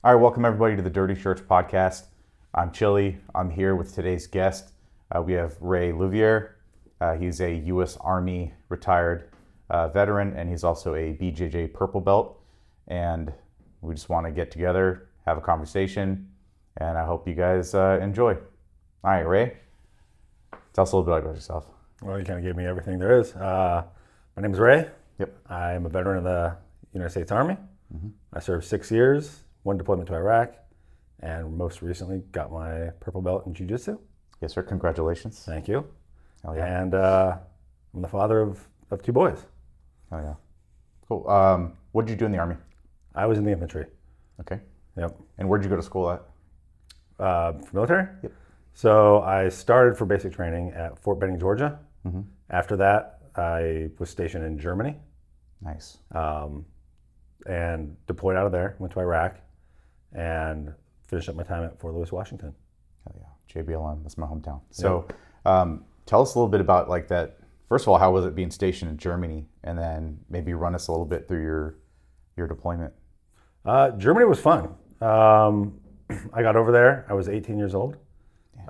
All right, welcome everybody to the Dirty Shirts podcast. I'm Chili. I'm here with today's guest. We have Ray Louvier. He's a U.S. Army retired veteran, and he's also a BJJ purple belt. And we just want to get together, have a conversation, and I hope you guys enjoy. All right, Ray, tell us a little bit about yourself. Well, you kind of gave me everything there is. My name is Ray. Yep. I'm a veteran of the United States Army. I served 6 years, one deployment to Iraq, and most recently got my purple belt in Jiu-Jitsu. Yes, sir. Congratulations. Thank you. Hell yeah. And I'm the father of 2 boys. Oh yeah. Cool. What did you do in the Army? I was in the infantry. Okay. Yep. And where'd you go to school at? For military? Yep. So I started for basic training at Fort Benning, Georgia. After that, I was stationed in Germany. Nice. And deployed out of there, went to Iraq, and finished up my time at Fort Lewis, Washington. Oh yeah, JBLM. That's my hometown. So, tell us a little bit about like that. First of all, how was it being stationed in Germany, and then maybe run us a little bit through your deployment. Germany was fun. I got over there. I was 18 years old.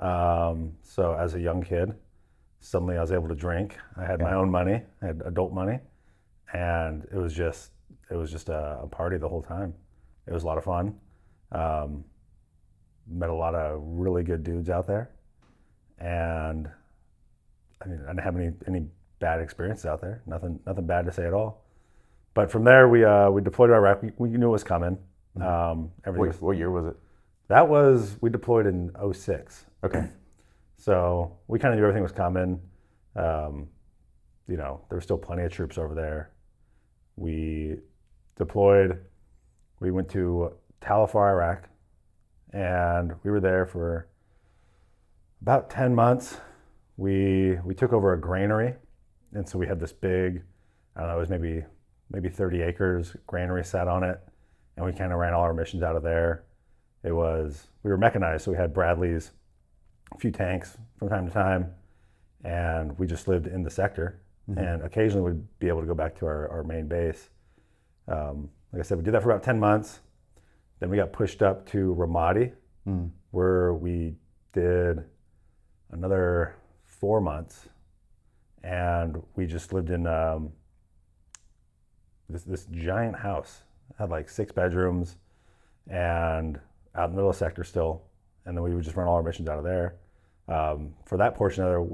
So as a young kid, suddenly I was able to drink. I had my own money. I had adult money, and it was just a party the whole time. It was a lot of fun. Met a lot of really good dudes out there, and I mean, I didn't have any bad experiences out there. Nothing bad to say at all. But from there, we deployed to Iraq. We knew it was coming. What year was it? We deployed in 2006. Okay. So we kind of knew everything was coming. There were still plenty of troops over there. We deployed. We went to Tal Afar, Iraq, and we were there for about 10 months. We took over a granary, and so we had this big, I don't know, it was maybe 30 acres granary set on it, and we kind of ran all our missions out of there. We were mechanized, so we had Bradleys, a few tanks from time to time, and we just lived in the sector. And occasionally we'd be able to go back to our main base. Like I said, we did that for about 10 months. Then we got pushed up to Ramadi, where we did another 4 months, and we just lived in this giant house. It had like 6 bedrooms, and out in the middle of the sector still. And then we would just run all our missions out of there. For that portion of it,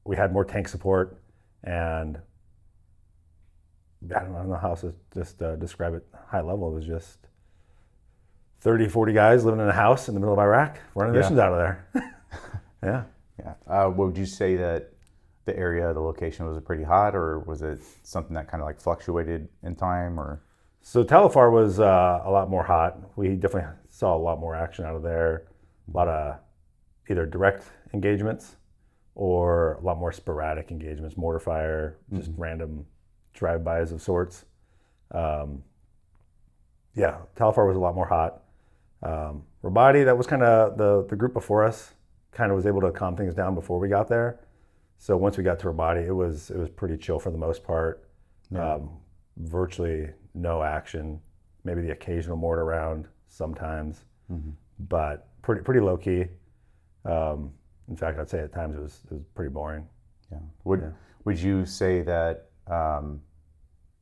we had more tank support, and I don't know how else to just describe it high level. It was just 30, 40 guys living in a house in the middle of Iraq, running missions out of there. Yeah. Yeah. Would you say that the area, the location, was it pretty hot, or was it something that kind of like fluctuated in time, or? So Tal Afar was a lot more hot. We definitely saw a lot more action out of there. A lot of either direct engagements or a lot more sporadic engagements, mortar fire, just random drive-bys of sorts. Tal Afar was a lot more hot. Ramadi, that was kind of the group before us, kind of was able to calm things down before we got there. So once we got to Ramadi, it was pretty chill for the most part. Virtually no action, maybe the occasional mortar round sometimes, but pretty low key. In fact, I'd say at times it was pretty boring. Yeah. Would you say that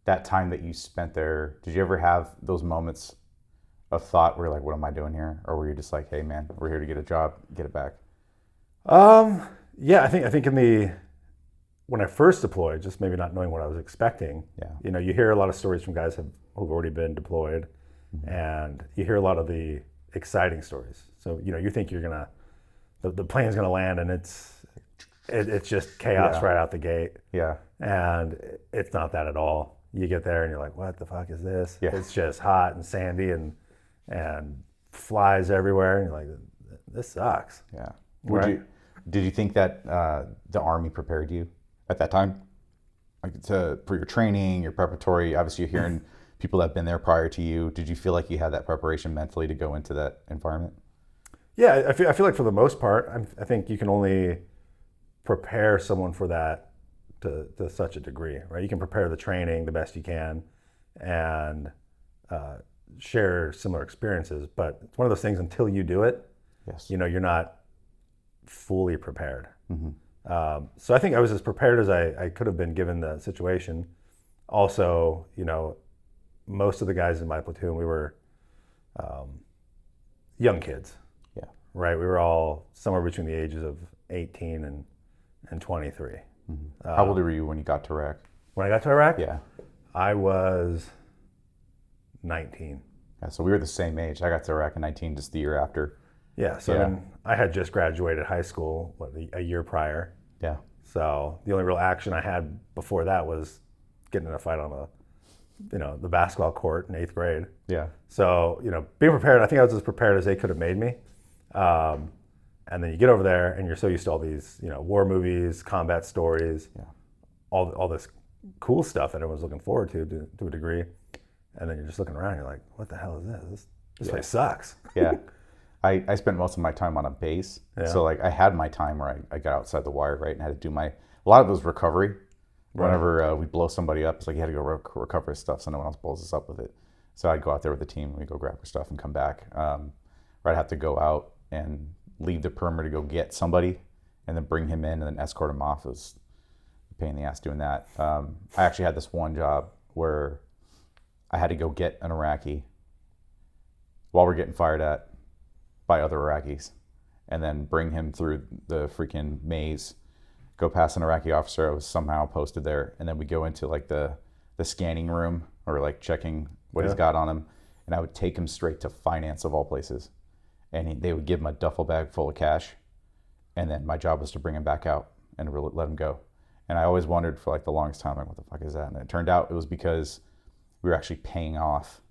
that time that you spent there, did you ever have those moments of thought where you're like, what am I doing here? Or were you just like, hey man, we're here to get a job, get it back? Yeah, I think when I first deployed, just maybe not knowing what I was expecting. Yeah. You hear a lot of stories from guys who've already been deployed, and you hear a lot of the exciting stories. So you think you're gonna, the plane's gonna land, and it's just chaos right out the gate. Yeah. And it's not that at all. You get there and you're like, what the fuck is this? Yeah. It's just hot and sandy and flies everywhere, and you're like, this sucks. Yeah. Did you think that the Army prepared you at that time, like for your training, your preparatory? Obviously, you're hearing people that have been there prior to you. Did you feel like you had that preparation mentally to go into that environment? Yeah, I feel like for the most part, I think you can only prepare someone for that to such a degree, right? You can prepare the training the best you can, and share similar experiences, but it's one of those things until you do it, Yes. you're not fully prepared. So I think I was as prepared as I could have been given the situation. Also, most of the guys in my platoon, we were young kids. Yeah. Right? We were all somewhere between the ages of 18 and 23. How old were you when you got to Iraq? When I got to Iraq, Yeah. I was 19. Yeah. So we were the same age. I got to Iraq in 19, just the year after. Yeah, so then I had just graduated high school, a year prior. Yeah. So the only real action I had before that was getting in a fight on the basketball court in 8th grade. Yeah. So, being prepared, I think I was as prepared as they could have made me. And then you get over there and you're so used to all these, war movies, combat stories, all this cool stuff that everyone's looking forward to a degree. And then you're just looking around and you're like, what the hell is this? This place sucks. Yeah. I spent most of my time on a base. Yeah. So like I had my time where I got outside the wire, right? And had to do a lot of it was recovery. Whenever we blow somebody up, it's like you had to go recover his stuff so no one else blows us up with it. So I'd go out there with the team and we'd go grab our stuff and come back. Or I'd have to go out and leave the perimeter to go get somebody and then bring him in and then escort him off. It was a pain in the ass doing that. I actually had this one job where I had to go get an Iraqi while we're getting fired at by other Iraqis and then bring him through the freaking maze, go past an Iraqi officer. I was somehow posted there. And then we go into like the scanning room or like checking what he's got on him. And I would take him straight to finance of all places. And they would give him a duffel bag full of cash. And then my job was to bring him back out and really let him go. And I always wondered for like the longest time, like, what the fuck is that? And it turned out it was because we were actually paying off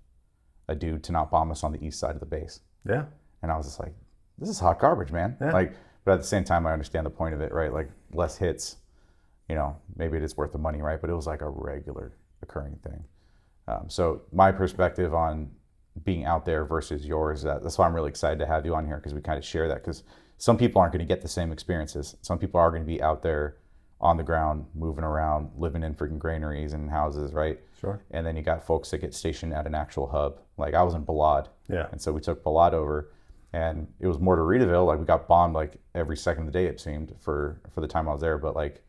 a dude to not bomb us on the east side of the base. Yeah. And I was just like, this is hot garbage, man. Yeah. Like, but at the same time, I understand the point of it, right? Like less hits, maybe it is worth the money, right? But it was like a regular occurring thing. So my perspective on being out there versus yours, that's why I'm really excited to have you on here, because we kind of share that, because some people aren't going to get the same experiences. Some people are going to be out there on the ground, moving around, living in freaking granaries and houses, right? Sure. And then you got folks that get stationed at an actual hub. Like I was in Balad. Yeah. And so we took Balad over, and it was more to Reedaville. Like we got bombed like every second of the day, it seemed, for the time I was there. But like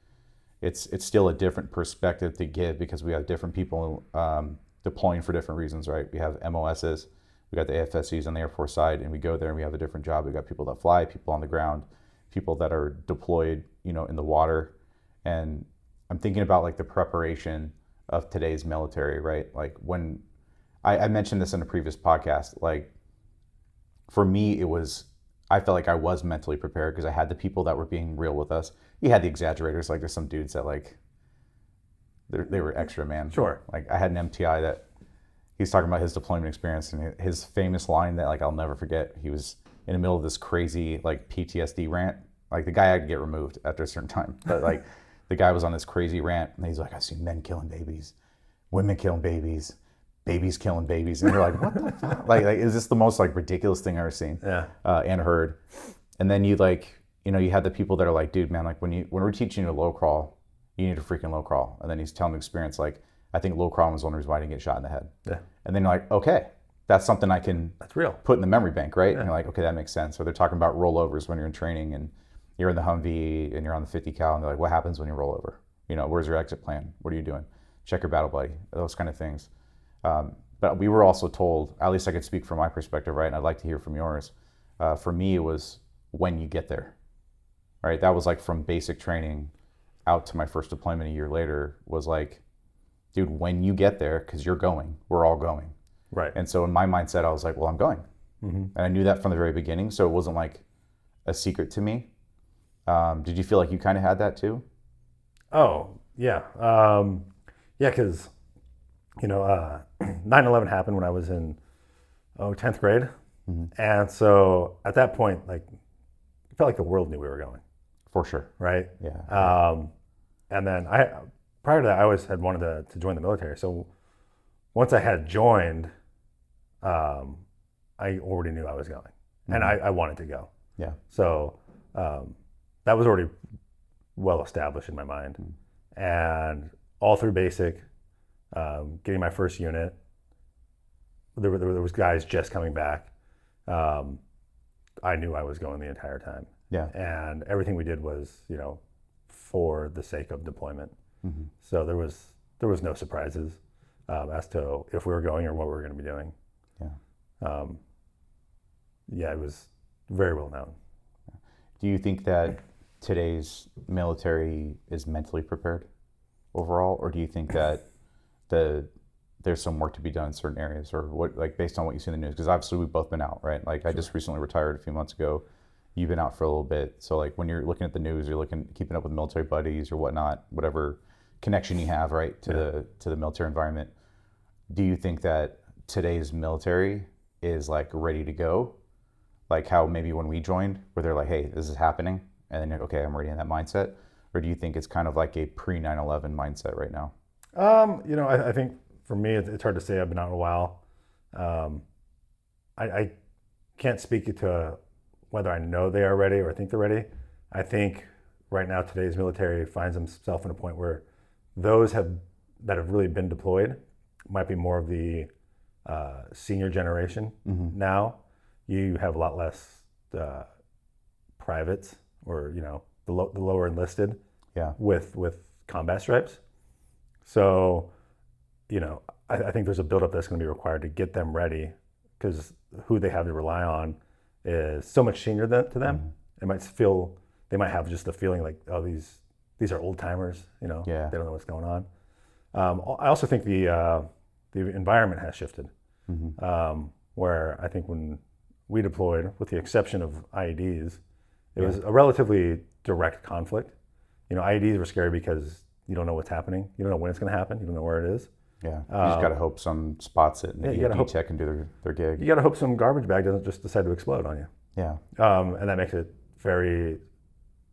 it's still a different perspective to give, because we have different people deploying for different reasons, right? We have MOSs, we got the AFSCs on the Air Force side, and we go there and we have a different job. We got people that fly, people on the ground, people that are deployed, in the water. And I'm thinking about like the preparation of today's military, right? Like when I mentioned this in a previous podcast, like for me, I felt like I was mentally prepared because I had the people that were being real with us. You had the exaggerators, like there's some dudes that like, they were extra, man. Sure. Like I had an MTI that he's talking about his deployment experience, and his famous line that like I'll never forget. He was in the middle of this crazy like PTSD rant. Like the guy had to get removed after a certain time, but like the guy was on this crazy rant, and he's like, "I've seen men killing babies, women killing babies, babies killing babies," and you're like, "What the fuck?" Like is this the most like ridiculous thing I've ever seen? Yeah. And heard. And then you like, you had the people that are like, "Dude, man, like when we're teaching you to low crawl, you need to freaking low crawl." And then he's telling the experience like, I think low crawl was one reason why I didn't get shot in the head. Yeah. And then you're like, okay, that's something I can real. Put in the memory bank, right? Yeah. And you're like, okay, that makes sense. Or they're talking about rollovers when you're in training and you're in the Humvee and you're on the 50 cal, and they're like, what happens when you roll over? Where's your exit plan? What are you doing? Check your battle buddy, those kind of things. But we were also told, at least I could speak from my perspective, right? And I'd like to hear from yours. For me, it was when you get there, right? That was like from basic training out to my first deployment a year later was like, dude, when you get there, because you're going, we're all going. Right. And so in my mindset, I was like, well, I'm going. Mm-hmm. And I knew that from the very beginning. So it wasn't like a secret to me. Did you feel like you kind of had that too? Oh, yeah. Yeah, because, 9/11 happened when I was in 10th grade. Mm-hmm. And so at that point, like, it felt like the world knew we were going. For sure. Right? Yeah. And then prior to that, I always had wanted to join the military. So once I had joined, I already knew I was going. Mm-hmm. And I wanted to go. Yeah. So that was already well established in my mind. Mm-hmm. And all through basic, getting my first unit, there was guys just coming back. I knew I was going the entire time. Yeah. And everything we did was, for the sake of deployment. Mm-hmm. So there was no surprises as to if we were going or what we were going to be doing. Yeah. Yeah, it was very well known. Do you think that today's military is mentally prepared overall, or do you think that there's some work to be done in certain areas, or what, like based on what you see in the news? Because obviously we've both been out, right? Like I just recently retired a few months ago. You've been out for a little bit, so like when you're looking at the news, you're keeping up with military buddies or whatnot, whatever connection you have, right, to the military environment. Do you think that today's military is like ready to go, like how maybe when we joined, where they're like, hey, this is happening, and then okay, I'm ready in that mindset? Or do you think it's kind of like a pre 9/11 mindset right now? I think for me, it's hard to say. I've been out a while. I can't speak to whether I know they are ready or I think they're ready. I think right now today's military finds themselves in a point where those that have really been deployed might be more of the senior generation. Mm-hmm. Now you have a lot less privates or the lower enlisted with combat stripes. So I think there's a buildup that's going to be required to get them ready, because who they have to rely on is so much senior to them. Mm-hmm. They might have just a feeling like, oh, these are old timers, they don't know what's going on. I also think the environment has shifted, mm-hmm. Where I think when we deployed, with the exception of IEDs, it was a relatively direct conflict. IEDs were scary because you don't know what's happening, you don't know when it's going to happen, you don't know where it is. Yeah, you just got to hope some spots it and DTech can do their gig. You got to hope some garbage bag doesn't just decide to explode on you. Yeah. And that makes it very,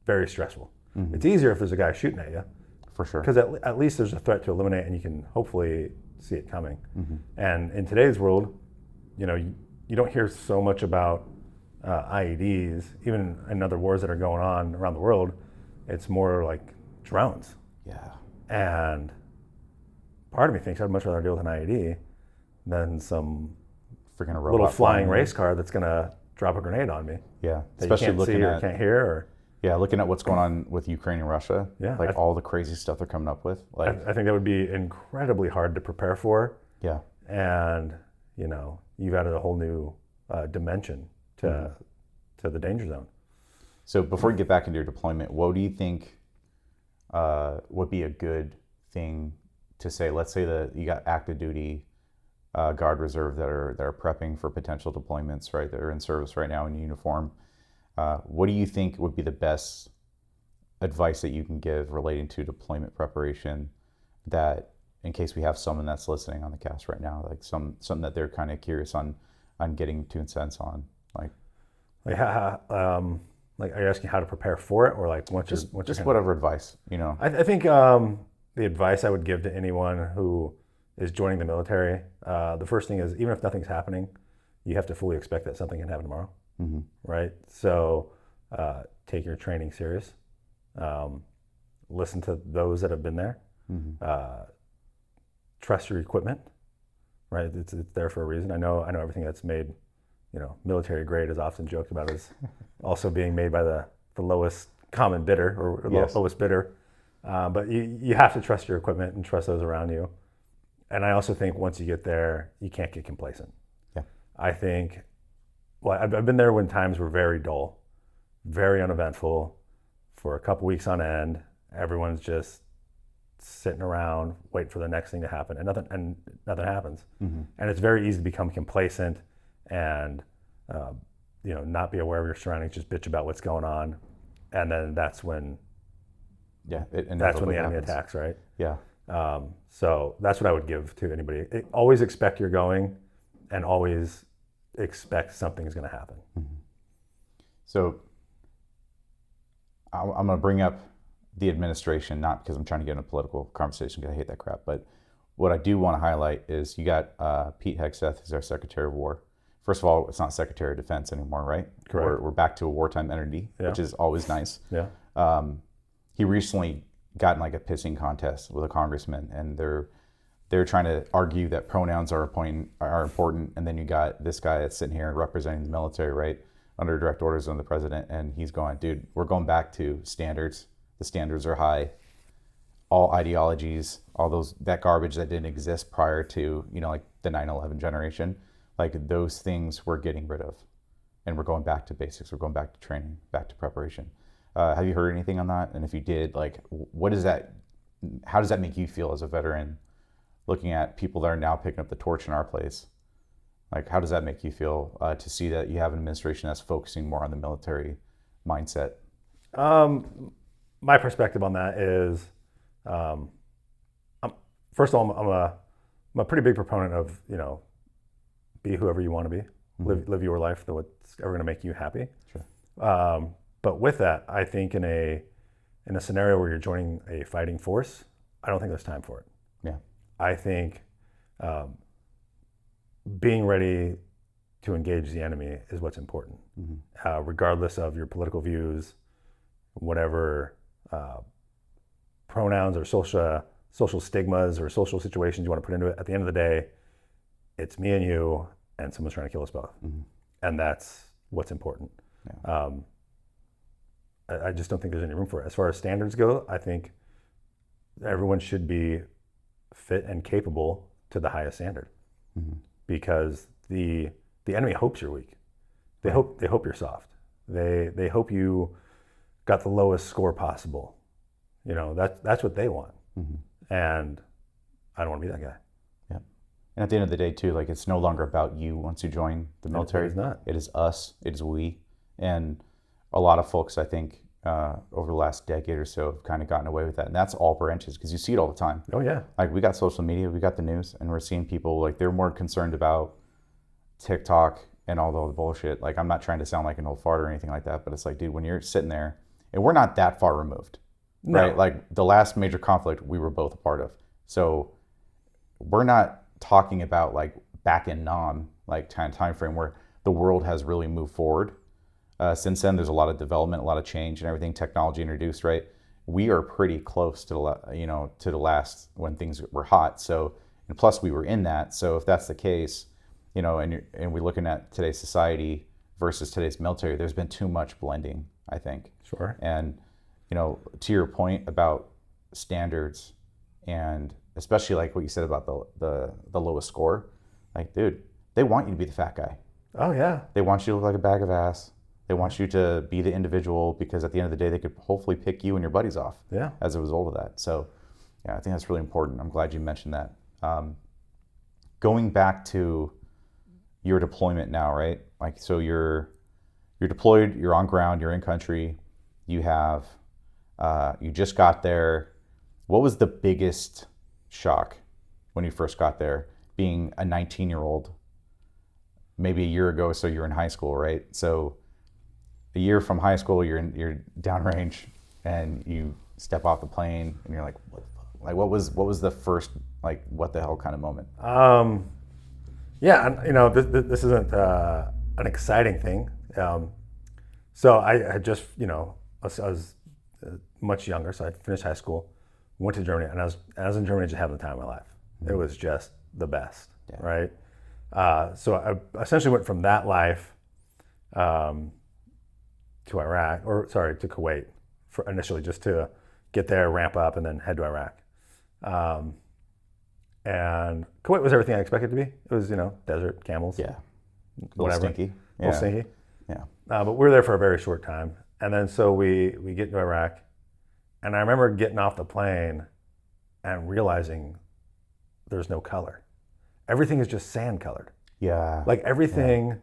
very stressful. Mm-hmm. It's easier if there's a guy shooting at you. For sure. Because at least there's a threat to eliminate, and you can hopefully see it coming. Mm-hmm. And in today's world, you don't hear so much about IEDs, even in other wars that are going on around the world. It's more like drones. Yeah. And part of me thinks I'd much rather deal with an IED than some freaking robot little flying race car that's going to drop a grenade on me. Yeah, that especially you can't looking see or can't hear. Or looking at what's going on with Ukraine and Russia. Yeah, all the crazy stuff they're coming up with. Like I think that would be incredibly hard to prepare for. Yeah, and you've added a whole new dimension to the danger zone. So before we get back into your deployment, what do you think would be a good thing to say? Let's say that you got active duty Guard Reserve that are prepping for potential deployments, right? That are in service right now in uniform. What do you think would be the best advice that you can give relating to deployment preparation, that in case we have someone that's listening on the cast right now, like something that they're kind of curious on getting 2 cents on, like are you asking how to prepare for it, or like just whatever advice, I think the advice I would give to anyone who is joining the military, the first thing is, even if nothing's happening, you have to fully expect that something can happen tomorrow. Mm-hmm. Right? So take your training serious. Listen to those that have been there. Mm-hmm. Trust your equipment. Right? It's there for a reason. I know everything that's made, military grade is often joked about as also being made by the lowest common bidder or lowest bidder. But you have to trust your equipment and trust those around you. And I also think once you get there, you can't get complacent. Yeah. I think, I've been there when times were very dull, very uneventful, for a couple weeks on end. Everyone's just sitting around, waiting for the next thing to happen, and nothing happens. Mm-hmm. And it's very easy to become complacent and not be aware of your surroundings, just bitch about what's going on, and then that's when the enemy attacks, right? Yeah. So that's what I would give to anybody. Always expect you're going, and always expect something's going to happen. Mm-hmm. So I'm going to bring up the administration, not because I'm trying to get in a political conversation, because I hate that crap, but what I do want to highlight is you got Pete Hegseth, who's our Secretary of War. First of all, it's not Secretary of Defense anymore, right? Correct. We're back to a wartime entity, which is always nice. Yeah. He recently got in like a pissing contest with a congressman, and they're trying to argue that pronouns are important, and then you got this guy that's sitting here representing the military, right, under direct orders of the president, and he's going, dude, we're going back to standards. The standards are high. All ideologies, that garbage that didn't exist prior to, like the 9/11 generation, like those things we're getting rid of, and we're going back to basics. We're going back to training, back to preparation. Have you heard anything on that? And if you did, like, how does that make you feel as a veteran, looking at people that are now picking up the torch in our place? Like, how does that make you feel to see that you have an administration that's focusing more on the military mindset? My perspective on that is, first of all, I'm a pretty big proponent of, be whoever you want to be, live your life, what's ever going to make you happy. Sure. But with that, I think in a scenario where you're joining a fighting force, I don't think there's time for it. Yeah. I think being ready to engage the enemy is what's important, regardless of your political views, whatever pronouns or social stigmas or social situations you want to put into it. At the end of the day, it's me and you, and someone's trying to kill us both, and that's what's important. Yeah. I just don't think there's any room for it. As far as standards go, I think everyone should be fit and capable to the highest standard, because the enemy hopes you're weak. They hope you're soft. They hope you got the lowest score possible. That's what they want, and I don't want to be that guy. Yeah, and at the end of the day, too, like, it's no longer about you once you join the military. It is not. It is us. It is we, and a lot of folks, I think, over the last decade or so, have kind of gotten away with that, and that's all branches, because you see it all the time. Oh yeah. Like, we got social media, we got the news, and we're seeing people, like, they're more concerned about TikTok and all the bullshit. Like, I'm not trying to sound like an old fart or anything like that, but it's like, dude, when you're sitting there, and we're not that far removed, right? Like, the last major conflict we were both a part of. So we're not talking about, like, back in Nam, like, time frame where the world has really moved forward. Since then, there's a lot of development, a lot of change, and everything, technology introduced, right? We are pretty close to the last when things were hot. So, and plus we were in that. So if that's the case, and we're looking at today's society versus today's military, there's been too much blending, I think. Sure. And to your point about standards, and especially like what you said about the lowest score, like, dude, they want you to be the fat guy. Oh yeah. They want you to look like a bag of ass. They want you to be the individual, because at the end of the day, they could hopefully pick you and your buddies off as a result of that. So, yeah, I think that's really important. I'm glad you mentioned that. Going back to your deployment now, right? Like, so you're deployed, you're on ground, you're in country, you just got there. What was the biggest shock when you first got there, being a 19-year-old, maybe a year ago, so you're in high school, right? So a year from high school, you're downrange, and you step off the plane, and you're like, what was the first, like, what the hell kind of moment? Yeah, and this isn't an exciting thing. So I had just, I was much younger, so I finished high school, went to Germany, and I was in Germany just having the time of my life. It was just the best, right? So I essentially went from that life to Kuwait for initially, just to get there, ramp up, and then head to Iraq. And Kuwait was everything I expected it to be. It was, desert, camels, whatever. Stinky. A little stinky. Yeah. But we were there for a very short time. And then so we get to Iraq, and I remember getting off the plane and realizing there's no color. Everything is just sand colored. Yeah. Like, everything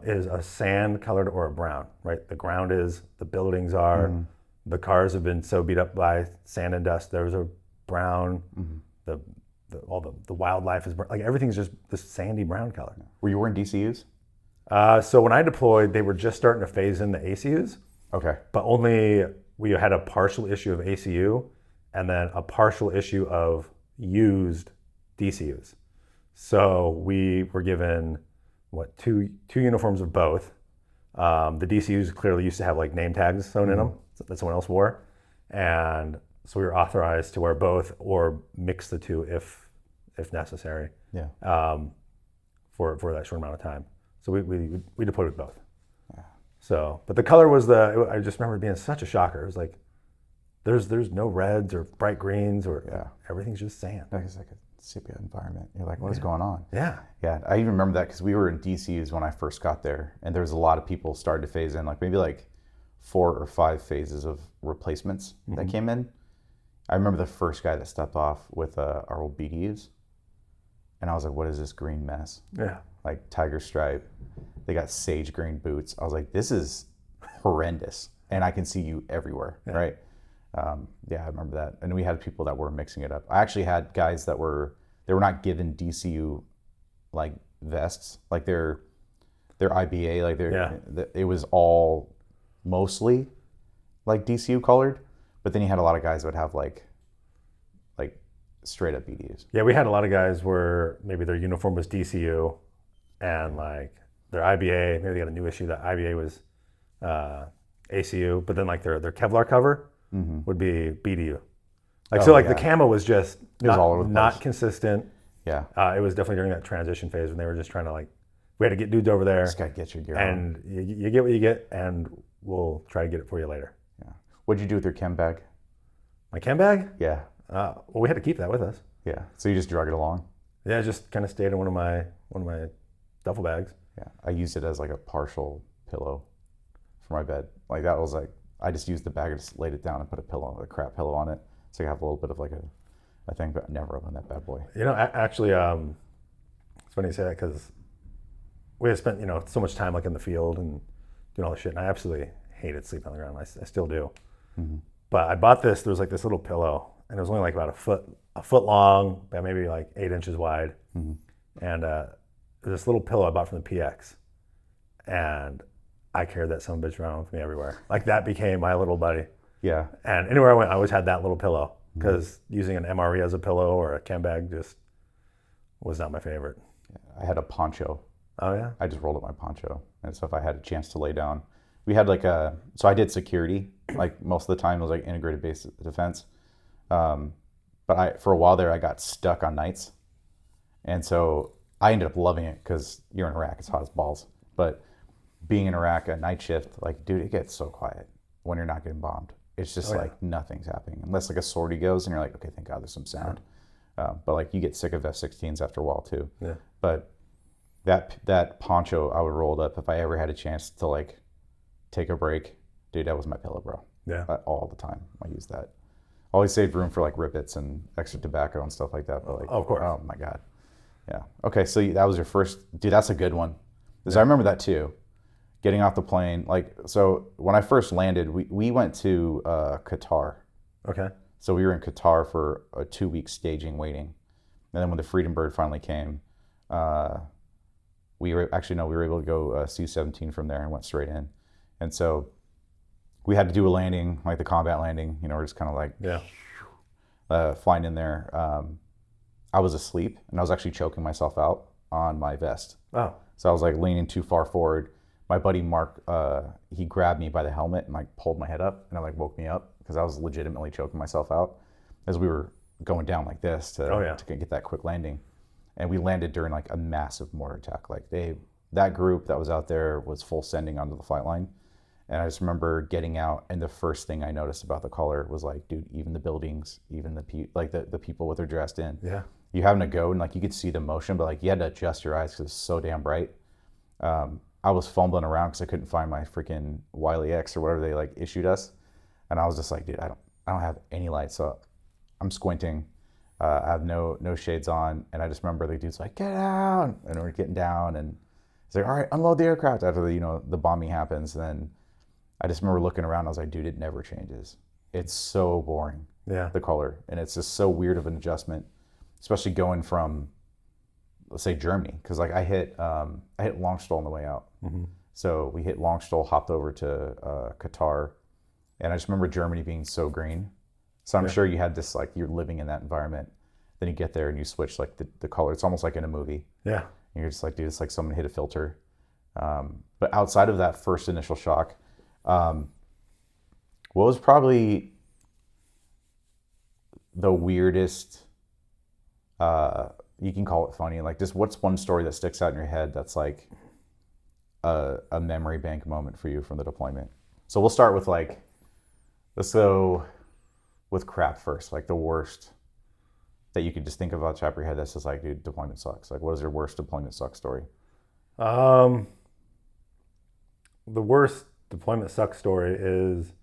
is a sand colored or a brown, right? The ground is, the buildings are, the cars have been so beat up by sand and dust. There's a brown, all the wildlife is brown. Like, everything's just this sandy brown color. Were you wearing DCUs? So when I deployed, they were just starting to phase in the ACUs. Okay. But only we had a partial issue of ACU, and then a partial issue of used DCUs. So we were given two uniforms of both. The DCUs clearly used to have, like, name tags sewn in them that someone else wore, and so we were authorized to wear both or mix the two if if necessary. Yeah. For that short amount of time. So we deployed with both. Yeah. So, but the color was I just remember it being such a shocker. It was like, there's no reds or bright greens or everything's just sand. It's like a sepia environment. You're like, what is going on? Yeah. Yeah. I even remember that because we were in DCs when I first got there, and there was a lot of people started to phase in, like maybe like 4 or 5 phases of replacements that came in. I remember the first guy that stepped off with our old BDUs, and I was like, what is this green mess? Yeah. Like tiger stripe. They got sage green boots. I was like, this is horrendous, and I can see you everywhere, right? I remember that. And we had people that were mixing it up. I actually had guys that were not given DCU like vests, like their IBA, like it was all mostly like DCU colored, but then you had a lot of guys that would have like straight up BDUs. Yeah, we had a lot of guys where maybe their uniform was DCU and like their IBA, maybe they got a new issue that IBA was ACU, but then like their Kevlar cover would be BDU. Like the camo was just not consistent. Yeah. It was definitely during that transition phase when they were just trying to like, we had to get dudes over there. Just gotta get your gear and on. You get what you get, and we'll try to get it for you later. Yeah. What'd you do with your chem bag? My chem bag? Yeah. Well, we had to keep that with us. Yeah. So you just drug it along? Yeah, it just kind of stayed in one of my duffel bags. Yeah. I used it as like a partial pillow for my bed. Like that was like, I just used the bag and just laid it down and put a crap pillow on it. So you have a little bit of like a thing, but I never opened that bad boy. You know, actually, it's funny you say that because we had spent, so much time like in the field and doing all this shit, and I absolutely hated sleeping on the ground. I still do. Mm-hmm. But I bought this. There was like this little pillow, and it was only like about a foot long, but maybe like 8 inches wide. Mm-hmm. And this little pillow I bought from the PX, and I carried that son of a bitch around with me everywhere. Like that became my little buddy. Yeah. And anywhere I went, I always had that little pillow because using an MRE as a pillow or a chem bag just was not my favorite. I had a poncho. Oh yeah. I just rolled up my poncho, and so if I had a chance to lay down, we had so I did security. Like most of the time, it was like integrated base defense. But for a while there, I got stuck on nights, and so I ended up loving it because you're in Iraq, it's hot as balls. But being in Iraq at night shift, like, dude, it gets so quiet when you're not getting bombed. It's just nothing's happening unless like a sortie goes, and you're like, okay, thank God there's some sound. But like you get sick of F-16s after a while too. Yeah. But that poncho I would roll up if I ever had a chance to like take a break. Dude, that was my pillow, bro. Yeah. All the time. I used that. Always saved room for like ribbits and extra tobacco and stuff like that. But like, of course. Oh my God. Yeah. Okay. So that was your first, dude, that's a good one. Because I remember that too. Getting off the plane. Like, so when I first landed, we went to Qatar. Okay. So we were in Qatar for a 2-week staging waiting. And then when the Freedom Bird finally came, we were able to go C-17 from there and went straight in. And so we had to do a landing, like the combat landing, we're just kind of like flying in there. I was asleep and I was actually choking myself out on my vest. Oh. So I was like leaning too far forward. My buddy Mark, he grabbed me by the helmet and like pulled my head up, and like woke me up because I was legitimately choking myself out as we were going down like this to get that quick landing. And we landed during like a massive mortar attack. Like that group that was out there was full sending onto the flight line. And I just remember getting out, and the first thing I noticed about the color was like, dude, even the buildings, even the people what they're dressed in. Yeah. You having to go and like you could see the motion, but like you had to adjust your eyes because it's so damn bright. I was fumbling around because I couldn't find my freaking Wiley X or whatever they like issued us, and I was just like, dude, I don't have any lights, so I'm squinting. I have no shades on, and I just remember the dude's like, get down, and we're getting down, and it's like, all right, unload the aircraft after the bombing happens. And then I just remember looking around. I was like, dude, it never changes. It's so boring. Yeah, the color, and it's just so weird of an adjustment, especially going from, let's say, Germany, because like I hit Longstall on the way out. Mm-hmm. So we hit Longstall, hopped over to Qatar, and I just remember Germany being so green. So I'm sure you had this, like, you're living in that environment. Then you get there and you switch like the color. It's almost like in a movie. Yeah. And you're just like, dude, it's like someone hit a filter. But outside of that first initial shock, what was probably the weirdest you can call it funny. Like, just what's one story that sticks out in your head that's like a memory bank moment for you from the deployment? So we'll start with like, let's go with crap first, like the worst that you could just think about top of your head that's just like, dude, deployment sucks. Like, what is your worst deployment sucks story? The worst deployment sucks story is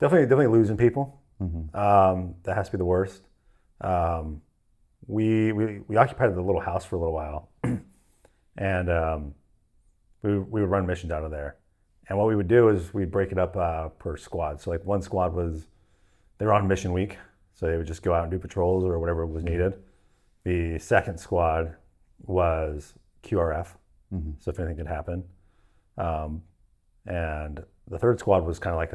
definitely losing people. That has to be the worst. We occupied the little house for a little while, and we would run missions out of there. And what we would do is we'd break it up per squad. So like one squad they were on mission week, so they would just go out and do patrols or whatever was needed. The second squad was QRF, so if anything could happen. And the third squad was kind of like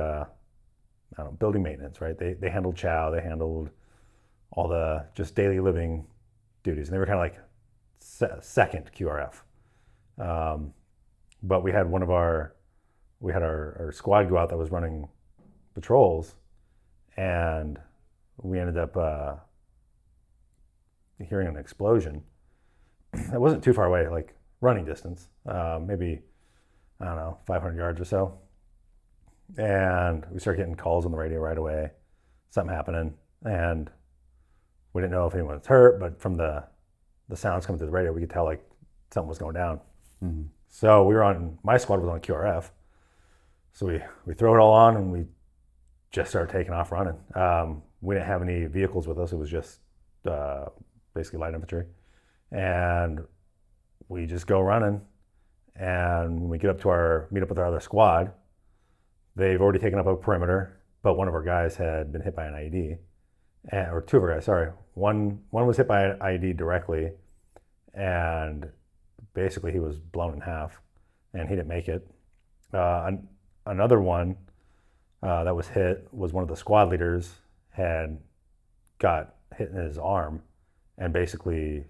building maintenance, right? They handled chow, they handled all the just daily living duties, and they were kind of like second QRF. But we had our squad go out that was running patrols, and we ended up hearing an explosion. It wasn't too far away, like running distance, maybe, I don't know, 500 yards or so. And we started getting calls on the radio right away, something happening, and we didn't know if anyone was hurt, but from the sounds coming through the radio, we could tell like something was going down. So my squad was on QRF, so we throw it all on and we just started taking off running. We didn't have any vehicles with us. It was just basically light infantry. And we just go running. And when we get up to meet up with our other squad, they've already taken up a perimeter, but one of our guys had been hit by an IED. Or two of our guys, sorry. One was hit by an IED directly, and basically he was blown in half, and he didn't make it. Another one that was hit was one of the squad leaders had got hit in his arm and basically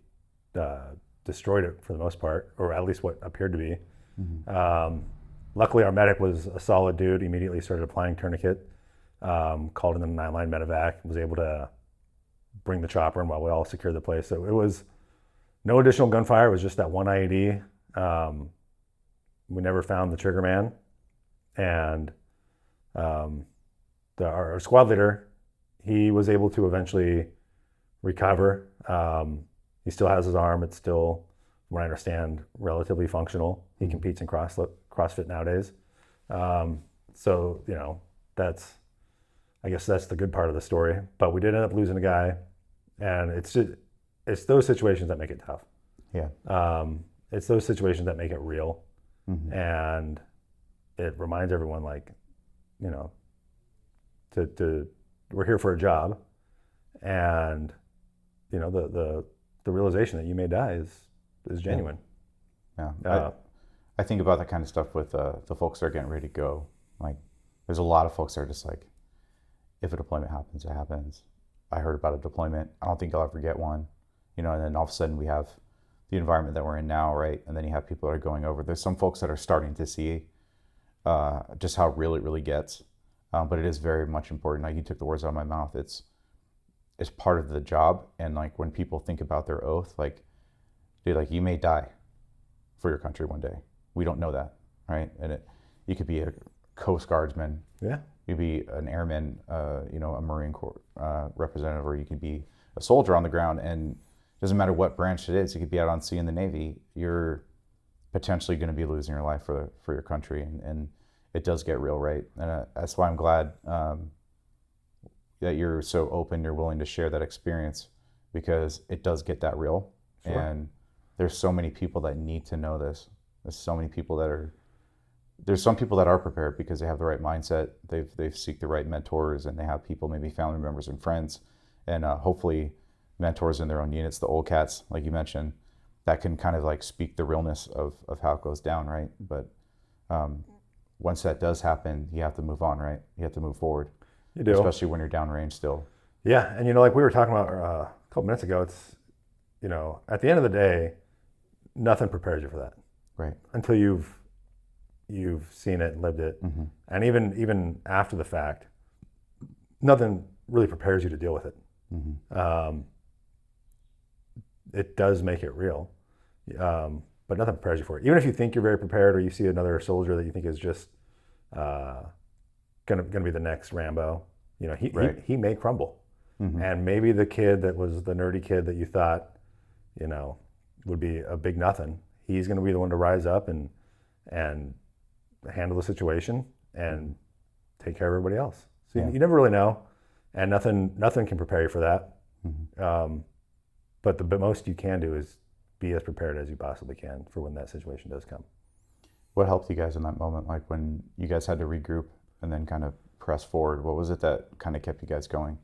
destroyed it for the most part, or at least what appeared to be. Luckily, our medic was a solid dude. He immediately started applying tourniquet, called in the 9-line medevac, was able to bring the chopper in while we all secured the place. So it was no additional gunfire. It was just that one IED. We never found the trigger man. And our squad leader, he was able to eventually recover. He still has his arm. It's still, from what I understand, relatively functional. He competes in CrossFit nowadays. So, I guess that's the good part of the story. But we did end up losing a guy, and it's those situations that make it tough. Yeah. It's those situations that make it real. And it reminds everyone, like, we're here for a job, and the realization that you may die is genuine. Yeah. I think about that kind of stuff with the folks that are getting ready to go. Like, there's a lot of folks that are just like, if a deployment happens, it happens. I heard about a deployment. I don't think I'll ever get one. And then all of a sudden we have the environment that we're in now, right? And then you have people that are going over. There's some folks that are starting to see just how real it really gets. But it is very much important. Like, you took the words out of my mouth. It's part of the job. And like, when people think about their oath, like, dude, like, you may die for your country one day. We don't know that, right? And you could be a Coast Guardsman. Yeah. You could be an airman, a Marine Corps representative, or you could be a soldier on the ground. And it doesn't matter what branch it is. You could be out on sea in the Navy. You're potentially going to be losing your life for your country, and it does get real, right? And that's why I'm glad that you're so open. You're willing to share that experience, because it does get that real. Sure. And there's so many people that need to know this. There's so many people there's some people that are prepared because they have the right mindset. They've seek the right mentors, and they have people, maybe family members and friends, and hopefully mentors in their own units, the old cats, like you mentioned, that can kind of like speak the realness of how it goes down, right? But once that does happen, you have to move on, right? You have to move forward. You do. Especially when you're downrange still. Yeah, and like we were talking about a couple minutes ago, it's, at the end of the day, nothing prepares you for that. Right. Until you've seen it, lived it. And even after the fact, nothing really prepares you to deal with it. it does make it real. But nothing prepares you for it. Even if you think you're very prepared, or you see another soldier that you think is just gonna be the next Rambo, he may crumble. And maybe the kid that was the nerdy kid that you thought, would be a big nothing, he's going to be the one to rise up and handle the situation and take care of everybody else. So you never really know, and nothing can prepare you for that. But the most you can do is be as prepared as you possibly can for when that situation does come. What helped you guys in that moment? Like when you guys had to regroup and then kind of press forward, what was it that kind of kept you guys going?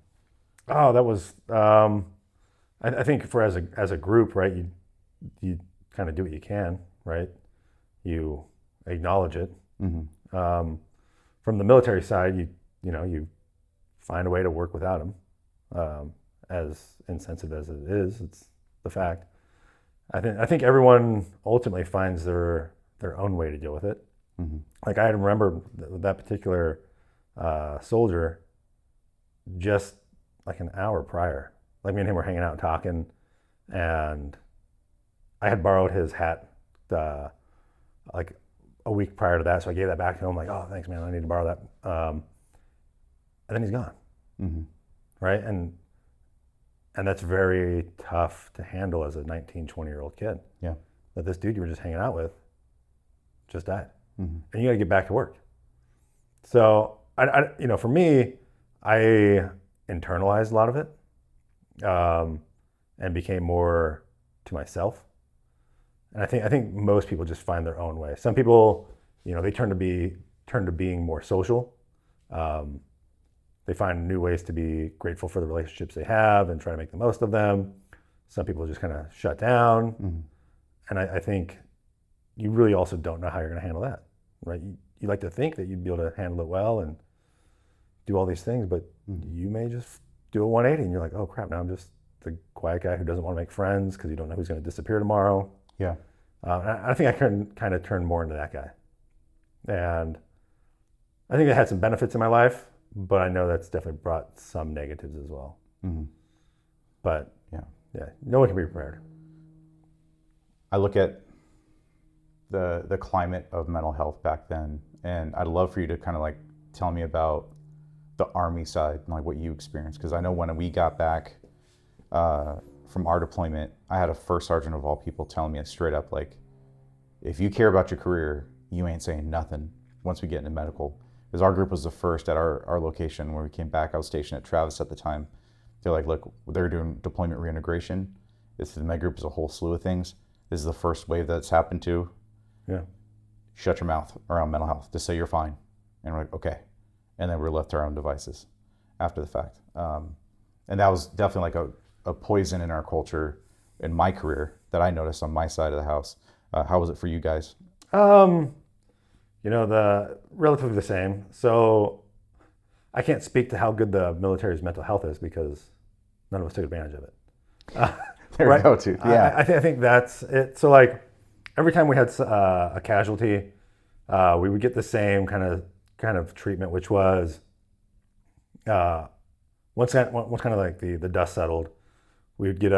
Oh, that was, I think for as a group, right, you kind of do what you can, right? You acknowledge it. From the military side, you find a way to work without them. As insensitive as it is, it's the fact. I think everyone ultimately finds their own way to deal with it. Like I remember that particular soldier, just like an hour prior, like me and him were hanging out and talking, and I had borrowed his hat like a week prior to that, so I gave that back to him. Like, oh, thanks, man, I need to borrow that. And then he's gone, right? And that's very tough to handle as a 19, 20-year-old kid. Yeah. That this dude you were just hanging out with just died. And you got to get back to work. So, for me, I internalized a lot of it and became more to myself. And I think most people just find their own way. Some people, they turn to being more social. They find new ways to be grateful for the relationships they have and try to make the most of them. Some people just kind of shut down. And I think you really also don't know how you're going to handle that, right? You like to think that you'd be able to handle it well and do all these things, but you may just do a 180 and you're like, oh crap, now I'm just the quiet guy who doesn't want to make friends because you don't know who's going to disappear tomorrow. Yeah. I think I can kind of turn more into that guy. And I think it had some benefits in my life, but I know that's definitely brought some negatives as well. But yeah, no one can be prepared. I look at the climate of mental health back then, and I'd love for you to kind of like tell me about the Army side and like what you experienced, because I know when we got back from our deployment, I had a first sergeant of all people telling me straight up, like, if you care about your career, you ain't saying nothing once we get into medical. Because our group was the first at our location where we came back. I was stationed at Travis at the time. They're like, look, they're doing deployment reintegration. The med group is a whole slew of things. This is the first wave that's happened to. Yeah. Shut your mouth around mental health. Just say you're fine. And we're like, okay. And then we're left to our own devices after the fact. And that was definitely like a poison in our culture in my career that I noticed on my side of the house. How was it for you guys? The relatively the same. So I can't speak to how good the military's mental health is because none of us took advantage of it. There we go, too. Yeah. I think that's it. So like every time we had a casualty, we would get the same kind of treatment, which was once kind of like the dust settled, we would get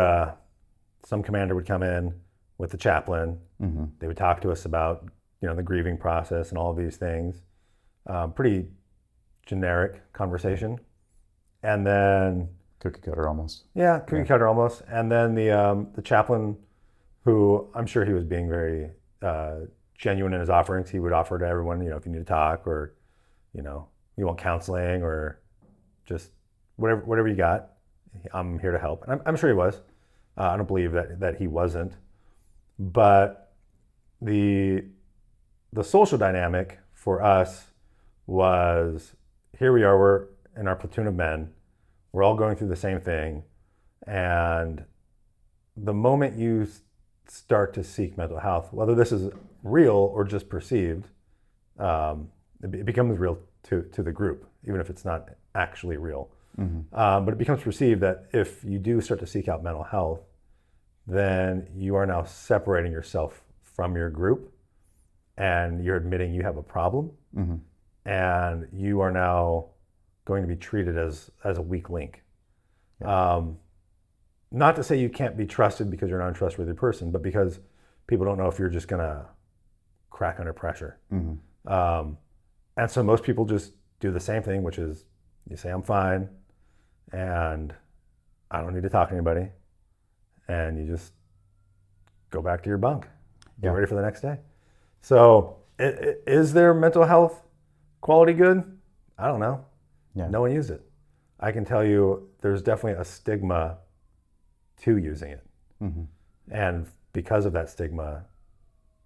some commander would come in with the chaplain. They would talk to us about the grieving process and all of these things. Pretty generic conversation, and then cookie cutter almost. Yeah, cookie cutter almost. And then the chaplain, who I'm sure he was being very genuine in his offerings, he would offer to everyone, if you need to talk or you want counseling or just whatever you got, I'm here to help. And I'm sure he was. I don't believe that he wasn't. But the social dynamic for us was, here we are, we're in our platoon of men, we're all going through the same thing, and the moment you start to seek mental health, whether this is real or just perceived, it becomes real to the group, even if it's not actually real. But it becomes perceived that if you do start to seek out mental health, then you are now separating yourself from your group, and you're admitting you have a problem, and you are now going to be treated as a weak link. not to say you can't be trusted because you're an untrustworthy person, but because people don't know if you're just going to crack under pressure. And so most people just do the same thing, which is you say, I'm fine, and I don't need to talk to anybody. And you just go back to your bunk, get ready for the next day. So is there mental health quality good? I don't know. Yeah. No one used it. I can tell you there's definitely a stigma to using it. And because of that stigma,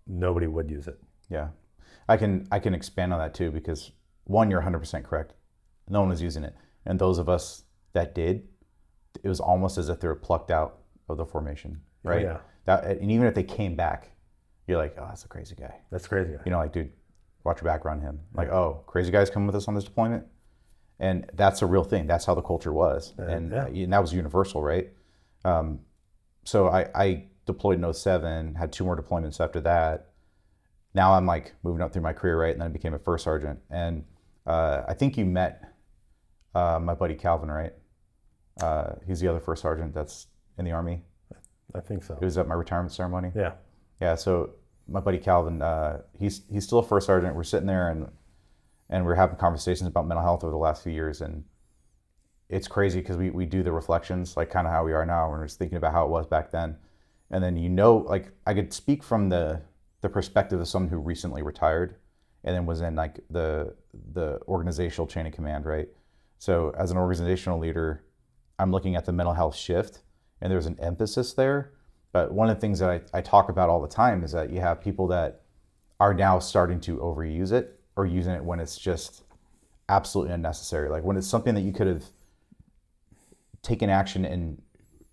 nobody would use it. Yeah. I can expand on that too, because one, you're 100% correct. No one was using it. And those of us that did, it was almost as if they were plucked out of the formation, right? Oh, yeah. And even if they came back, you're like, oh, that's a crazy guy. That's crazy guy. You know, like, dude, watch your back around him. Like, oh, crazy guys coming with us on this deployment? And that's a real thing. That's how the culture was. And that was universal, right? So I deployed in 07, had 2 more deployments after that. Now I'm like moving up through my career, right? And then I became a first sergeant. And I think you met my buddy Calvin, right? He's the other first sergeant that's in the Army. I think so. He was at my retirement ceremony. Yeah. Yeah, so my buddy Calvin, he's still a first sergeant. We're sitting there and we're having conversations about mental health over the last few years. And it's crazy because we do the reflections, like kind of how we are now. We're just thinking about how it was back then. And then, like I could speak from the perspective of someone who recently retired and then was in like the organizational chain of command, right? So as an organizational leader, I'm looking at the mental health shift and there's an emphasis there. But one of the things that I talk about all the time is that you have people that are now starting to overuse it or using it when it's just absolutely unnecessary. Like when it's something that you could have taken action and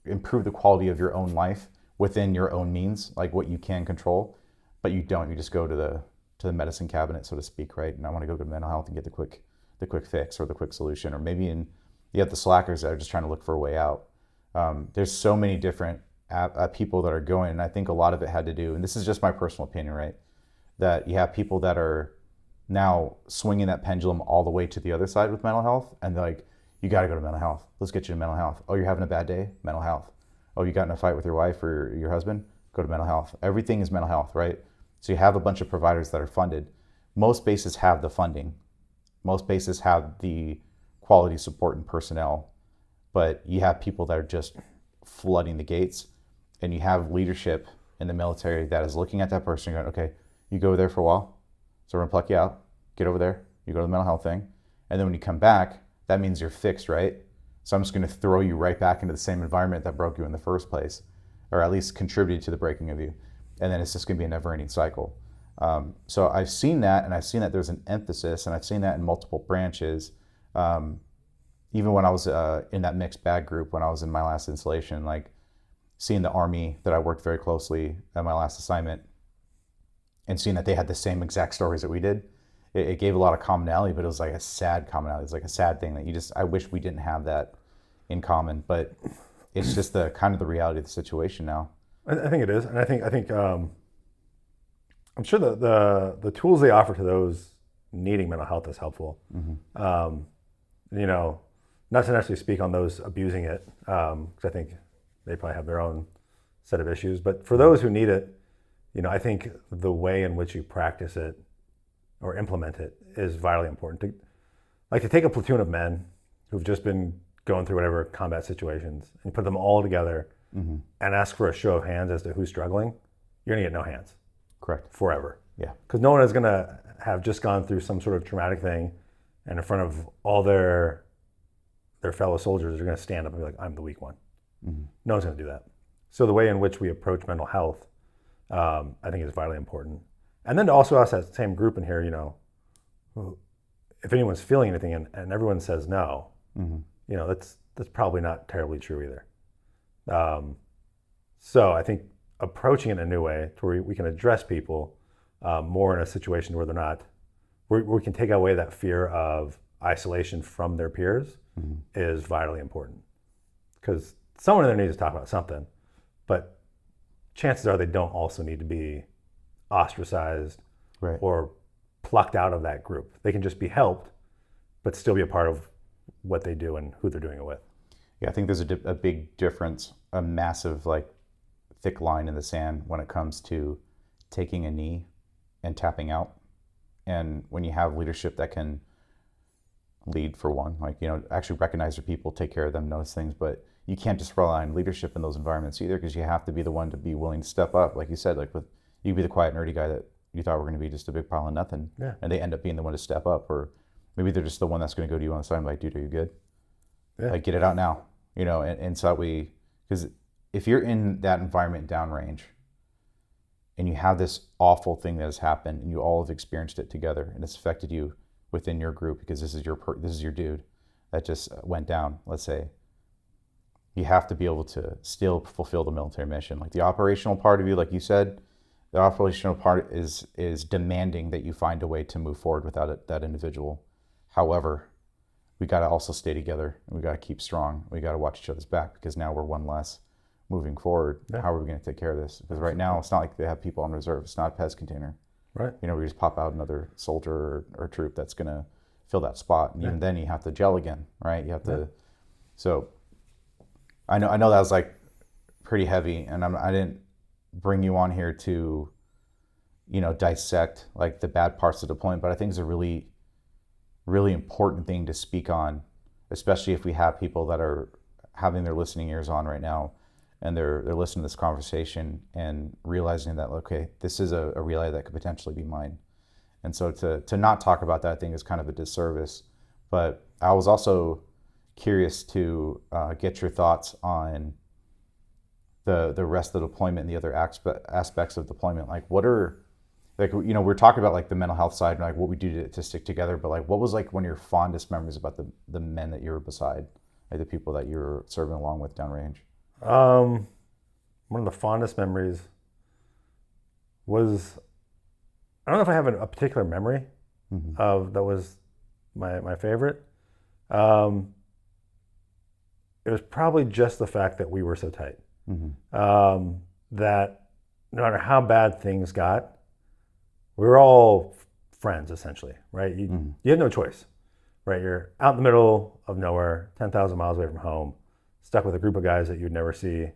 improved the quality of your own life within your own means, like what you can control, but you don't. You just go to the medicine cabinet, so to speak, right? And I want to go to mental health and get the quick fix or the quick solution, or maybe you have the slackers that are just trying to look for a way out. There's so many different people that are going, and I think a lot of it had to do, and this is just my personal opinion, right? That you have people that are now swinging that pendulum all the way to the other side with mental health, and they're like, you got to go to mental health. Let's get you to mental health. Oh, you're having a bad day? Mental health. Oh, you got in a fight with your wife or your husband? Go to mental health. Everything is mental health, right? So you have a bunch of providers that are funded. Most bases have the funding. Most bases have the quality support and personnel, but you have people that are just flooding the gates, and you have leadership in the military that is looking at that person and going, okay, you go there for a while, so we're gonna pluck you out, get over there, you go to the mental health thing, and then when you come back, that means you're fixed, right? So I'm just gonna throw you right back into the same environment that broke you in the first place, or at least contributed to the breaking of you. And then it's just gonna be a never-ending cycle. So I've seen that, and I've seen that there's an emphasis, and I've seen that in multiple branches. Even when I was in that mixed bag group, when I was in my last installation, like seeing the Army that I worked very closely at my last assignment, and seeing that they had the same exact stories that we did, it gave a lot of commonality, but it was like a sad commonality. It's like a sad thing that I wish we didn't have that in common, but it's just the kind of the reality of the situation now. I think it is, and I think I'm sure the tools they offer to those needing mental health is helpful. You know, not to necessarily speak on those abusing it, because I think they probably have their own set of issues. But for those who need it, you know, I think the way in which you practice it or implement it is vitally important. To take a platoon of men who've just been going through whatever combat situations and put them all together and ask for a show of hands as to who's struggling, you're gonna get no hands. Correct. Forever. Yeah. Because no one is gonna have just gone through some sort of traumatic thing, and in front of all their fellow soldiers are gonna stand up and be like, I'm the weak one. No one's gonna do that. So the way in which we approach mental health, I think is vitally important. And then to also ask that same group in here, you know, if anyone's feeling anything and everyone says no, you know, that's probably not terribly true either. So I think approaching it in a new way to where we can address people more in a situation where they're not, where we can take away that fear of isolation from their peers is vitally important. Because someone in there needs to talk about something, but chances are they don't also need to be ostracized or plucked out of that group. They can just be helped, but still be a part of what they do and who they're doing it with. Yeah, I think there's a big difference, a massive, like, thick line in the sand when it comes to taking a knee and tapping out. And when you have leadership that can lead, for one, like, actually recognize your people, take care of them, notice things, but you can't just rely on leadership in those environments either, because you have to be the one to be willing to step up. Like you said, like, you be the quiet, nerdy guy that you thought were going to be just a big pile of nothing. Yeah. And they end up being the one to step up, or maybe they're just the one that's going to go to you on the side and be like, dude, are you good? Yeah. Like, get it out now, and so that because if you're in that environment downrange and you have this awful thing that has happened and you all have experienced it together and it's affected you within your group, because this is your dude that just went down, let's say, you have to be able to still fulfill the military mission. Like, the operational part of you, like you said, the operational part is demanding that you find a way to move forward without that individual. However, we got to also stay together, and we got to keep strong. We got to watch each other's back, because now we're one less moving forward. Yeah. How are we going to take care of this? Because right now it's not like they have people on reserve. It's not a PES container. Right. We just pop out another soldier or troop that's going to fill that spot. And even then you have to gel again, right? You have to. So I know that was like pretty heavy, and I didn't bring you on here to, dissect like the bad parts of deployment, but I think it's a really, really important thing to speak on, especially if we have people that are having their listening ears on right now, and they're listening to this conversation and realizing that, okay, this is a reality that could potentially be mine. And so to not talk about that, I think, is kind of a disservice. But I was also curious to get your thoughts on the rest of the deployment and the other aspects of deployment. Like, what are, like, we're talking about like the mental health side and like what we do to stick together, but like, what was like one of your fondest memories about the men that you were beside, like the people that you were serving along with downrange? One of the fondest memories was, I don't know if I have a particular memory of that was my favorite. It was probably just the fact that we were so tight. That no matter how bad things got, we were all friends, essentially, right? You had no choice, right? You're out in the middle of nowhere, 10,000 miles away from home, stuck with a group of guys that you'd never see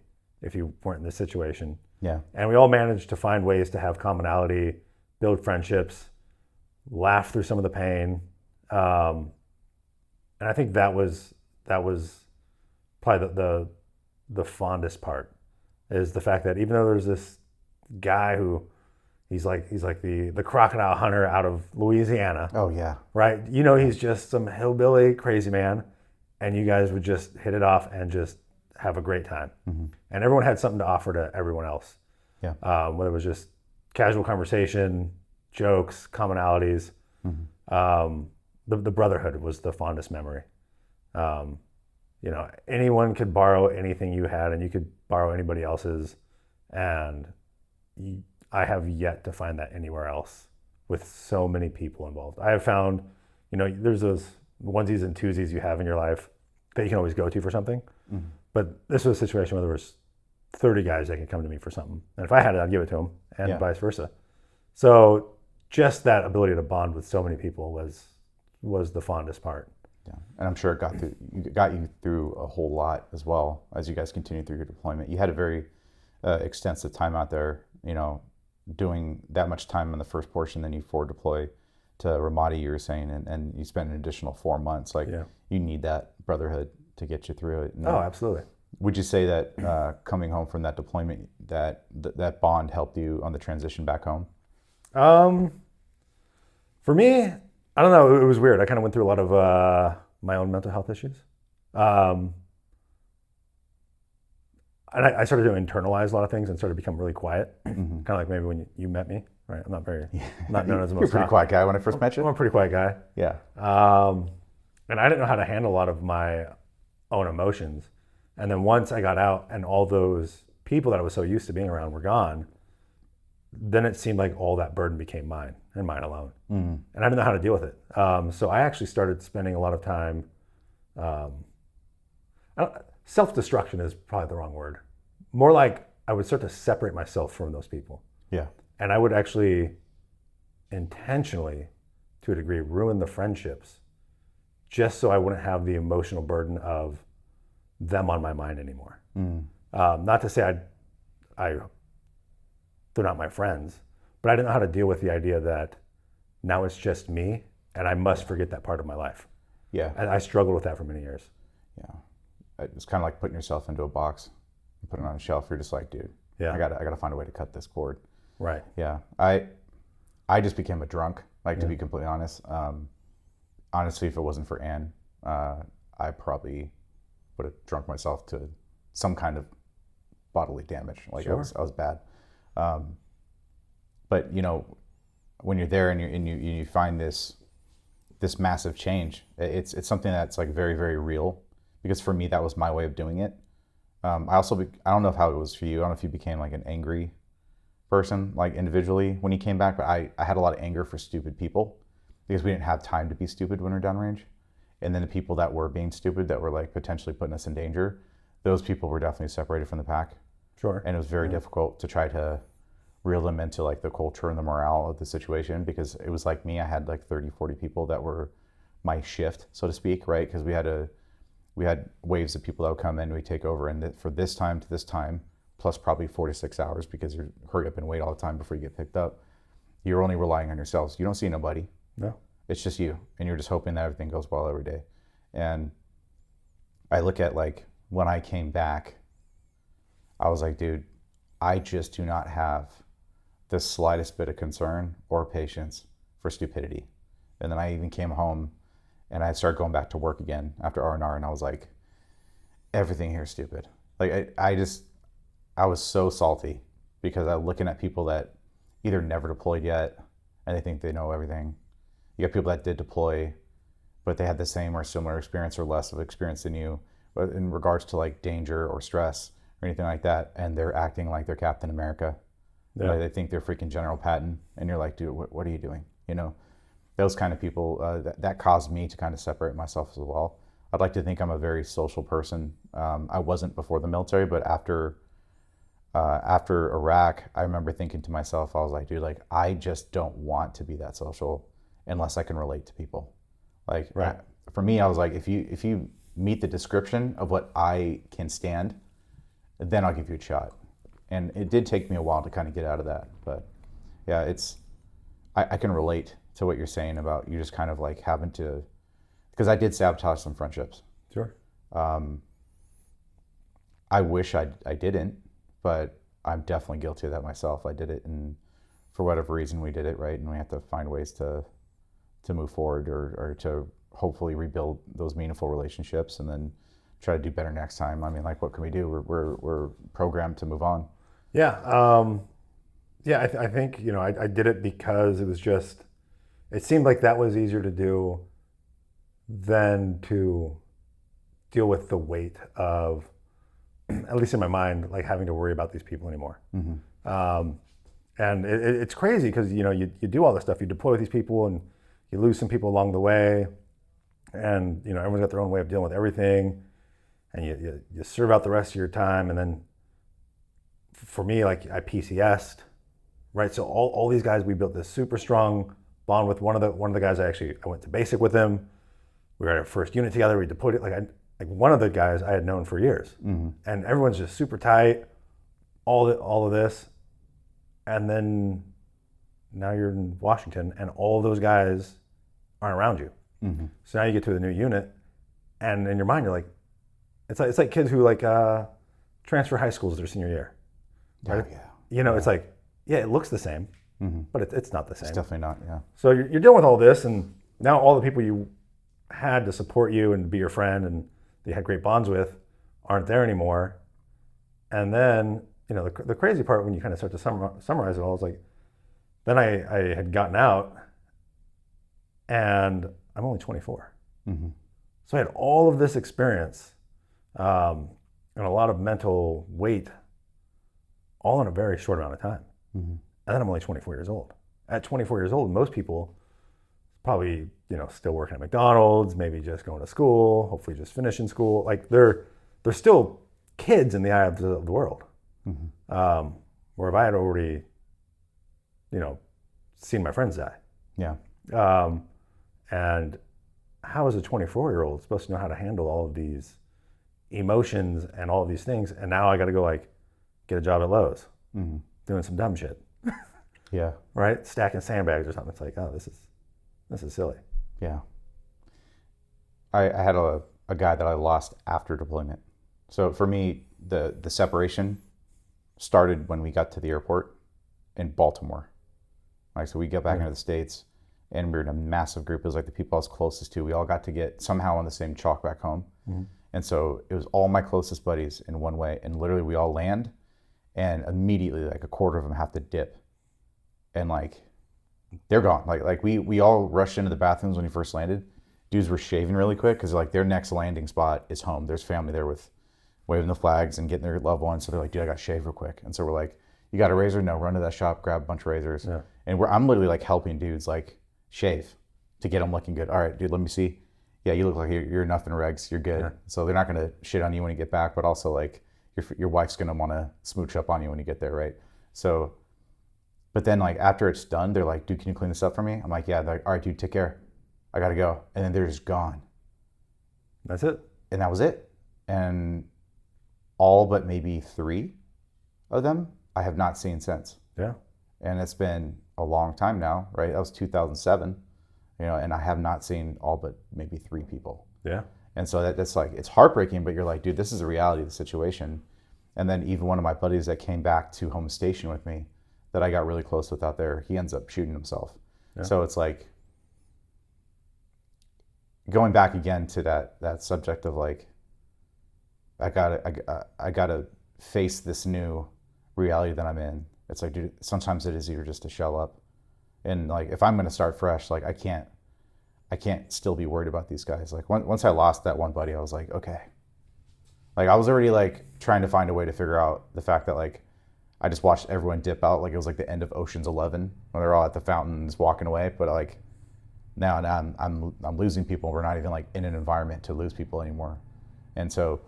if you weren't in this situation. Yeah. And we all managed to find ways to have commonality, build friendships, laugh through some of the pain. And I think that was probably the fondest part, is the fact that even though there's this guy who he's like the crocodile hunter out of Louisiana. Oh yeah. Right? He's just some hillbilly crazy man, and you guys would just hit it off and just have a great time. And everyone had something to offer to everyone else. Yeah. Whether it was just casual conversation, jokes, commonalities. The brotherhood was the fondest memory. Anyone could borrow anything you had, and you could borrow anybody else's. And I have yet to find that anywhere else with so many people involved. I have found, there's those onesies and twosies you have in your life that you can always go to for something. But this was a situation where there was 30 guys that could come to me for something. And if I had it, I'd give it to them, and vice versa. So just that ability to bond with so many people was the fondest part. Yeah, and I'm sure it got you through a whole lot as well as you guys continued through your deployment. You had a very extensive time out there, doing that much time in the first portion, then you forward deploy to Ramadi, you were saying, and you spent an additional 4 months. You need that brotherhood to get you through it. Oh, absolutely. Would you say that coming home from that deployment, that bond helped you on the transition back home? For me, I don't know. It was weird. I kind of went through a lot of my own mental health issues. And I started to internalize a lot of things and started to become really quiet. Kind of like maybe when you met me, right? I'm not known as the most. You're a pretty quiet guy when I first met you. I'm a pretty quiet guy. Yeah. And I didn't know how to handle a lot of my own emotions. And then once I got out and all those people that I was so used to being around were gone, then it seemed like all that burden became mine and mine alone. And I didn't know how to deal with it. So I actually started spending a lot of time, self-destruction is probably the wrong word. More like I would start to separate myself from those people. Yeah. And I would actually intentionally, to a degree, ruin the friendships just so I wouldn't have the emotional burden of them on my mind anymore. Not to say they're not my friends, but I didn't know how to deal with the idea that now it's just me and I must forget that part of my life. Yeah. And I struggled with that for many years. Yeah. It's kind of like putting yourself into a box and putting it on a shelf. You're just like, dude, I gotta find a way to cut this cord. Right. Yeah. I just became a drunk, like to be completely honest. Honestly, if it wasn't for Anne, I probably would have drunk myself to some kind of bodily damage. Like Sure. I was bad. But you know, when you're there and you find this massive change, it's something that's like very, very real, because for me that was my way of doing it. I don't know how it was for you. I don't know if you became like an angry person, like individually when you came back, but I had a lot of anger for stupid people because we didn't have time to be stupid when we we're downrange. And then the people that were being stupid, that were like potentially putting us in danger, those people were definitely separated from the pack. Sure. And it was very difficult to try to reel them into like the culture and the morale of the situation, because it was like me, I had like 30, 40 people that were my shift, so to speak, right? Because we had waves of people that would come in, we take over, and for this time to this time, plus probably 4 to 6 hours, because you're hurry up and wait all the time before you get picked up. You're only relying on yourselves. You don't see nobody. No. It's just you, and you're just hoping that everything goes well every day. And I look at like when I came back, I was like, dude, I just do not have the slightest bit of concern or patience for stupidity. And then I even came home and I started going back to work again after R&R, and I was like, everything here is stupid. Like I was so salty because I'm looking at people that either never deployed yet and they think they know everything. You got people that did deploy, but they had the same or similar experience or less of experience than you, but in regards to like danger or stress or anything like that, and they're acting like they're Captain America. Yeah. Like they think they're freaking General Patton, and you're like, dude, what are you doing? You know, those kind of people, that caused me to kind of separate myself as well. I'd like to think I'm a very social person. I wasn't before the military, but after Iraq, I remember thinking to myself, I was like, dude, like I just don't want to be that social unless I can relate to people. Like right. For me, I was like, if you meet the description of what I can stand, then I'll give you a shot. And it did take me a while to kind of get out of that, but yeah, I can relate to what you're saying about you just kind of like having to, because I did sabotage some friendships. Sure. I wish I didn't, but I'm definitely guilty of that myself. I did it, and for whatever reason we did it, right? And we have to find ways to move forward or to hopefully rebuild those meaningful relationships and then try to do better next time. I mean, like, what can we do? We're programmed to move on. Yeah. I think, you know, I did it because it seemed like that was easier to do than to deal with the weight of, at least in my mind, like having to worry about these people anymore. Mm-hmm. And it's crazy because, you know, you do all this stuff, you deploy with these people and you lose some people along the way, and, you know, everyone's got their own way of dealing with everything, and you serve out the rest of your time. And then for me, like, I PCS'd, right? So all these guys, we built this super strong bond with one of the guys. I went to basic with him. We were at our first unit together. We deployed it. Like one of the guys I had known for years, mm-hmm. and everyone's just super tight. All of this, and then now you're in Washington, and all of those guys aren't around you. Mm-hmm. So now you get to a new unit, and in your mind you're like, it's like kids who like transfer high schools their senior year, right? Oh, yeah. You know, yeah. It's like, yeah, it looks the same, mm-hmm. but it's not the same. It's definitely not. Yeah. So you're dealing with all this, and now all the people you had to support you and be your friend and that you had great bonds with aren't there anymore. And then, you know, the crazy part when you kind of start to summarize it all is like, then I had gotten out, and I'm only 24. Mm-hmm. So I had all of this experience and a lot of mental weight all in a very short amount of time. Mm-hmm. And then I'm only 24 years old. At 24 years old, most people probably, you know, still working at McDonald's, maybe just going to school, hopefully just finishing school. Like they're still kids in the eye of the world. Mm-hmm. Where if I had already, you know, seen my friends die. Yeah. And how is a 24-year-old supposed to know how to handle all of these emotions and all of these things, and now I got to go like get a job at Lowe's, doing some dumb shit. Yeah. Right, stacking sandbags or something. It's like, oh, this is silly. Yeah. I had a guy that I lost after deployment. So for me, the separation started when we got to the airport in Baltimore. Like, so we got back into the States, and we were in a massive group. It was like the people I was closest to. We all got to get somehow on the same chalk back home. And so it was all my closest buddies in one way. And literally we all land, and immediately like a quarter of them have to dip. And like, they're gone. Like we all rushed into the bathrooms when we first landed. Dudes were shaving really quick because like their next landing spot is home. There's family there with waving the flags and getting their loved ones. So they're like, dude, I got shaved real quick. And so we're like, you got a razor? No, run to that shop, grab a bunch of razors. Yeah. And I'm literally like helping dudes like shave to get them looking good. All right, dude, let me see. Yeah, you look like you're enough in regs. You're good. Yeah. So they're not gonna shit on you when you get back, but also like your wife's gonna want to smooch up on you when you get there, right? So, but then like after it's done, they're like, dude, can you clean this up for me? I'm like, yeah. They're like, all right, dude, take care. I gotta go. And then they're just gone. That's it. And that was it. And all but maybe 3 of them I have not seen since. Yeah. And it's been a long time now, right? That was 2007, and I have not seen all but maybe 3 people. Yeah. And so that's like, it's heartbreaking, but you're like, dude, this is the reality of the situation. And then even one of my buddies that came back to home station with me that I got really close with out there, he ends up shooting himself. Yeah. So it's like, going back again to that subject of like, I gotta face this new reality that I'm in. It's like, dude, sometimes it is easier just to shell up. And like, if I'm gonna start fresh, like I can't still be worried about these guys. Like once I lost that one buddy, I was like, okay. Like I was already like trying to find a way to figure out the fact that like, I just watched everyone dip out. Like it was like the end of Ocean's 11 when they're all at the fountains walking away. But like now I'm losing people. We're not even like in an environment to lose people anymore. And so,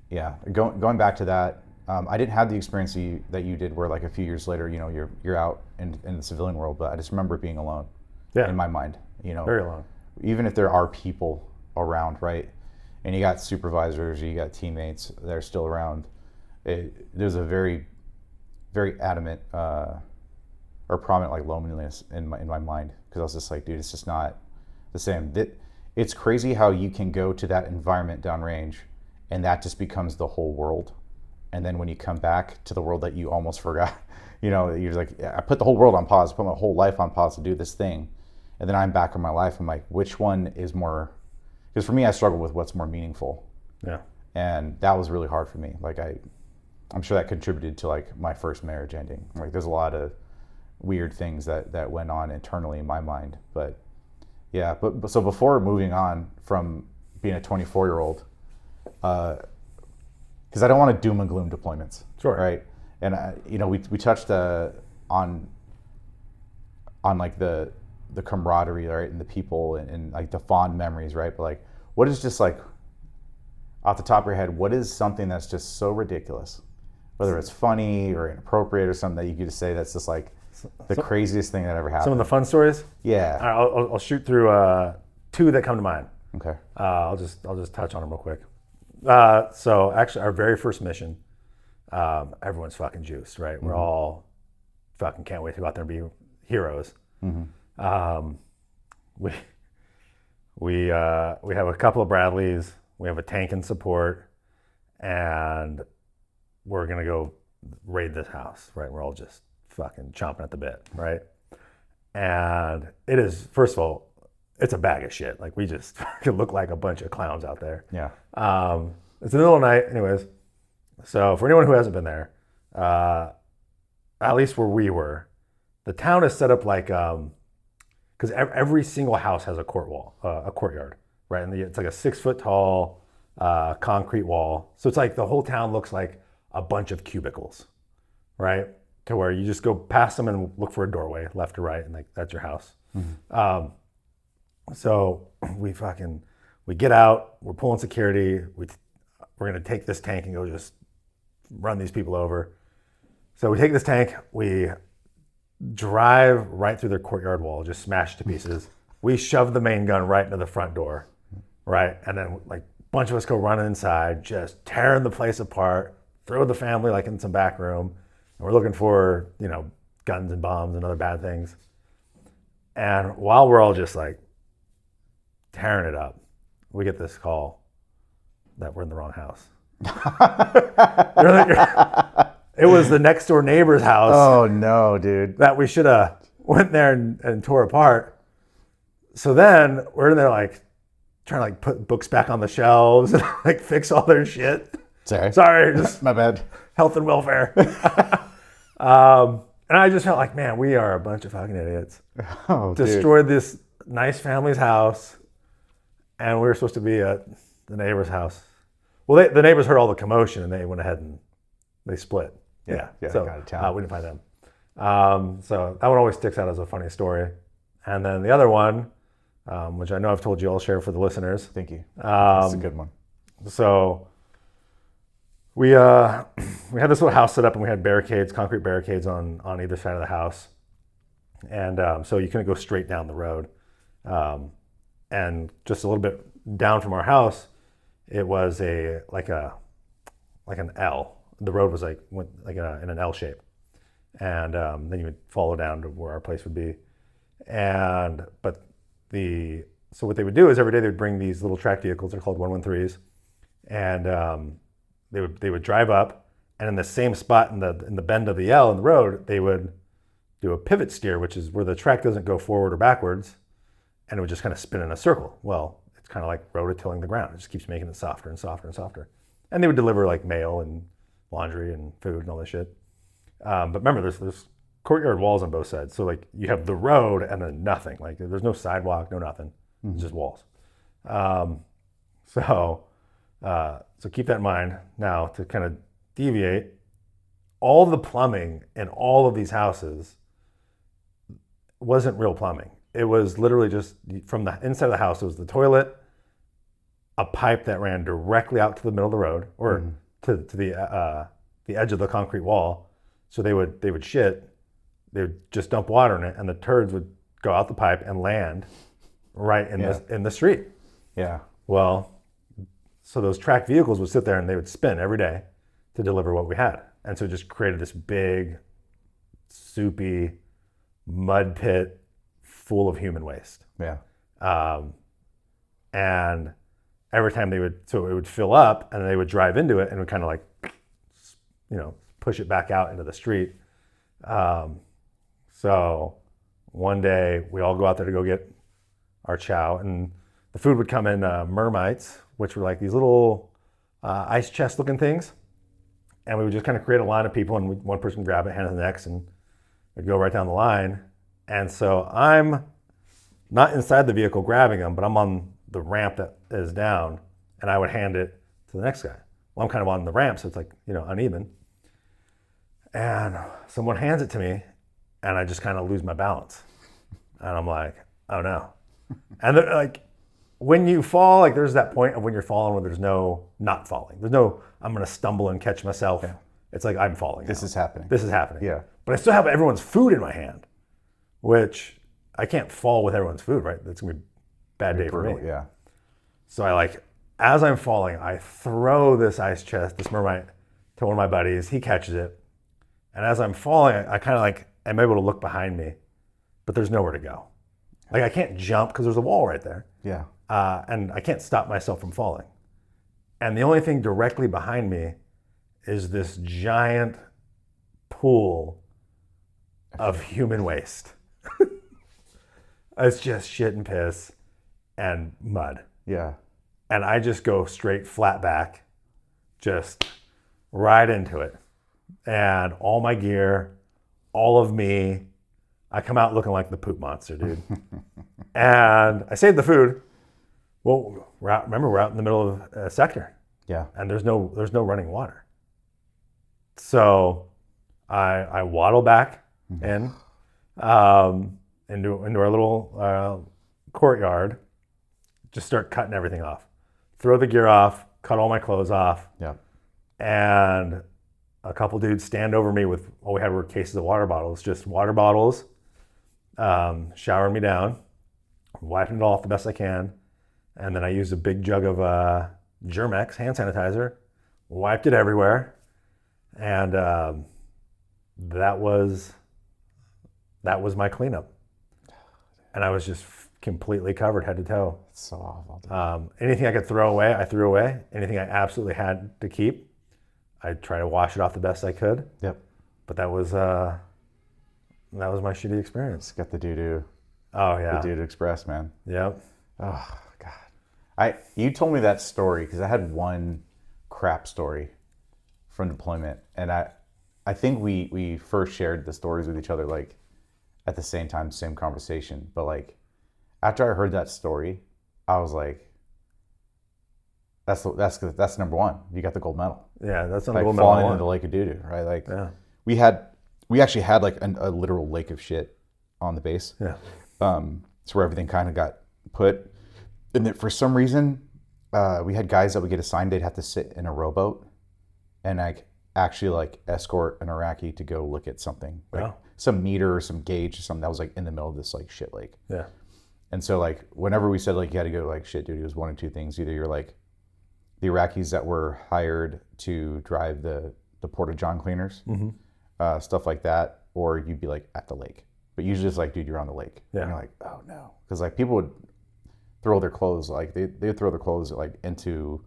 yeah, going back to that, I didn't have the experience that you did where like a few years later, you're out in the civilian world, but I just remember being alone. Yeah. In my mind, very alone. Even if there are people around, right? And you got supervisors, you got teammates that are still around. There's a very, very adamant or prominent like loneliness in my mind, because I was just like, dude, it's just not the same. It's crazy how you can go to that environment downrange, and that just becomes the whole world. And then when you come back to the world that you almost forgot, you're like, I put the whole world on pause, put my whole life on pause to do this thing. And then I'm back in my life. I'm like, which one is more, because for me, I struggle with what's more meaningful. Yeah. And that was really hard for me. Like I'm sure that contributed to like my first marriage ending. Like there's a lot of weird things that went on internally in my mind. But yeah, but so before moving on from being a 24-year-old, because I don't want to doom and gloom deployments. Sure. Right. And we touched on like the camaraderie, right, and the people and like the fond memories, right? But like, what is just like off the top of your head, what is something that's just so ridiculous, whether it's funny or inappropriate or something that you could just say that's just like the craziest thing that ever happened? Some of the fun stories. Yeah. All right, I'll shoot through 2 that come to mind. Okay. I'll just touch on them real quick. So actually, our very first mission, everyone's fucking juiced, right? Mm-hmm. We're all fucking can't wait to go out there and be heroes. Mm-hmm. We have a couple of Bradleys. We have a tank in support, and we're gonna go raid this house, right? We're all just fucking chomping at the bit, right? And it is, first of all, it's a bag of shit. Like we just look like a bunch of clowns out there. Yeah. It's the middle of the night, anyways. So for anyone who hasn't been there, at least where we were, the town is set up like, because every single house has a courtyard, right? And it's like a 6-foot tall concrete wall. So it's like the whole town looks like a bunch of cubicles, right? To where you just go past them and look for a doorway, left or right, and like that's your house. Mm-hmm. So we get out, we're pulling security, we're gonna take this tank and go just run these people over. So we take this tank, we drive right through their courtyard wall, just smash to pieces. We shove the main gun right into the front door, right? And then like bunch of us go running inside, just tearing the place apart, throw the family like in some back room, and we're looking for, guns and bombs and other bad things. And while we're all just like tearing it up, we get this call that we're in the wrong house. It was the next door neighbor's house. Oh no, dude. That we should have went there and tore apart. So then we're in there like trying to like put books back on the shelves and like fix all their shit. Sorry, just my bad. Health and welfare. And I just felt like, man, we are a bunch of fucking idiots. Oh, Destroyed this nice family's house, and we were supposed to be at the neighbor's house. Well, the neighbors heard all the commotion, and they went ahead and they split. Yeah, So got out of town. we didn't find them. So that one always sticks out as a funny story. And then the other one, which I know I've told you, I'll share for the listeners. Thank you. That's a good one. So we had this little house set up, and we had barricades, concrete barricades on either side of the house. And so you couldn't go straight down the road. And just a little bit down from our house, it was like an L. The road was went in an L shape. And then you would follow down to where our place would be. So what they would do is every day they would bring these little track vehicles, they're called 113s, and they would drive up, and in the same spot in the bend of the L in the road, they would do a pivot steer, which is where the track doesn't go forward or backwards, and it would just kind of spin in a circle. Well, it's kind of like rototilling the ground. It just keeps making it softer and softer and softer. And they would deliver like mail and laundry and food and all this shit. But remember, there's courtyard walls on both sides. So like you have the road and then nothing. Like there's no sidewalk, no nothing. It's just walls. So keep that in mind. Now to kind of deviate, all the plumbing in all of these houses wasn't real plumbing. It was literally just from the inside of the house. It was the toilet, a pipe that ran directly out to the middle of the road or to the edge of the concrete wall. So they would shit. They would just dump water in it, and the turds would go out the pipe and land right in the street. Yeah. Well, so those track vehicles would sit there and they would spin every day to deliver what we had. And so it just created this big, soupy mud pit full of human waste. Yeah. And every time it would fill up, and they would drive into it and would kind of like, push it back out into the street. So one day we all go out there to go get our chow, and the food would come in mermites, which were like these little ice chest looking things. And we would just kind of create a line of people, and one person would grab it, hand it to the next, and we'd go right down the line. And so I'm not inside the vehicle grabbing them, but I'm on the ramp that is down, and I would hand it to the next guy. Well, I'm kind of on the ramp, so it's like, uneven. And someone hands it to me, and I just kind of lose my balance. And I'm like, oh no. And like, when you fall, like there's that point of when you're falling where there's no not falling. There's no, I'm going to stumble and catch myself. Yeah. It's like, I'm falling. This is happening. This is happening. Yeah. But I still have everyone's food in my hand, which I can't fall with everyone's food, right? That's going to be a bad day for me. Yeah. So as I'm falling, I throw this ice chest, this mermite, to one of my buddies. He catches it. And as I'm falling, I kind of I'm able to look behind me, but there's nowhere to go. Like I can't jump because there's a wall right there. Yeah. And I can't stop myself from falling. And the only thing directly behind me is this giant pool of human waste. It's just shit and piss and mud. Yeah. And I just go straight flat back, just right into it. And all my gear, all of me, I come out looking like the poop monster, dude. And I saved the food. Well, we're out in the middle of a sector. Yeah. And there's no running water. So I waddle back in into our little courtyard, just start cutting everything off. Throw the gear off, cut all my clothes off. Yeah. And a couple dudes stand over me with, all we had were cases of water bottles, just water bottles, showering me down, wiping it off the best I can. And then I used a big jug of Germex hand sanitizer, wiped it everywhere, and that was my cleanup. And I was just completely covered head to toe. It's so awful. Anything I could throw away, I threw away. Anything I absolutely had to keep, I tried to wash it off the best I could. Yep. But that was my shitty experience. It's got the doo-doo. Oh yeah. The doo-doo express, man. Yep. Oh God. You told me that story because I had one crap story from deployment, and I think we first shared the stories with each other like at the same time, same conversation. But like after I heard that story, I was like, that's number one. You got the gold medal. Yeah, that's not Like gold falling medal. into the lake of doo-doo, right? Like Yeah. we actually had like a literal lake of shit on the base. Yeah. It's where everything kind of got put. And that for some reason, we had guys that would get assigned, they'd have to sit in a rowboat and like actually like escort an Iraqi to go look at something. Like some meter or some gauge or something that was like in the middle of this like shit lake. Yeah. And so like whenever we said like you had to go like shit dude, it was one of two things. Either you're like the Iraqis that were hired to drive the Porta-John cleaners, stuff like that, or you'd be like at the lake. But usually it's like, dude, you're on the lake. Yeah. And you're like, oh no. Because like people would throw their clothes, like they'd throw their clothes like into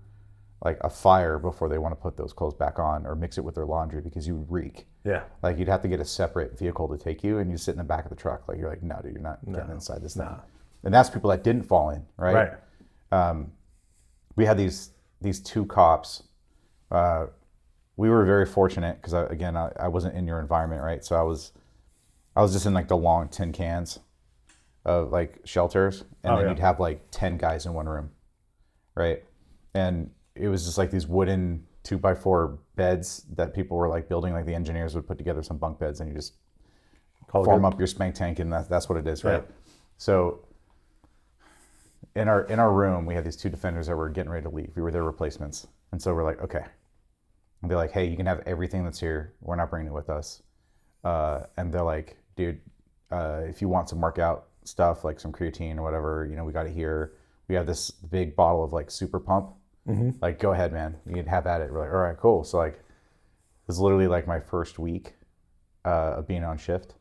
like a fire before they want to put those clothes back on or mix it with their laundry because you would reek. Yeah. Like you'd have to get a separate vehicle to take you and you sit in the back of the truck. Like you're like, no, dude, you're not getting inside this thing. And that's people that didn't fall in, right? Right. We had these two cops. We were very fortunate because I wasn't in your environment, right? So I was just in like the long tin cans of like shelters, and then you'd have like 10 guys in one room, right? And it was just like these wooden 2x4 beds that people were like building, like the engineers would put together some bunk beds, and you just form up your spank tank, and that's what it is, right? Yeah. So in our room, we had these two defenders that were getting ready to leave. We were their replacements, and so we're like, okay. And they're like, hey, you can have everything that's here. We're not bringing it with us. And they're like, dude, if you want some workout stuff, like some creatine or whatever, we got it here. We have this big bottle of like super pump. Like, go ahead, man. You can have at it. We're like, all right, cool. So like, it was literally like my first week of being on shift.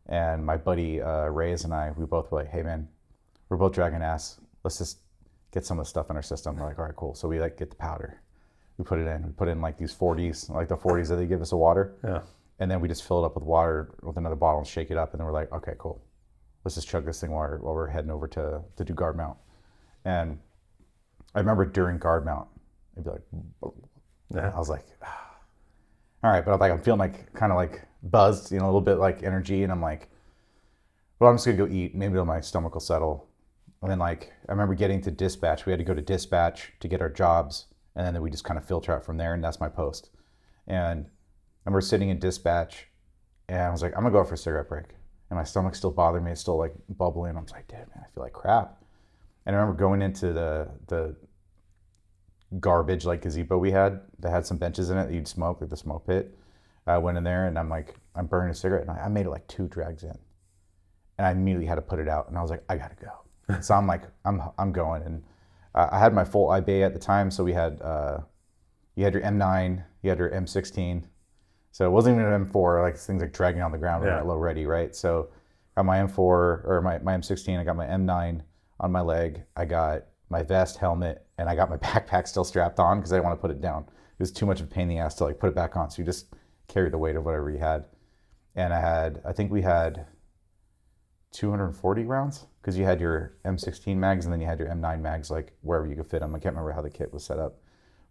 And my buddy Reyes and I, we both were like, hey man, we're both dragging ass. Let's just get some of the stuff in our system. We're like, all right, cool. So we like get the powder. We put it in. We put in like these 40s, like the 40s that they give us of water. Yeah. And then we just fill it up with water with another bottle and shake it up. And then we're like, okay, cool. Let's just chug this thing while we're heading over to do guard mount. And I remember during guard mount, I'd be like, I was like, all right. But I'm feeling like kind of like buzzed, a little bit like energy. And I'm like, well, I'm just going to go eat. Maybe my stomach will settle. And then like, I remember getting to dispatch. We had to go to dispatch to get our jobs. And then we just kind of filter out from there. And that's my post. And I remember sitting in dispatch and I was like, I'm gonna go out for a cigarette break. And my stomach's still bothering me. It's still like bubbling. I was like, dude, man, I feel like crap. And I remember going into the garbage like gazebo we had that had some benches in it that you'd smoke, like the smoke pit. I went in there and I'm like, I'm burning a cigarette. And I made it like 2 drags in. And I immediately had to put it out. And I was like, I gotta go. So I'm like, I'm going. And I had my full IBA at the time. So we had, you had your M9, you had your M16. So it wasn't even an M4, like things like dragging on the ground when at low ready, right? So I got my M4 or my M16, I got my M9 on my leg, I got my vest, helmet, and I got my backpack still strapped on because I didn't want to put it down. It was too much of a pain in the ass to like put it back on. So you just carry the weight of whatever you had. And I think we had 240 rounds because you had your M16 mags and then you had your M9 mags like wherever you could fit them. I can't remember how the kit was set up.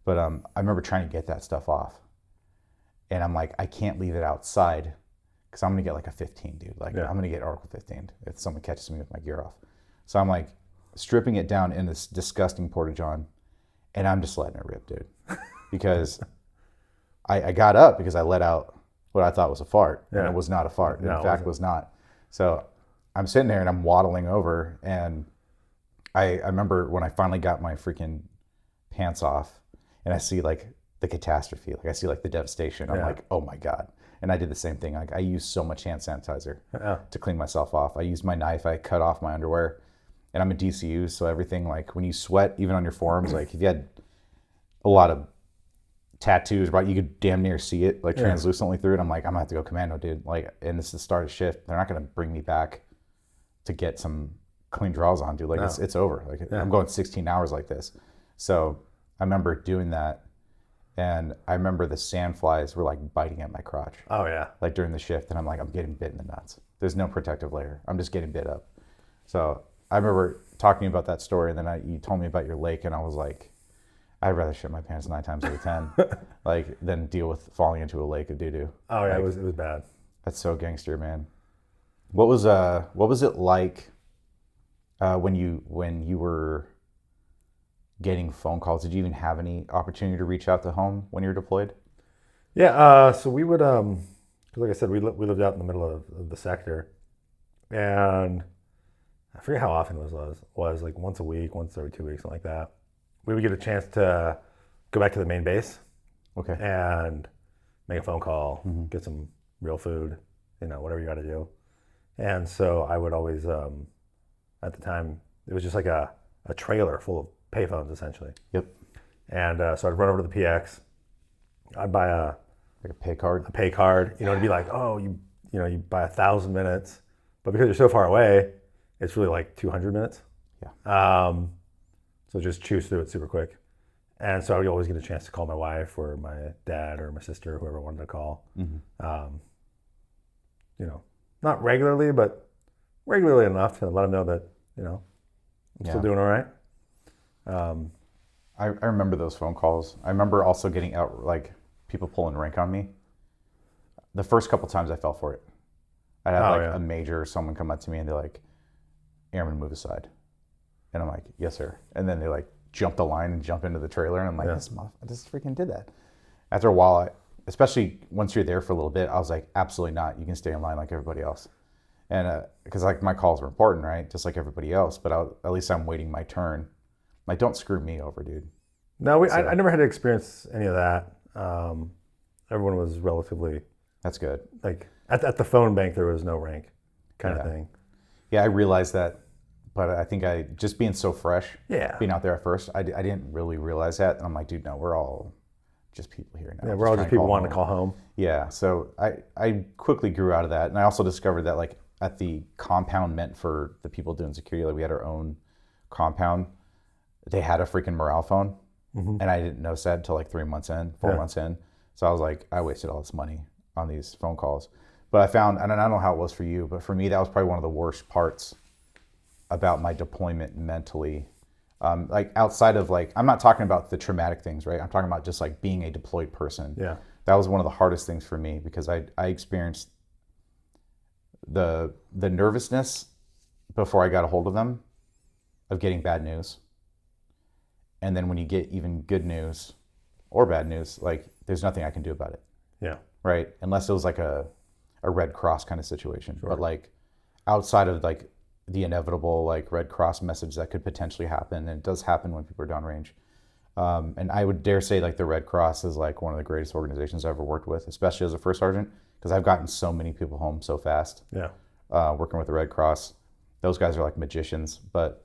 But I remember trying to get that stuff off. And I'm like, I can't leave it outside because I'm going to get like a 15, dude. Like I'm going to get Article 15 if someone catches me with my gear off. So I'm like stripping it down in this disgusting Porta-John and I'm just letting it rip, dude. Because I got up because I let out what I thought was a fart. And it was not a fart. No, in fact, it was not. So I'm sitting there and I'm waddling over and I remember when I finally got my freaking pants off and I see like the catastrophe, like I see like the devastation. I'm like, oh my God. And I did the same thing. Like I used so much hand sanitizer to clean myself off. I used my knife, I cut off my underwear, and I'm a DCU, so everything like when you sweat, even on your forearms, like if you had a lot of tattoos, right? You could damn near see it like Yeah. translucently through it. I'm like, I'm gonna have to go commando, dude. Like, and this is the start of shift. They're not gonna bring me back to get some clean draws on, dude. Like, No. it's over. Like, Yeah. I'm going 16 hours like this. So I remember doing that, and I remember the sandflies were like biting at my crotch, Oh yeah. like during the shift, and I'm like, I'm getting bit in the nuts. There's no protective layer. I'm just getting bit up. So I remember talking about that story, and then you told me about your lake, and I was like, I'd rather shit my pants 9 times out of 10, like, than deal with falling into a lake of doo doo. Oh yeah. Like, It was bad. that's so gangster, man. What was it like when you were getting phone calls? Did you even have any opportunity to reach out to home when you were deployed? Yeah. So we would 'cause like I said, we lived out in the middle of the sector, and I forget how often it was like once a week, once every 2 weeks, something like that. We would get a chance to go back to the main base Okay. and make a phone call, get some real food, whatever you got to do. And so I would always, at the time, it was just like a trailer full of payphones essentially. Yep. And so I'd run over to the PX. I'd buy Like a pay card. a pay card, to be like, oh, you buy 1,000 minutes, but because you're so far away, it's really like 200 minutes. Yeah. So just choose through it super quick. And so I would always get a chance to call my wife or my dad or my sister, whoever wanted to call. Not regularly, but regularly enough to let them know that, I'm still doing all right. I remember those phone calls. I remember also getting out, like, people pulling rank on me. The first couple times I fell for it. I had a major or someone come up to me and they're like, Airman, move aside. And I'm like, yes, sir. And then they like jump the line and jump into the trailer. And I'm like, I just freaking did that. After a while, especially once you're there for a little bit, I was like, absolutely not. You can stay in line like everybody else. And because like my calls were important, right? Just like everybody else. But at least I'm waiting my turn. Like, don't screw me over, dude. No, I never had to experience any of that. Everyone was relatively. That's good. Like at the phone bank, there was no rank kind of thing. Yeah, I realized that. But I think just being so fresh, Yeah. being out there at first, I didn't really realize that. And I'm like, dude, no, we're all just people here now. Yeah, we're all just people wanting to call home. Yeah, so I quickly grew out of that. And I also discovered that like at the compound meant for the people doing security, like we had our own compound, they had a freaking morale phone. And I didn't notice that until like 4 months in. So I was like, I wasted all this money on these phone calls. But I found, and I don't know how it was for you, but for me, that was probably one of the worst parts about my deployment mentally. Like outside of like, I'm not talking about the traumatic things, right? I'm talking about just like being a deployed person. Yeah. That was one of the hardest things for me because I experienced the nervousness before I got a hold of them of getting bad news. And then when you get even good news or bad news, like there's nothing I can do about it. Yeah. Right. Unless it was like a Red Cross kind of situation. Sure. But like outside of like the inevitable like Red Cross message that could potentially happen, and it does happen when people are downrange. And I would dare say like the Red Cross is like one of the greatest organizations I've ever worked with, especially as a first sergeant, because I've gotten so many people home so fast. Yeah. Working with the Red Cross, those guys are like magicians. But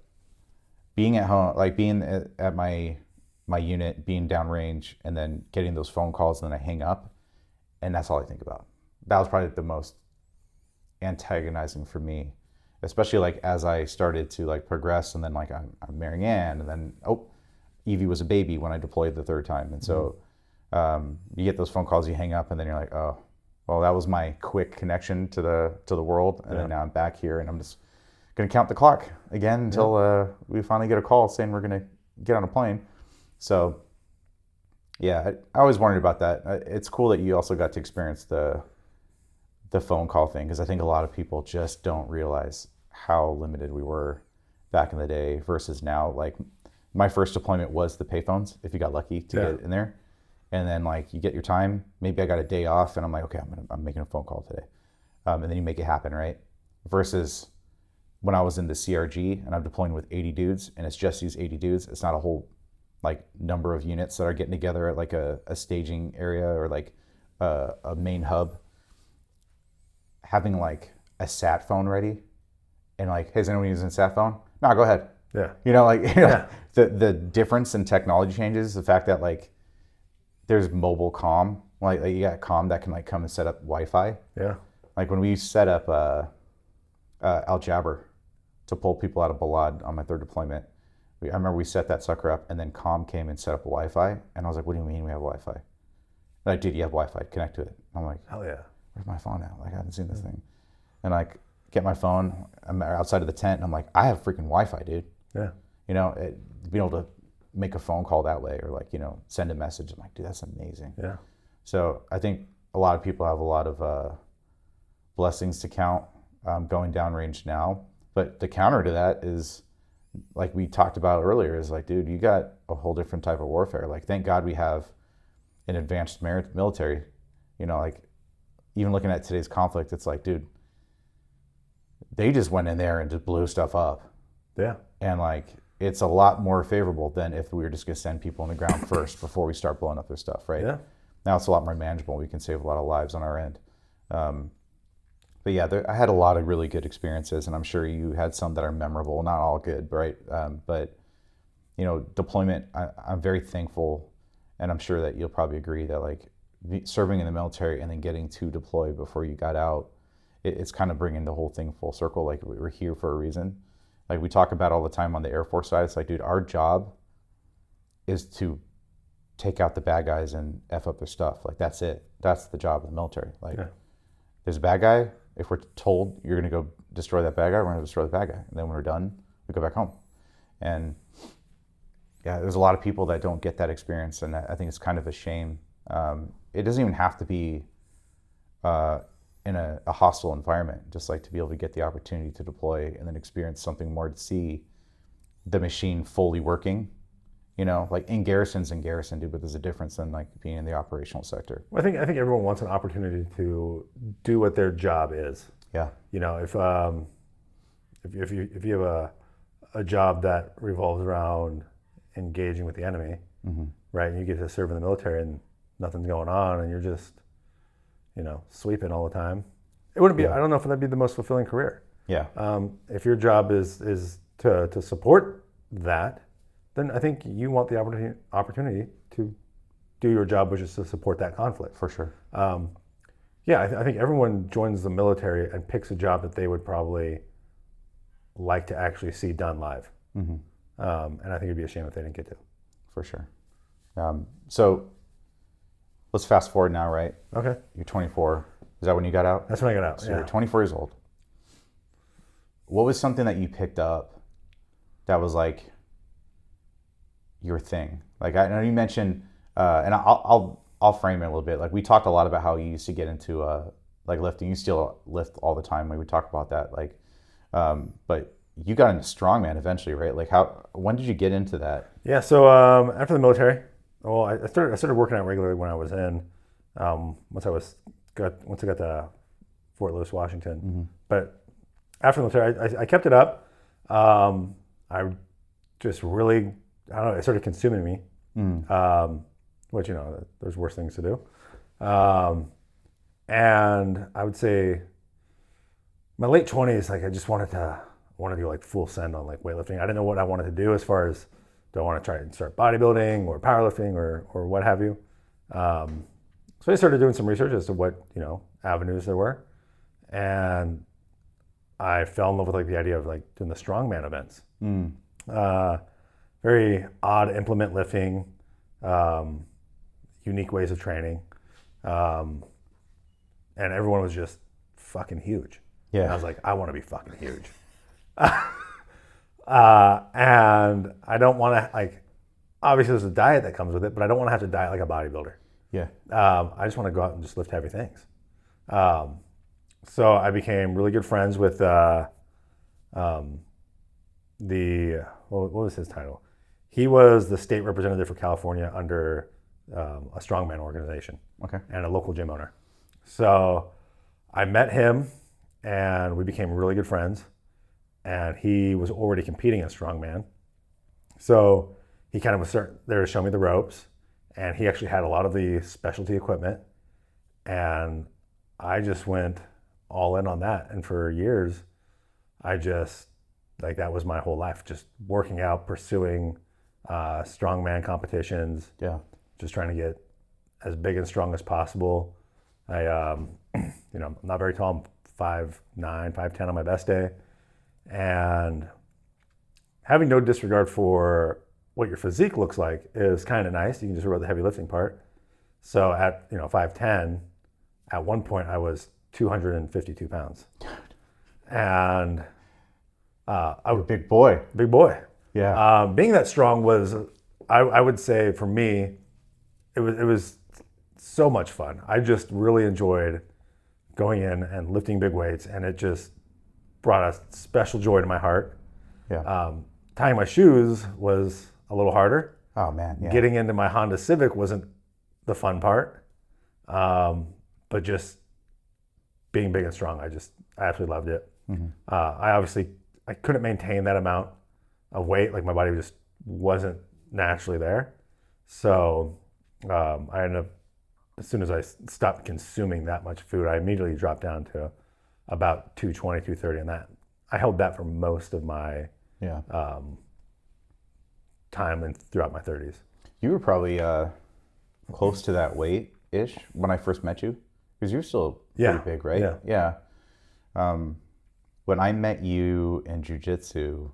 being at home, like being at my unit, being downrange, and then getting those phone calls, and then I hang up, and that's all I think about. That was probably the most antagonizing for me, especially like as I started to like progress, and then like I'm marrying Ann, and then Evie was a baby when I deployed the third time, and so you get those phone calls, you hang up, and then you're like, oh, well, that was my quick connection to the world, and then now I'm back here, and I'm just gonna count the clock again until we finally get a call saying we're gonna get on a plane. So yeah, I always wondered about that. It's cool that you also got to experience the phone call thing, because I think a lot of people just don't realize how limited we were back in the day versus now. Like my first deployment was the payphones, if you got lucky to get in there. And then like you get your time, maybe I got a day off and I'm like, okay, I'm making a phone call today. And then you make it happen, right? Versus when I was in the CRG and I'm deploying with 80 dudes and it's just these 80 dudes, it's not a whole like number of units that are getting together at like a staging area or like a main hub. Having like a sat phone ready and like, hey, is anyone using a sat phone? No, go ahead. Yeah. You know, like Yeah. the difference in technology changes. The fact that like there's mobile comm, like you got comm that can like come and set up Wi-Fi. Yeah. Like when we set up Al Jaber to pull people out of Balad on my third deployment, I remember we set that sucker up, and then comm came and set up Wi-Fi, and I was like, "What do you mean we have Wi-Fi?" And like, dude, you have Wi-Fi. Connect to it. I'm like, Hell yeah. "Where's my phone at? Like, I haven't seen this thing." And like, get my phone. I'm outside of the tent, and I'm like, "I have freaking Wi-Fi, dude." Yeah. You know, being able to make a phone call that way, or like, you know, send a message. I'm like, dude, that's amazing. Yeah. So I think a lot of people have a lot of blessings to count going downrange now. But the counter to that is, like we talked about earlier, is like, dude, you got a whole different type of warfare. Like, thank God we have an advanced military. You know, like, even looking at today's conflict, it's like, dude, they just went in there and just blew stuff up. Yeah. And like, it's a lot more favorable than if we were just going to send people on the ground first before we start blowing up their stuff, right? Yeah. Now it's a lot more manageable. We can save a lot of lives on our end. But yeah, I had a lot of really good experiences, and I'm sure you had some that are memorable. Not all good, right? But you know, deployment, I'm very thankful, and I'm sure that you'll probably agree that like serving in the military and then getting to deploy before you got out, it's kind of bringing the whole thing full circle. Like, we were here for a reason. Like we talk about all the time on the Air Force side, it's like, dude, our job is to take out the bad guys and F up their stuff. Like, that's it. That's the job of the military. Like, there's a bad guy. If we're told you're going to go destroy that bad guy, we're going to destroy the bad guy. And then when we're done, we go back home. And yeah, there's a lot of people that don't get that experience, and I think it's kind of a shame. It doesn't even have to be in a hostile environment, just like to be able to get the opportunity to deploy and then experience something more, to see the machine fully working. You know, like in garrisons and garrison, dude, but there's a difference than like being in the operational sector. Well, I think everyone wants an opportunity to do what their job is. Yeah. You know, if you have a job that revolves around engaging with the enemy, right, and you get to serve in the military and nothing's going on, and you're just, you know, sweeping all the time, it wouldn't be. I don't know if that'd be the most fulfilling career. Yeah. If your job is to support that, then I think you want the opportunity to do your job, which is to support that conflict. For sure. Yeah, I think everyone joins the military and picks a job that they would probably like to actually see done live. And I think it'd be a shame if they didn't get to. For sure. So let's fast forward now, right? Okay. You're 24. Is that when you got out? That's when I got out. So yeah. you're 24 years old. What was something that you picked up that was like your thing? Like, I know you mentioned, and I'll frame it a little bit. Like, we talked a lot about how you used to get into like lifting. You still lift all the time. Like, we talked about that. Like, but you got into strongman eventually, right? Like, when did you get into that? Yeah. So after the military, well, I started working out regularly when I was in. Once I got to Fort Lewis, Washington. But after the military, I kept it up. I just really, I don't know, it started consuming me, which, you know, there's worse things to do. And I would say my late 20s, like I just wanted to do like full send on like weightlifting. I didn't know what I wanted to do as far as, do I want to try and start bodybuilding or powerlifting or what have you. So I started doing some research as to what, you know, avenues there were. And I fell in love with like the idea of like doing the strongman events. Very odd implement lifting, unique ways of training. And everyone was just fucking huge. Yeah. And I was like, I want to be fucking huge. And I don't want to, like, obviously there's a diet that comes with it, but I don't want to have to diet like a bodybuilder. Yeah. I just want to go out and just lift heavy things. So I became really good friends with what was his title? He was the state representative for California under a strongman organization. Okay. And a local gym owner. So I met him and we became really good friends. And he was already competing as strongman. So he kind of was there to show me the ropes. And he actually had a lot of the specialty equipment. And I just went all in on that. And for years, I just like that was my whole life, just working out, pursuing strongman competitions, Yeah. just trying to get as big and strong as possible. I, I'm not very tall. I'm 5'9", 5'10" on my best day. And having no disregard for what your physique looks like is kind of nice. You can just worry about the heavy lifting part. So at 5'10", at one point I was 252 pounds. And You're a big boy. big boy. Yeah. Being that strong was, I would say for me, it was so much fun. I just really enjoyed going in and lifting big weights, and it just brought a special joy to my heart. Yeah. Tying my shoes was a little harder. Oh man. Yeah. Getting into my Honda Civic wasn't the fun part, but just being big and strong, I absolutely loved it. I couldn't maintain that amount of weight. Like my body just wasn't naturally there. So I ended up, as soon as I stopped consuming that much food, I immediately dropped down to about 220, 230, and that I held that for most of my Yeah. time and throughout my 30s. You were probably close to that weight-ish when I first met you, because you're still pretty big, right? Yeah. Yeah. When I met you in jiu-jitsu,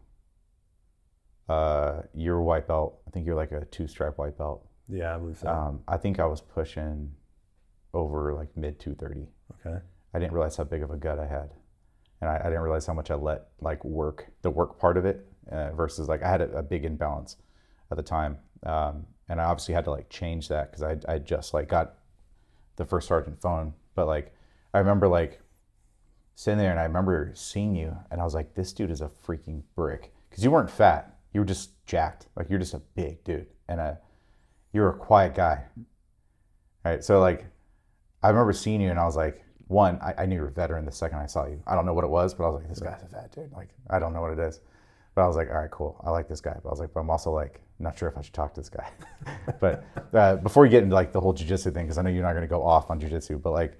you're a white belt. I think you're like a 2-stripe white belt. Yeah, I believe so. I think I was pushing over like mid 230. Okay. I didn't realize how big of a gut I had, and I didn't realize how much I let like the work part of it versus like I had a big imbalance at the time, and I obviously had to like change that because I just like got the first sergeant phone, but like I remember like sitting there and I remember seeing you and I was like, this dude is a freaking brick, because you weren't fat, you were just jacked, like you're just a big dude, and you're a quiet guy. Right, so like I remember seeing you and I was like, one, I knew you were a veteran the second I saw you. I don't know what it was, but I was like, this guy's a fat dude. Like, I don't know what it is. But I was like, all right, cool. I like this guy. But I was like, but I'm also like, not sure if I should talk to this guy. But before we get into like the whole jiu-jitsu thing, because I know you're not going to go off on jiu-jitsu, but like,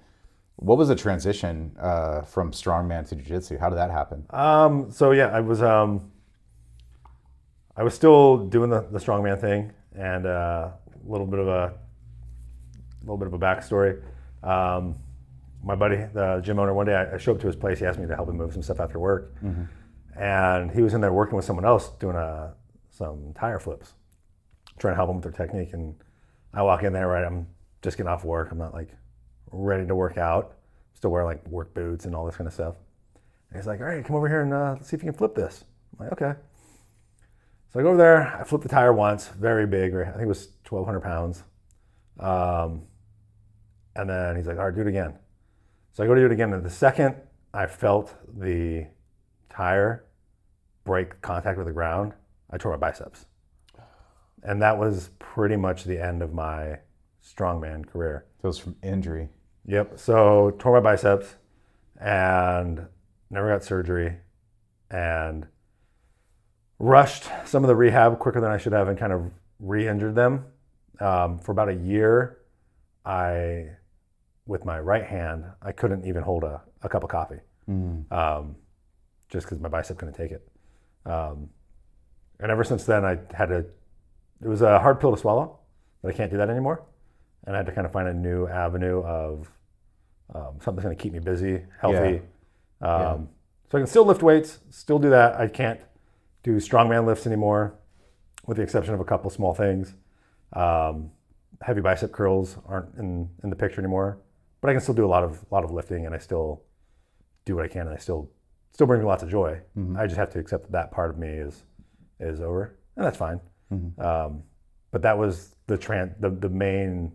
what was the transition from strongman to jiu-jitsu? How did that happen? So yeah, I was still doing the strongman thing, and a little bit of a backstory. My buddy, the gym owner, one day I showed up to his place. He asked me to help him move some stuff after work, and he was in there working with someone else doing some tire flips, trying to help him with their technique. And I walk in there, right? I'm just getting off work. I'm not like ready to work out. Still wearing like work boots and all this kind of stuff. And he's like, all right, come over here and let's see if you can flip this. I'm like, okay. So I go over there. I flip the tire once, very big. I think it was 1,200 pounds. And then he's like, all right, do it again. So I go to do it again, and the second I felt the tire break contact with the ground, I tore my biceps. And that was pretty much the end of my strongman career. It was from injury. Yep, so tore my biceps and never got surgery, and rushed some of the rehab quicker than I should have and kind of re-injured them. For about a year, with my right hand, I couldn't even hold a cup of coffee, just because my bicep couldn't take it. And ever since then, it was a hard pill to swallow, but I can't do that anymore. And I had to kind of find a new avenue of something that's going to keep me busy, healthy. So I can still lift weights, still do that. I can't do strongman lifts anymore, with the exception of a couple small things. Heavy bicep curls aren't in the picture anymore. But I can still do a lot of lifting, and I still do what I can, and I still bring me lots of joy. I just have to accept that part of me is over, and that's fine. But that was the main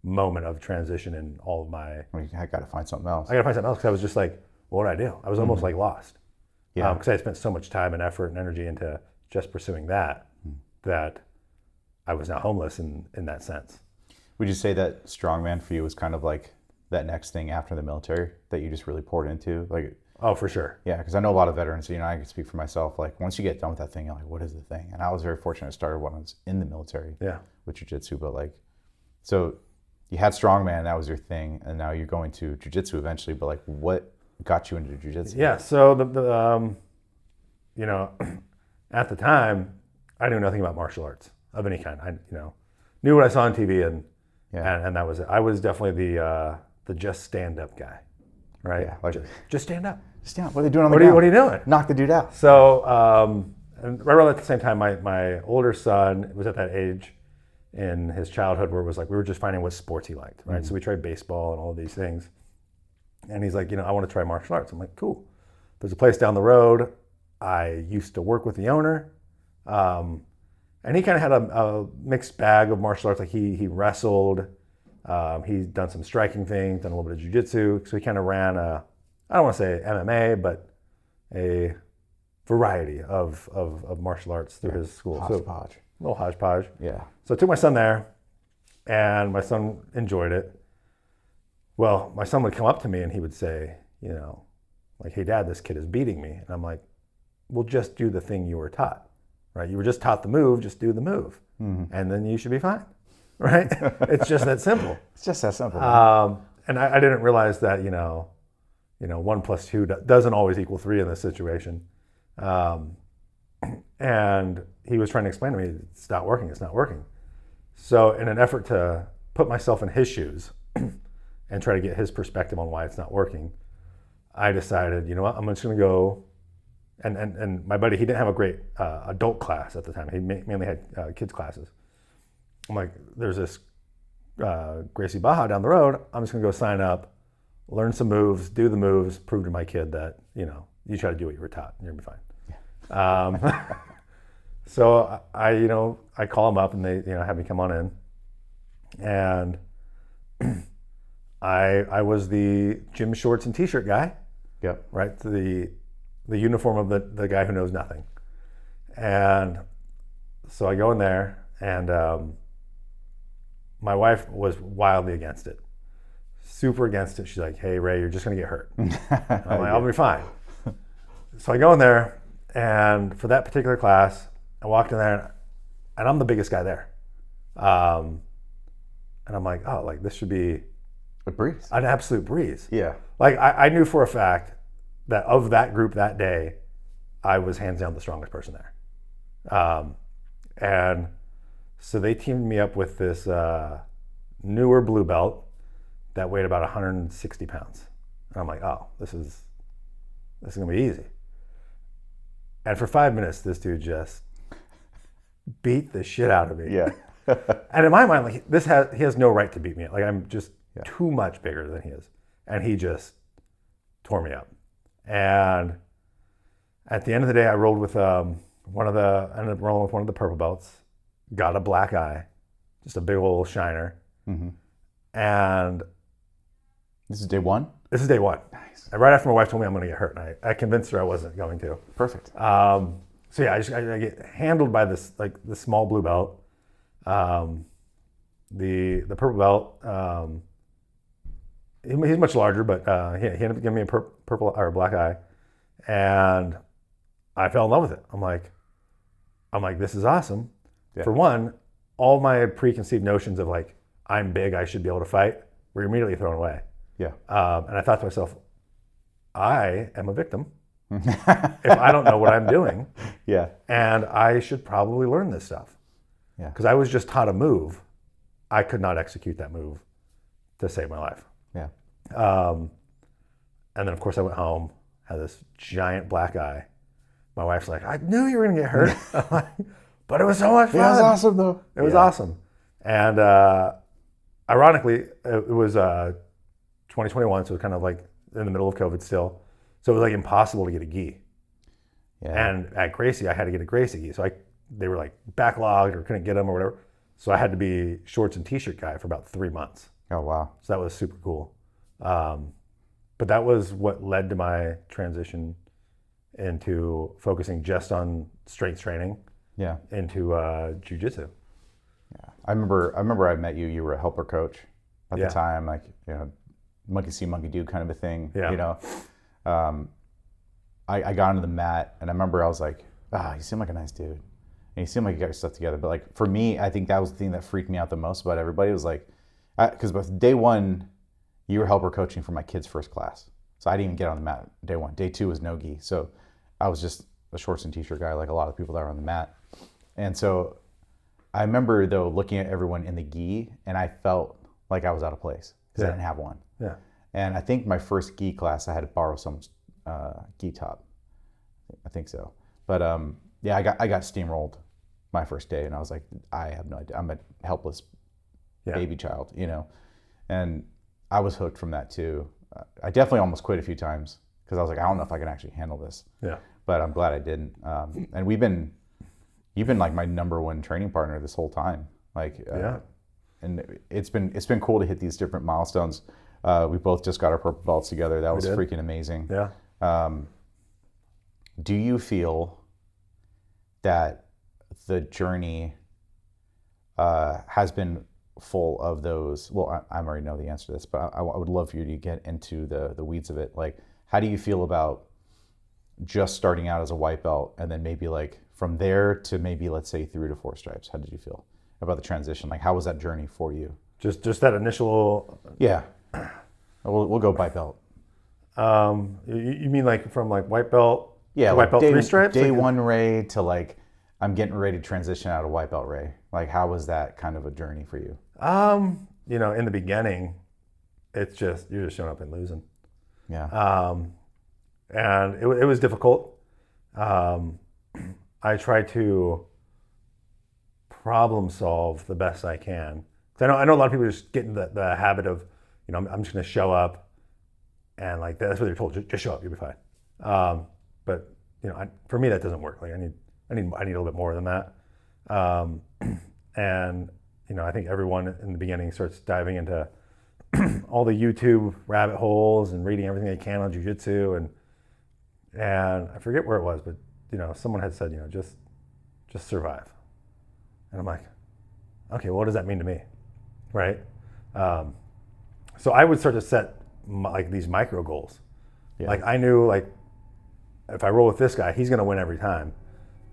moment of transition in all of my. I got to find something else. I got to find something else, because I was just like, what would I do? I was almost like lost. Yeah. Because I had spent so much time and effort and energy into just pursuing that I was now homeless in that sense. Would you say that strongman for you was kind of like that next thing after the military that you just really poured into? Like, oh, for sure. Yeah, because I know a lot of veterans, I can speak for myself, like once you get done with that thing, you're like, what is the thing? And I was very fortunate to start when I was in the military with jiu-jitsu, but like, so you had strongman, that was your thing, and now you're going to jiu-jitsu eventually, but like what got you into jiu-jitsu? Yeah, so at the time, I knew nothing about martial arts of any kind. I, knew what I saw on TV and that was it. I was definitely the just stand up guy, right? Yeah, like just stand up. What are they doing on the ground? What are you doing? Knock the dude out. So, and right around at the same time, my older son was at that age in his childhood where it was like we were just finding what sports he liked, right? So we tried baseball and all of these things, and he's like, I want to try martial arts. I'm like, cool. There's a place down the road. I used to work with the owner, and he kind of had a mixed bag of martial arts. Like he wrestled, he's done some striking things, done a little bit of jiu-jitsu. So he kind of ran I don't want to say MMA, but a variety of martial arts through his school. Hodgepodge. So, a little hodgepodge. Yeah. So I took my son there, and my son enjoyed it. Well, my son would come up to me and he would say, like, hey, Dad, this kid is beating me. And I'm like, well, just do the thing you were taught, right? You were just taught the move, just do the move. And then you should be fine, right? It's just that simple. It's just that simple. And I didn't realize that, 1 + 2 doesn't always equal 3 in this situation. And he was trying to explain to me, it's not working. So in an effort to put myself in his shoes and try to get his perspective on why it's not working, I decided, you know what, I'm just going to go. And my buddy, he didn't have a great adult class at the time. He mainly had kids classes. I'm like, there's this Gracie Baja down the road. I'm just going to go sign up, learn some moves, do the moves, prove to my kid that, you try to do what you were taught and you'll be fine. So I call them up and they, have me come on in. And I was the gym shorts and t-shirt guy. Yep. Right? The uniform of the guy who knows nothing. And so I go in there and my wife was wildly against it. Super against it. She's like, hey, Ray, you're just going to get hurt. I'm like, I'll be fine. So I go in there, and for that particular class, I walked in there, and I'm the biggest guy there. And I'm like, oh, like this should be a breeze. An absolute breeze. Yeah. Like I knew for a fact that of that group that day, I was hands down the strongest person there. And so they teamed me up with this newer blue belt that weighed about 160 pounds. And I'm like, oh, this is gonna be easy. And for 5 minutes, this dude just beat the shit out of me. Yeah. And in my mind, like he has no right to beat me. Like I'm just too much bigger than he is. And he just tore me up. And at the end of the day, I rolled with I ended up rolling with one of the purple belts, got a black eye, just a big old shiner. Mm-hmm. And this is day one? This is day one. Nice. And right after my wife told me I'm going to get hurt, and I convinced her I wasn't going to. Perfect. So yeah, I get handled by this small blue belt. The purple belt, he's much larger, but he ended up giving me a purple or a black eye, and I fell in love with it. I'm like, this is awesome. Yeah. For one, all my preconceived notions of like I'm big, I should be able to fight, were immediately thrown away. Yeah. And I thought to myself, I am a victim if I don't know what I'm doing. Yeah. And I should probably learn this stuff. Yeah. Because I was just taught a move. I could not execute that move to save my life. Yeah. And then of course I went home, had this giant black eye. My wife's like, I knew you were gonna get hurt. I'm like, but it was so much fun. It was awesome though. It was awesome. And ironically, it was 2021, so it was kind of like in the middle of COVID still. So it was like impossible to get a gi. Yeah. And at Gracie, I had to get a Gracie gi. So they were like backlogged or couldn't get them or whatever. So I had to be shorts and t-shirt guy for about 3 months. Oh, wow. So that was super cool. But that was what led to my transition into focusing just on strength training. Yeah. Into jiu-jitsu. Yeah. I remember I met you. You were a helper coach at the time, like, monkey see, monkey do kind of a thing. Yeah. I got onto the mat and I remember I was like, you seem like a nice dude. And you seem like you got your stuff together. But like for me, I think that was the thing that freaked me out the most about everybody. It was like, because with day one, you were helper coaching for my kid's first class. So I didn't even get on the mat day one. Day two was no gi. So I was just a shorts and t-shirt guy, like a lot of people that are on the mat. And so I remember though looking at everyone in the gi, and I felt like I was out of place because I didn't have one. Yeah. And I think my first gi class, I had to borrow some gi top. I think so. But yeah, I got steamrolled my first day, and I was like, I have no idea. I'm a helpless baby child, you know. And I was hooked from that too. I definitely almost quit a few times because I was like, I don't know if I can actually handle this. Yeah. But I'm glad I didn't. And you've been like my number one training partner this whole time. Like, and it's been cool to hit these different milestones. We both just got our purple belts together. That was freaking amazing. Yeah. Do you feel that the journey has been full of those? Well, I already know the answer to this, but I would love for you to get into the weeds of it. Like, how do you feel about just starting out as a white belt and then maybe like from there to maybe, let's say, 3 to 4 stripes? How did you feel about the transition? Like, how was that journey for you? Just that initial. Yeah. We'll go white belt. You mean like from like white belt? Yeah, to like white belt 3 stripes. Day like, one Ray to like I'm getting ready to transition out of white belt Ray. Like, how was that kind of a journey for you? You know, in the beginning, it's just you're just showing up and losing. Yeah. And it was difficult. I try to problem solve the best I can. Because I know a lot of people just get in the habit of, you know, I'm just going to show up, and like that's what they're told. Just show up, you'll be fine. But you know, for me that doesn't work. Like I need a little bit more than that. And you know, I think everyone in the beginning starts diving into all the YouTube rabbit holes and reading everything they can on jiu-jitsu, and I forget where it was, but you know, someone had said, you know, just survive. And I'm like, okay, well, what does that mean to me, right? So I would start to set like these micro goals. Yeah. Like I knew, like if I roll with this guy, he's going to win every time,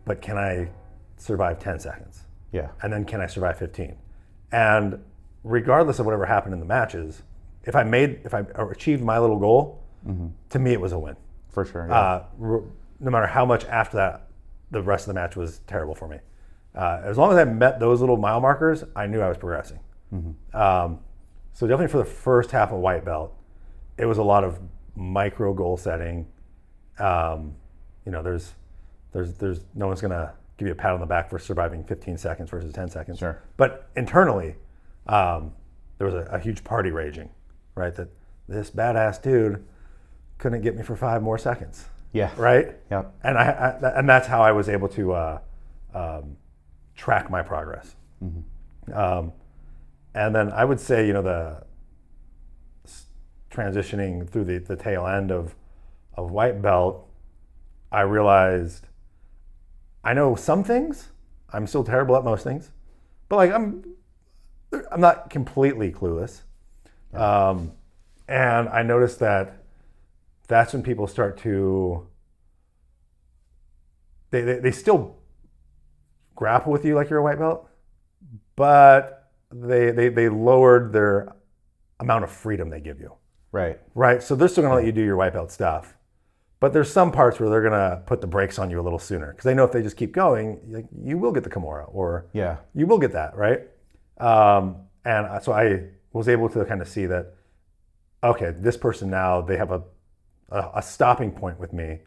but can I survive 10 seconds? Yeah. And then can I survive 15? And regardless of whatever happened in the matches, if I achieved my little goal, to me it was a win. For sure. Yeah. No matter how much after that, the rest of the match was terrible for me. As long as I met those little mile markers, I knew I was progressing. So definitely for the first half of white belt, it was a lot of micro goal setting. You know, there's no one's gonna give you a pat on the back for surviving 15 seconds versus 10 seconds. Sure. But internally, there was a huge party raging, right? That this badass dude couldn't get me for 5 more seconds. Yeah. Right. Yeah. And and that's how I was able to track my progress. And then I would say, you know, the transitioning through the tail end of white belt, I realized I know some things. I'm still terrible at most things, but like I'm not completely clueless. And I noticed that's when people start to they still grapple with you like you're a white belt, but they lowered their amount of freedom they give you. Right. So they're still gonna let you do your white belt stuff, but there's some parts where they're gonna put the brakes on you a little sooner because they know if they just keep going, like, you will get the Kimura or you will get that, right? And so I was able to kind of see that, okay, this person now, they have a stopping point with me.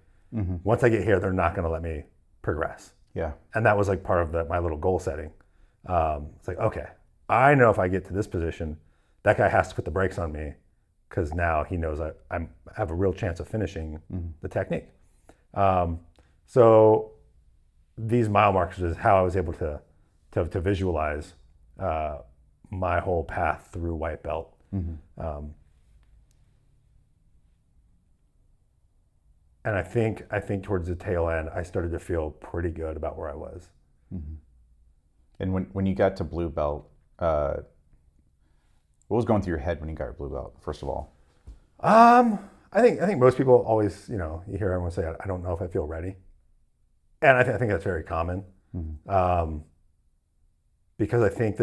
Once I get here, they're not gonna let me progress. Yeah. And that was like part of my little goal setting. It's like, okay, I know if I get to this position, that guy has to put the brakes on me because now he knows I have a real chance of finishing the technique. So these mile markers is how I was able to visualize my whole path through white belt. And I think towards the tail end, I started to feel pretty good about where I was. And when you got to blue belt, what was going through your head when you got your blue belt, first of all? I think most people always, you know, you hear everyone say, I don't know if I feel ready. And I think that's very common. Because I think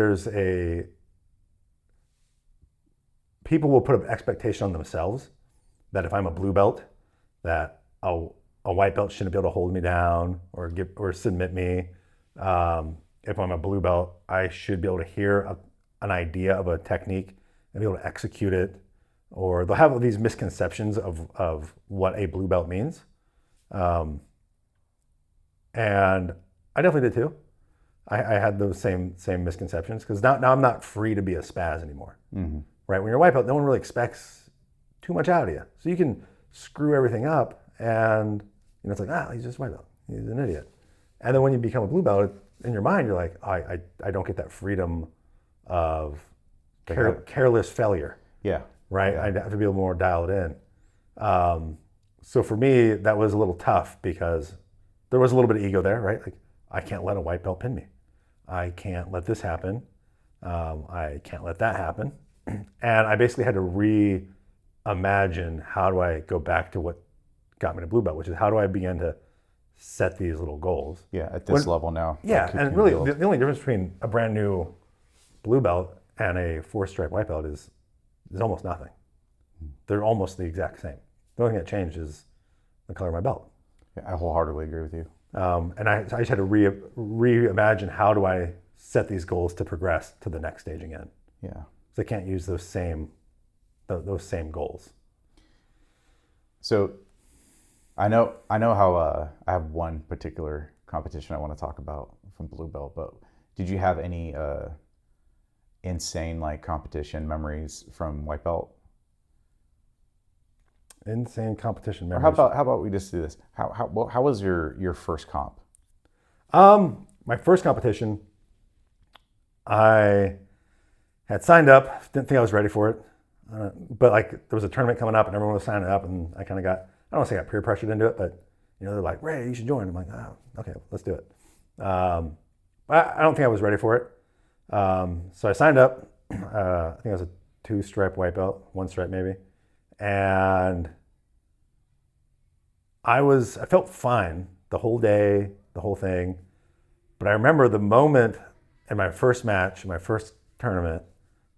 people will put an expectation on themselves that if I'm a blue belt, that I'll a white belt shouldn't be able to hold me down or submit me. If I'm a blue belt, I should be able to hear an idea of a technique and be able to execute it. Or they'll have these misconceptions of what a blue belt means. And I definitely did too. I had those same misconceptions because now I'm not free to be a spaz anymore. Mm-hmm. Right? When you're a white belt, no one really expects too much out of you. So you can screw everything up and it's like, he's just a white belt. He's an idiot. And then when you become a blue belt, in your mind, you're like, I don't get that freedom of careless failure. Yeah. Right? Yeah. I have to be a little more dialed in. So for me, that was a little tough because there was a little bit of ego there, right? Like, I can't let a white belt pin me. I can't let this happen. I can't let that happen. And I basically had to reimagine how do I go back to what got me to blue belt, which is how do I begin to set these little goals. Yeah, at this level now. Yeah, and really the only difference between a brand new blue belt and a 4-stripe white belt is almost nothing. They're almost the exact same. The only thing that changed is the color of my belt. Yeah, I wholeheartedly agree with you. And I just had to reimagine how do I set these goals to progress to the next stage again. Yeah. So I can't use those same goals. So I know how I have one particular competition I want to talk about from blue belt, but did you have any insane like competition memories from white belt? Insane competition memories. Or how about we just do this? How was your first comp? My first competition, I had signed up. Didn't think I was ready for it, but like there was a tournament coming up and everyone was signing up, and I kind of got, I don't want to say I got peer pressured into it, but they're like, Ray, you should join. I'm like, okay, let's do it. But I don't think I was ready for it. So I signed up. I think I was a 2-stripe white belt, 1 stripe maybe, and I felt fine the whole day, the whole thing. But I remember the moment in my first match, my first tournament,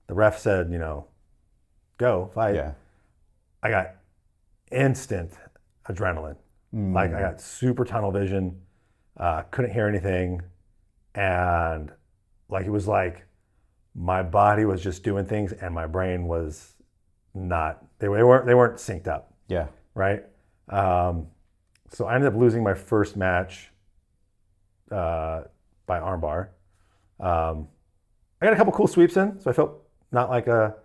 the ref said, go fight. Yeah. I got instant adrenaline. Like I got super tunnel vision, couldn't hear anything. And like, it was like my body was just doing things and my brain was not, they weren't synced up. Yeah. Right. So I ended up losing my first match by armbar. I got a couple cool sweeps in, so I felt not like a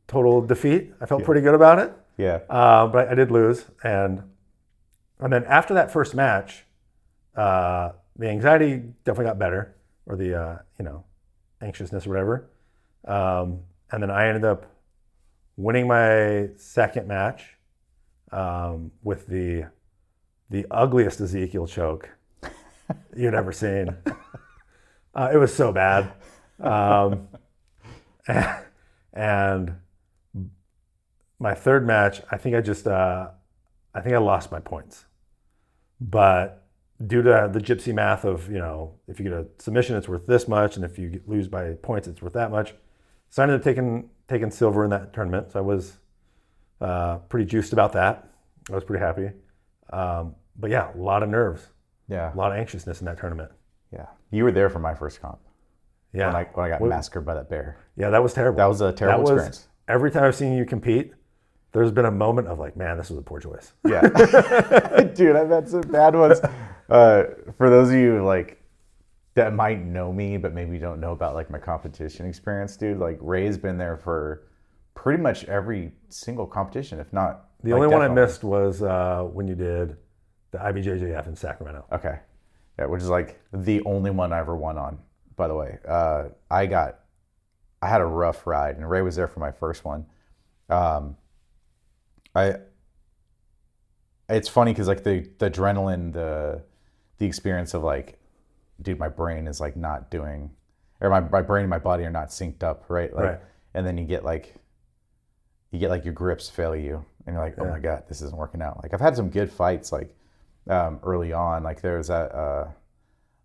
total defeat. I felt pretty good about it. Yeah. But I did lose, and then after that first match, the anxiety definitely got better, or the anxiousness or whatever. And then I ended up winning my second match with the ugliest Ezekiel choke you'd ever seen. It was so bad. And my third match, I think I lost my points. But due to the gypsy math of, if you get a submission, it's worth this much, and if you lose by points, it's worth that much. So I ended up taking silver in that tournament. So I was pretty juiced about that. I was pretty happy. But yeah, a lot of nerves. Yeah. A lot of anxiousness in that tournament. Yeah. You were there for my first comp. Yeah. When I got massacred by that bear. Yeah, that was terrible. That was a terrible experience. Every time I've seen you compete, there's been a moment of like, man, this was a poor choice. Yeah. Dude, I've had some bad ones. For those of you that might know me, but maybe don't know about my competition experience, dude, Ray's been there for pretty much every single competition, if not. The only one I missed was when you did the IBJJF in Sacramento. Okay. Yeah, which is the only one I ever won on, by the way. I had a rough ride, and Ray was there for my first one. It's funny because the adrenaline, the experience of dude, my brain is not doing, or my brain and my body are not synced up, right? Right. And then you get your grips fail you, and you're like, oh my God, this isn't working out. I've had some good fights early on. There was that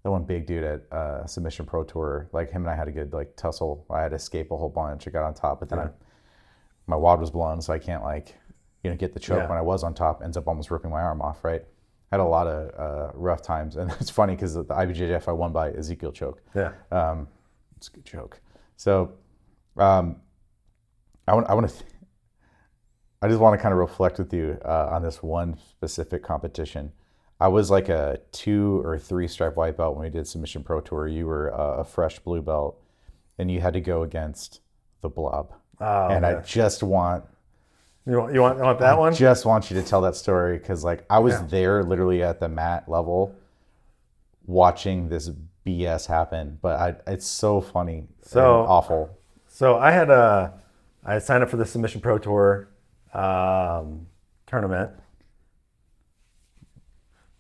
one big dude at Submission Pro Tour. Him and I had a good tussle. I had to escape a whole bunch. I got on top, but then my wad was blown, so I can't get the choke when I was on top. Ends up almost ripping my arm off, right? had a lot of rough times, and it's funny because the IBJJF I won by Ezekiel choke. Yeah. It's a good joke. So, I just want to kind of reflect with you on this one specific competition. I was like a 2 or 3 stripe white belt when we did Submission Pro Tour. You were a fresh blue belt, and you had to go against the Blob. Oh, and yeah. I just want You want that one? just want you to tell that story because like I was there literally at the mat level watching this BS happen, but it's so funny and awful. So I had signed up for the Submission Pro Tour tournament.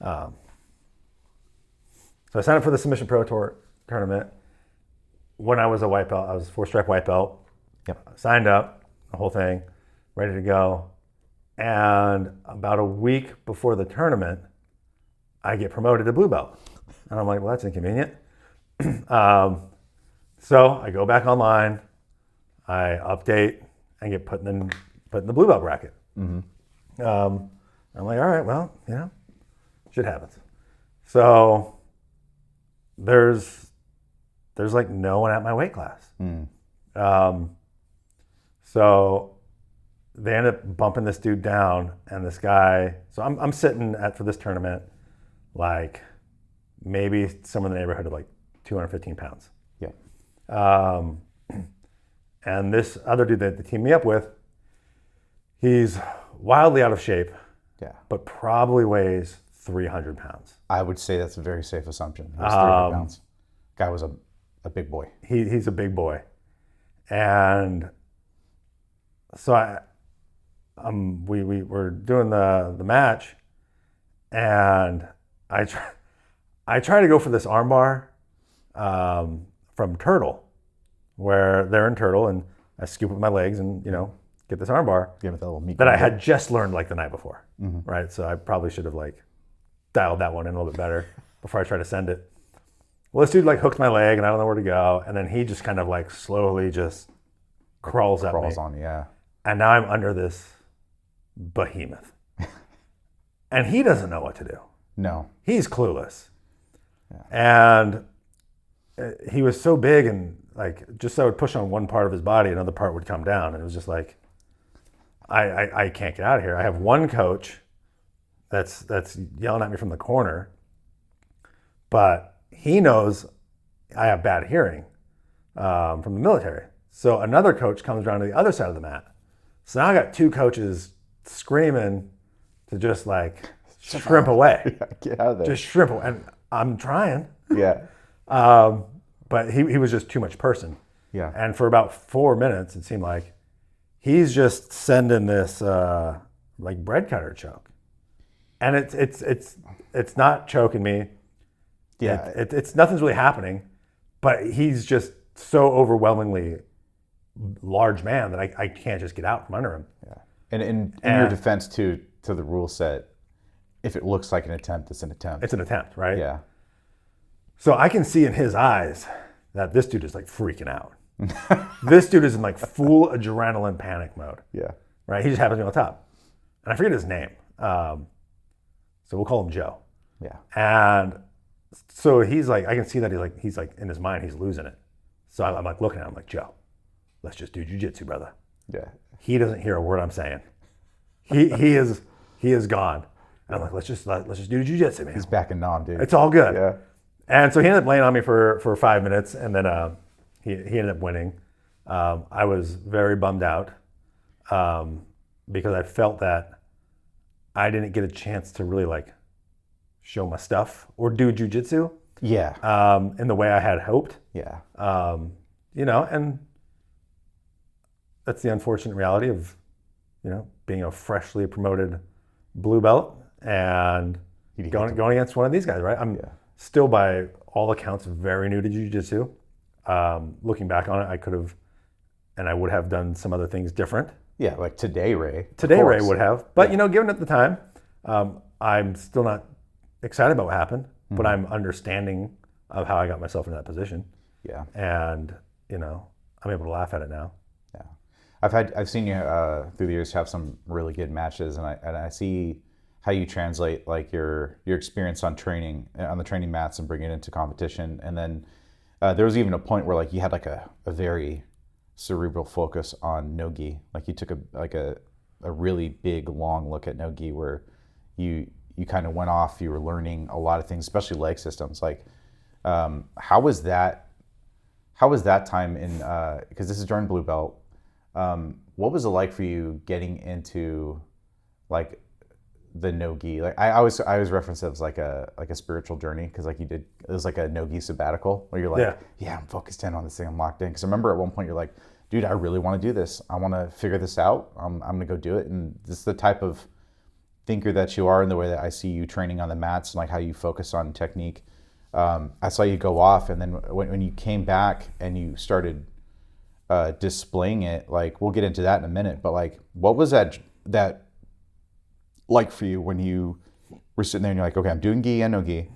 So I signed up for the Submission Pro Tour tournament when I was a white belt. I was a 4-stripe white belt. Yep. Signed up, the whole thing, ready to go. And about a week before the tournament, I get promoted to blue belt. And I'm like, well, that's inconvenient. So I go back online, I update, and get put in the blue belt bracket. I'm like, all right, well, shit happens. So there's like no one at my weight class. So they end up bumping this dude down, and this guy. So I'm sitting for this tournament, like maybe somewhere in the neighborhood of like 215 pounds. Yeah. And this other dude that they teamed me up with, he's wildly out of shape, Yeah. but probably weighs 300 pounds. I would say that's a very safe assumption. He was 300 pounds. Guy was a big boy. He's a big boy. And so we were doing the match, and I try to go for this armbar from Turtle, where they're in Turtle, and I scoop with my legs and get this armbar Give it that little meat that I had just learned like the night before, right? So I probably should have like dialed that one in a little bit better before I try to send it. Well, this dude like hooked my leg, and I don't know where to go, and then he just kind of like slowly just crawls at me. Crawls on, yeah. And now I'm under this behemoth. And he doesn't know what to do. No. He's clueless. Yeah. And he was so big, and like just so I would push on one part of his body, another part would come down. And it was just like, I can't get out of here. I have one coach that's yelling at me from the corner, but he knows I have bad hearing from the military. So another coach comes around to the other side of the mat. So now I got 2 coaches screaming to just like shrimp away. Yeah, get out of there. Just shrimp away. And I'm trying. Yeah. But he was just too much person. Yeah. And for about 4 minutes, it seemed like he's just sending this like bread cutter choke. And it's not choking me. Yeah. It's nothing's really happening, but he's just so overwhelmingly large man that I can't just get out from under him. Yeah. And in your defense too, to the rule set, if it looks like an attempt, it's an attempt. It's an attempt, right? Yeah. So I can see in his eyes that this dude is like freaking out. This dude is in like full adrenaline panic mode. Yeah. Right? He just happens to be on top. And I forget his name. So we'll call him Joe. Yeah. And so he's like, I can see that he's like in his mind, he's losing it. So I'm like looking at him like, Joe, let's just do jujitsu, brother. Yeah. He doesn't hear a word I'm saying. He is gone. And I'm like, let's just do jujitsu, man. He's back in Nam, dude. It's all good. Yeah. And so he ended up laying on me for 5 minutes, and then he ended up winning. I was very bummed out because I felt that I didn't get a chance to really like show my stuff or do jujitsu. Yeah. In the way I had hoped. Yeah. And that's the unfortunate reality of, being a freshly promoted blue belt and going against one of these guys, right? I'm still, by all accounts, very new to jiu-jitsu. Looking back on it, I could have, and I would have done some other things different. Yeah, like today, Ray. Ray would have. But, given at the time, I'm still not excited about what happened, but I'm understanding of how I got myself in that position. Yeah. And, I'm able to laugh at it now. Yeah. I've seen you through the years have some really good matches, and I see how you translate like your experience on the training mats and bring it into competition. And then there was even a point where like you had like a very cerebral focus on no-gi. Like you took a really big long look at no-gi where you kind of went off. You were learning a lot of things, especially leg systems. Like how was that time in because this is during blue belt. What was it like for you getting into like the no-gi? Like I always reference it as like a spiritual journey, because like it was like a no-gi sabbatical where you're like, yeah, I'm focused in on this thing, I'm locked in. Because I remember at one point you're like, dude, I really want to do this. I want to figure this out. I'm gonna go do it. And this is the type of thinker that you are, and the way that I see you training on the mats and like how you focus on technique. I saw you go off, and then when you came back and you started displaying it, like we'll get into that in a minute, but like what was that like for you when you were sitting there and you're like, okay, I'm doing gi and no gi.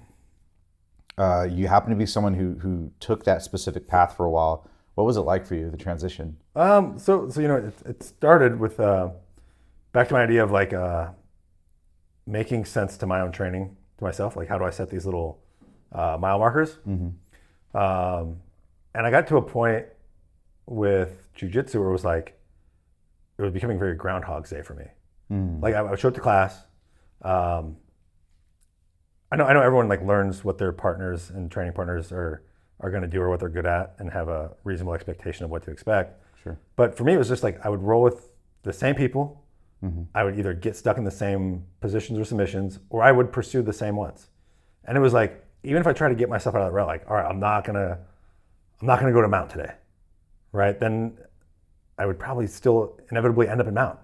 You happen to be someone who took that specific path for a while. What was it like for you, the transition? So you know, it started with back to my idea of like making sense to my own training, to myself. Like, how do I set these little mile markers? And I got to a point with jiu-jitsu where it was like, it was becoming very Groundhog's Day for me. Like I would show up to class. I know everyone like learns what their partners and training partners are going to do or what they're good at, and have a reasonable expectation of what to expect. Sure. But for me, it was just like I would roll with the same people. I would either get stuck in the same positions or submissions, or I would pursue the same ones. And it was like, even if I try to get myself out of that route, like, all right, I'm not gonna go to mount today, right? Then I would probably still inevitably end up in mount.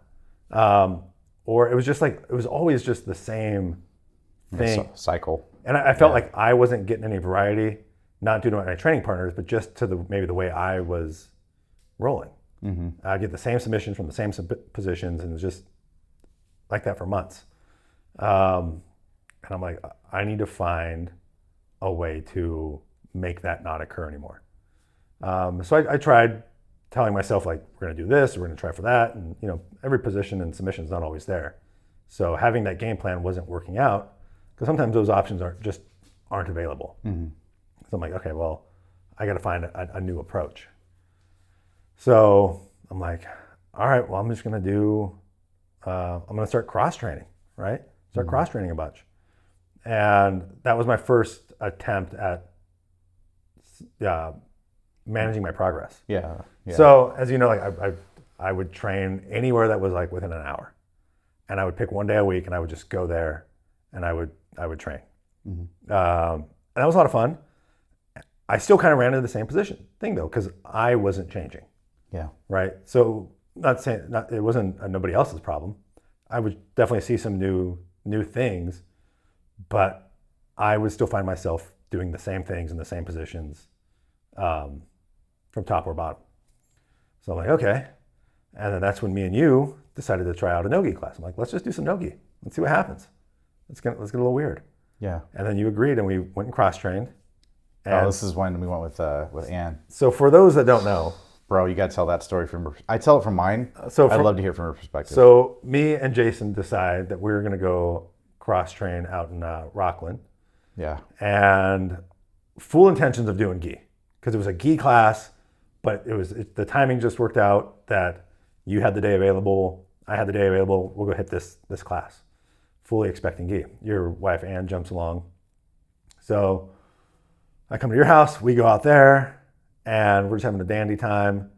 Or it was just like, it was always just the same thing. Cycle. And I felt like I wasn't getting any variety, not due to my training partners, but just to maybe the way I was rolling. I'd get the same submissions from the same positions, and it was just like that for months. And I'm like, I need to find a way to make that not occur anymore. So I tried telling myself, like, we're going to do this, or we're going to try for that. And, you know, every position and submission is not always there. So having that game plan wasn't working out, because sometimes those options aren't available. So I'm like, okay, well, I got to find a new approach. So I'm like, all right, well, I'm just going to I'm going to start cross training, right? Start cross training a bunch. And that was my first attempt at managing my progress. Yeah. So as you know, like I would train anywhere that was like within an hour, and I would pick one day a week, and I would just go there, and I would train. And that was a lot of fun. I still kind of ran into the same thing though, because I wasn't changing. Yeah. Right. So it wasn't nobody else's problem. I would definitely see some new things, but I would still find myself doing the same things in the same positions, from top or bottom. So I'm like, okay. And then that's when me and you decided to try out a no-gi class. I'm like, let's just do some no-gi. Let's see what happens. Let's get a little weird. Yeah. And then you agreed, and we went and cross-trained. This is when we went with Ann. So for those that don't know, bro, you got to tell that story I tell it from mine. I'd love to hear from her perspective. So me and Jason decide that we're going to go cross-train out in Rockland. Yeah. And full intentions of doing gi, because it was a gi class, but the timing just worked out that you had the day available, I had the day available. We'll go hit this class, fully expecting gi. Your wife Ann jumps along. So I come to your house, we go out there, and we're just having a dandy time.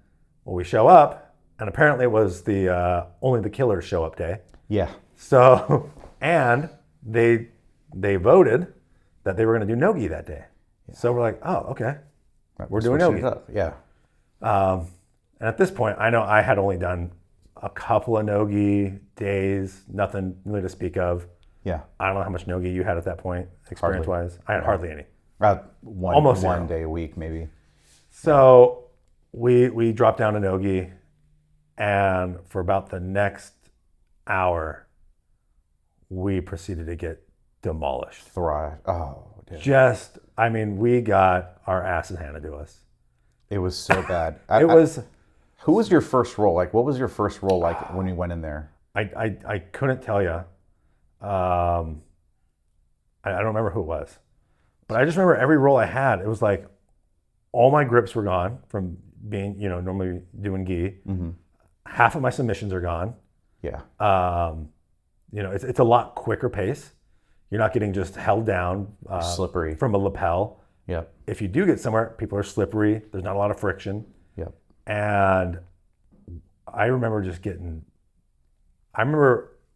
Well, we show up, and apparently it was the only the killers show up day. Yeah. So, and they voted that they were going to do no-gi that day. Yeah. So we're like, oh, okay, we're doing no-gi. Yeah. And at this point, I know I had only done a couple of no-gi days, nothing really to speak of. Yeah. I don't know how much no-gi you had at that point, experience-wise. I had hardly any. Almost one day a week, maybe. So we dropped down to no-gi, and for about the next hour, we proceeded to get demolished. Oh, dude. We got our asses handed to us. It was so bad. Who was your first role? Like, what was your first role like when you went in there? I couldn't tell you. I don't remember who it was, but I just remember every roll I had, it was like all my grips were gone from being, normally doing gi. Mm-hmm. Half of my submissions are gone. Yeah. It's a lot quicker pace. You're not getting just held down Slippery. from a lapel. Yep. If you do get somewhere, people are slippery. There's not a lot of friction. Yep. And I remember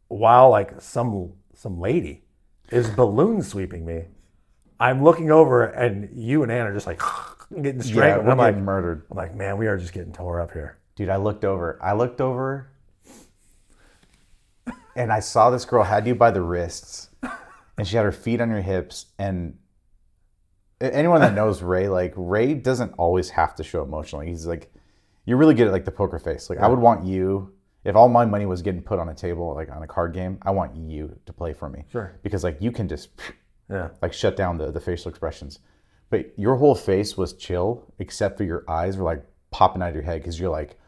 while like some lady is balloon sweeping me, I'm looking over and you and Ann are just like getting strangled. Yeah, I'm getting like murdered. I'm like, man, we are just getting tore up here. Dude, I looked over and I saw this girl had you by the wrists and she had her feet on your hips. And anyone that knows Ray, like Ray doesn't always have to show emotionally. He's like, you're really good at like the poker face. Like I would want you, if all my money was getting put on a table, like on a card game, I want you to play for me. Sure. Because like you can just like shut down the facial expressions. But your whole face was chill except for your eyes were like popping out of your head because you're like,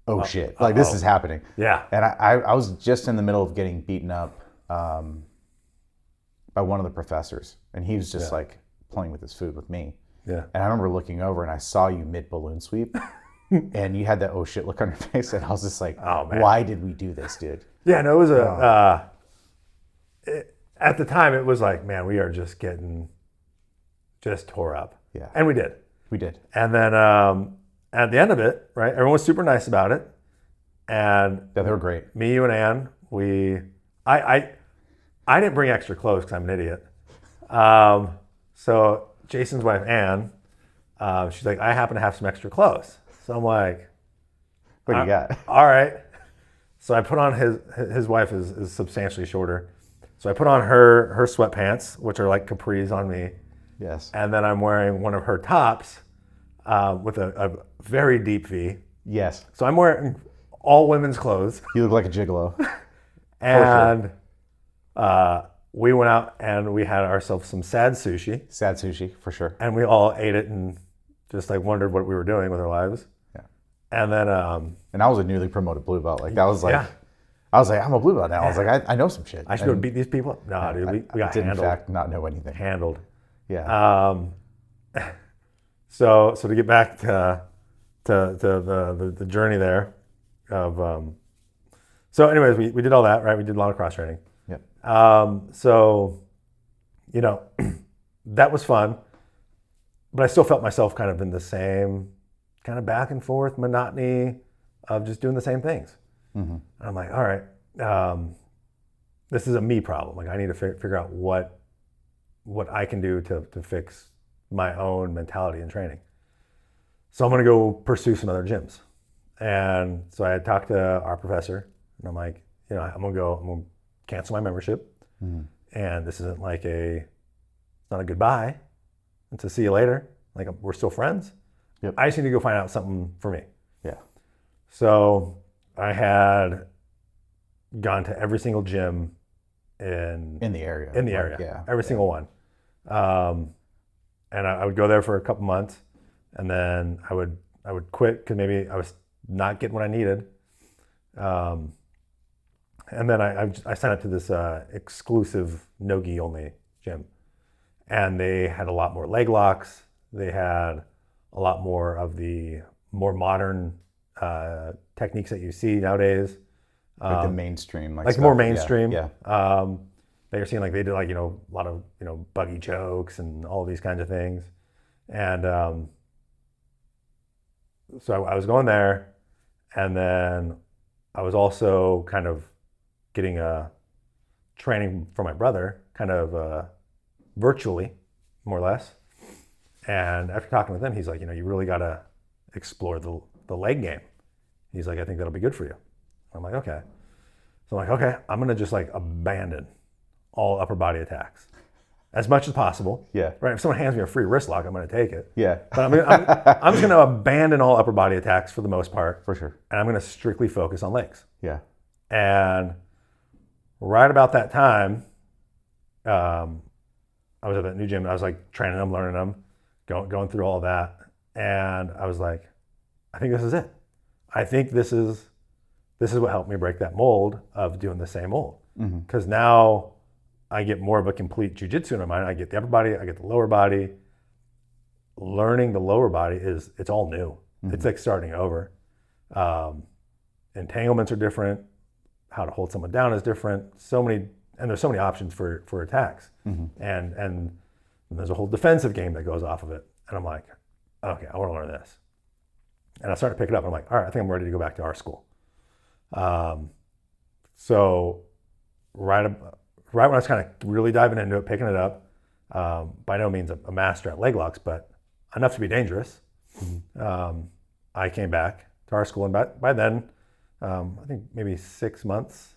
oh shit, like this is happening. Yeah. And I was just in the middle of getting beaten up by one of the professors. And he was just like playing with his food with me. Yeah. And I remember looking over and I saw you mid balloon sweep. And you had that oh shit look on your face. And I was just like, oh, man. Why did we do this, dude? Yeah, no, it was at the time it was like, man, we are just getting tore up. Yeah. And we did. We did. And then at the end of it, right, everyone was super nice about it. And yeah, they were great. Me, you, and Ann, I didn't bring extra clothes because I'm an idiot. So Jason's wife, Ann, she's like, I happen to have some extra clothes. So I'm like, what do you got? All right. So I put on his wife is substantially shorter. So I put on her sweatpants, which are like capris on me. Yes. And then I'm wearing one of her tops with a very deep V. Yes. So I'm wearing all women's clothes. You look like a gigolo. And we went out and we had ourselves some sad sushi. Sad sushi, for sure. And we all ate it and just like wondered what we were doing with our lives. Yeah. And then and I was a newly promoted blue belt. Like that was like I was like, I'm a blue belt now. I was like, I know some shit. I should go beat these people up. No, dude, we got did handled. in fact not know anything. Handled. Yeah. So to get back to the journey there of so anyways, we did all that, right? We did a lot of cross training. Yep. So that was fun, but I still felt myself kind of in the same kind of back and forth monotony of just doing the same things. Mm-hmm. I'm like, all right, this is a me problem. Like I need to figure out what I can do to fix my own mentality and training. So I'm going to go pursue some other gyms. And so I had talked to our professor and I'm like, I'm going to cancel my membership. Mm-hmm. And this isn't like it's not a goodbye. It's a see you later. Like we're still friends. Yep. I just need to go find out something for me. Yeah. So I had gone to every single gym in the area. Yeah. Every single one. And I would go there for a couple months and then I would quit because maybe I was not getting what I needed. And then I signed up to this exclusive no-gi only gym. And they had a lot more leg locks. They had a lot more of the more modern techniques that you see nowadays. Like the mainstream. Like more mainstream. Yeah. They were seeing like they did like, a lot of, buggy chokes and all these kinds of things. And so I was going there and then I was also kind of getting a training from my brother, kind of virtually, more or less. And after talking with him, he's like, you really got to explore the leg game. He's like, I think that'll be good for you. I'm like, okay. So I'm like, okay, I'm going to just like abandon all upper body attacks as much as possible. Yeah. Right. If someone hands me a free wrist lock, I'm going to take it. Yeah. But I'm just going to abandon all upper body attacks for the most part. For sure. And I'm going to strictly focus on legs. Yeah. And right about that time, I was at that new gym. I was like training them, learning them, going through all of that. And I was like, I think this is it. I think this is what helped me break that mold of doing the same mold. Because now I get more of a complete jiu-jitsu in my mind. I get the upper body, I get the lower body. Learning the lower body it's all new. It's like starting over. Entanglements are different. How to hold someone down is different. There's so many options for attacks. And there's a whole defensive game that goes off of it. And I'm like, okay, I want to learn this. And I started to pick it up. I'm like, all right, I think I'm ready to go back to our school. So right when I was kind of really diving into it, picking it up, by no means a master at leg locks, but enough to be dangerous. I came back to our school, and by then, I think maybe 7 months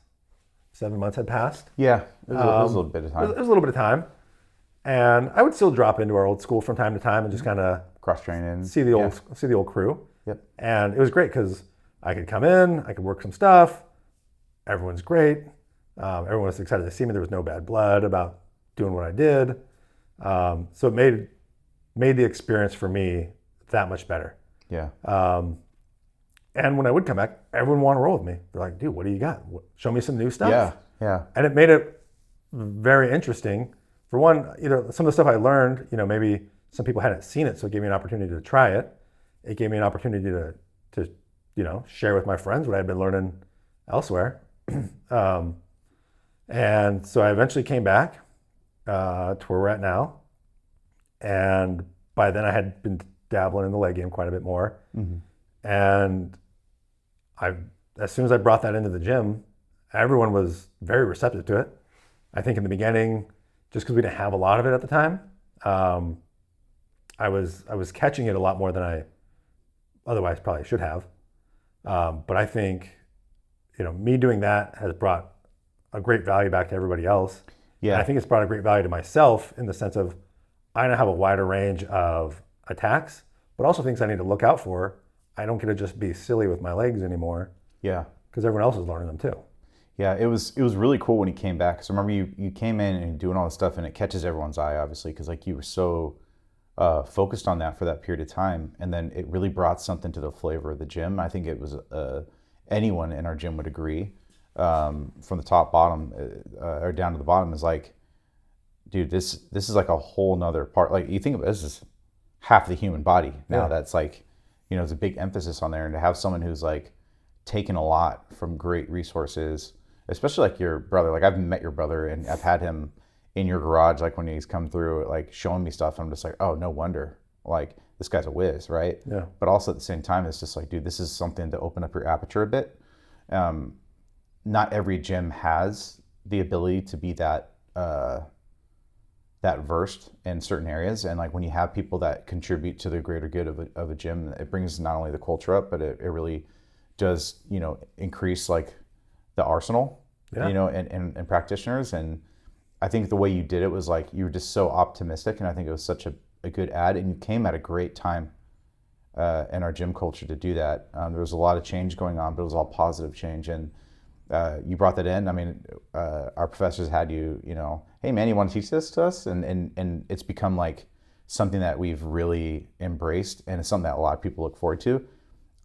had passed. Yeah, it was a little bit of time. It was a little bit of time. And I would still drop into our old school from time to time and just kind of cross training, see the old crew. Yep. And it was great because I could come in, I could work some stuff. Everyone's great. Everyone was excited to see me. There was no bad blood about doing what I did. So it made the experience for me that much better. Yeah. And when I would come back, everyone wanted to roll with me. They're like, dude, what do you got? Show me some new stuff. Yeah. Yeah. And it made it very interesting. For one, some of the stuff I learned, maybe some people hadn't seen it, so it gave me an opportunity to try it. It gave me an opportunity to share with my friends what I had been learning elsewhere. And so I eventually came back to where we're at now. And by then I had been dabbling in the leg game quite a bit more. And as soon as I brought that into the gym, everyone was very receptive to it. I think in the beginning, just because we didn't have a lot of it at the time, I was catching it a lot more than I otherwise probably should have. But I think, me doing that has brought a great value back to everybody else. Yeah. And I think it's brought a great value to myself in the sense of I now have a wider range of attacks, but also things I need to look out for. I don't get to just be silly with my legs anymore. Yeah. Because everyone else is learning them too. Yeah, it was really cool when you came back. Because I remember you came in and doing all this stuff, and it catches everyone's eye, obviously, because you were so focused on that for that period of time, and then it really brought something to the flavor of the gym. I think it was anyone in our gym would agree, from the top bottom or down to the bottom, is like, dude, this is like a whole nother part. Like, you think of it, this is half the human body now. Yeah. That's like, there's a big emphasis on there, and to have someone who's like taken a lot from great resources, especially like your brother. Like, I've met your brother and I've had him in your garage, like when he's come through, like showing me stuff. I'm just like, oh, no wonder. Like, this guy's a whiz, right? Yeah. But also at the same time, it's just like, dude, this is something to open up your aperture a bit. Not every gym has the ability to be that versed in certain areas. And like when you have people that contribute to the greater good of a gym, it brings not only the culture up, but it really does, increase like the arsenal, yeah. And practitioners. And I think the way you did it was like, you were just so optimistic. And I think it was such a good ad, and you came at a great time in our gym culture to do that. There was a lot of change going on, but it was all positive change. And you brought that in. I mean, our professors had you, hey man, you want to teach this to us? And it's become like something that we've really embraced, and it's something that a lot of people look forward to.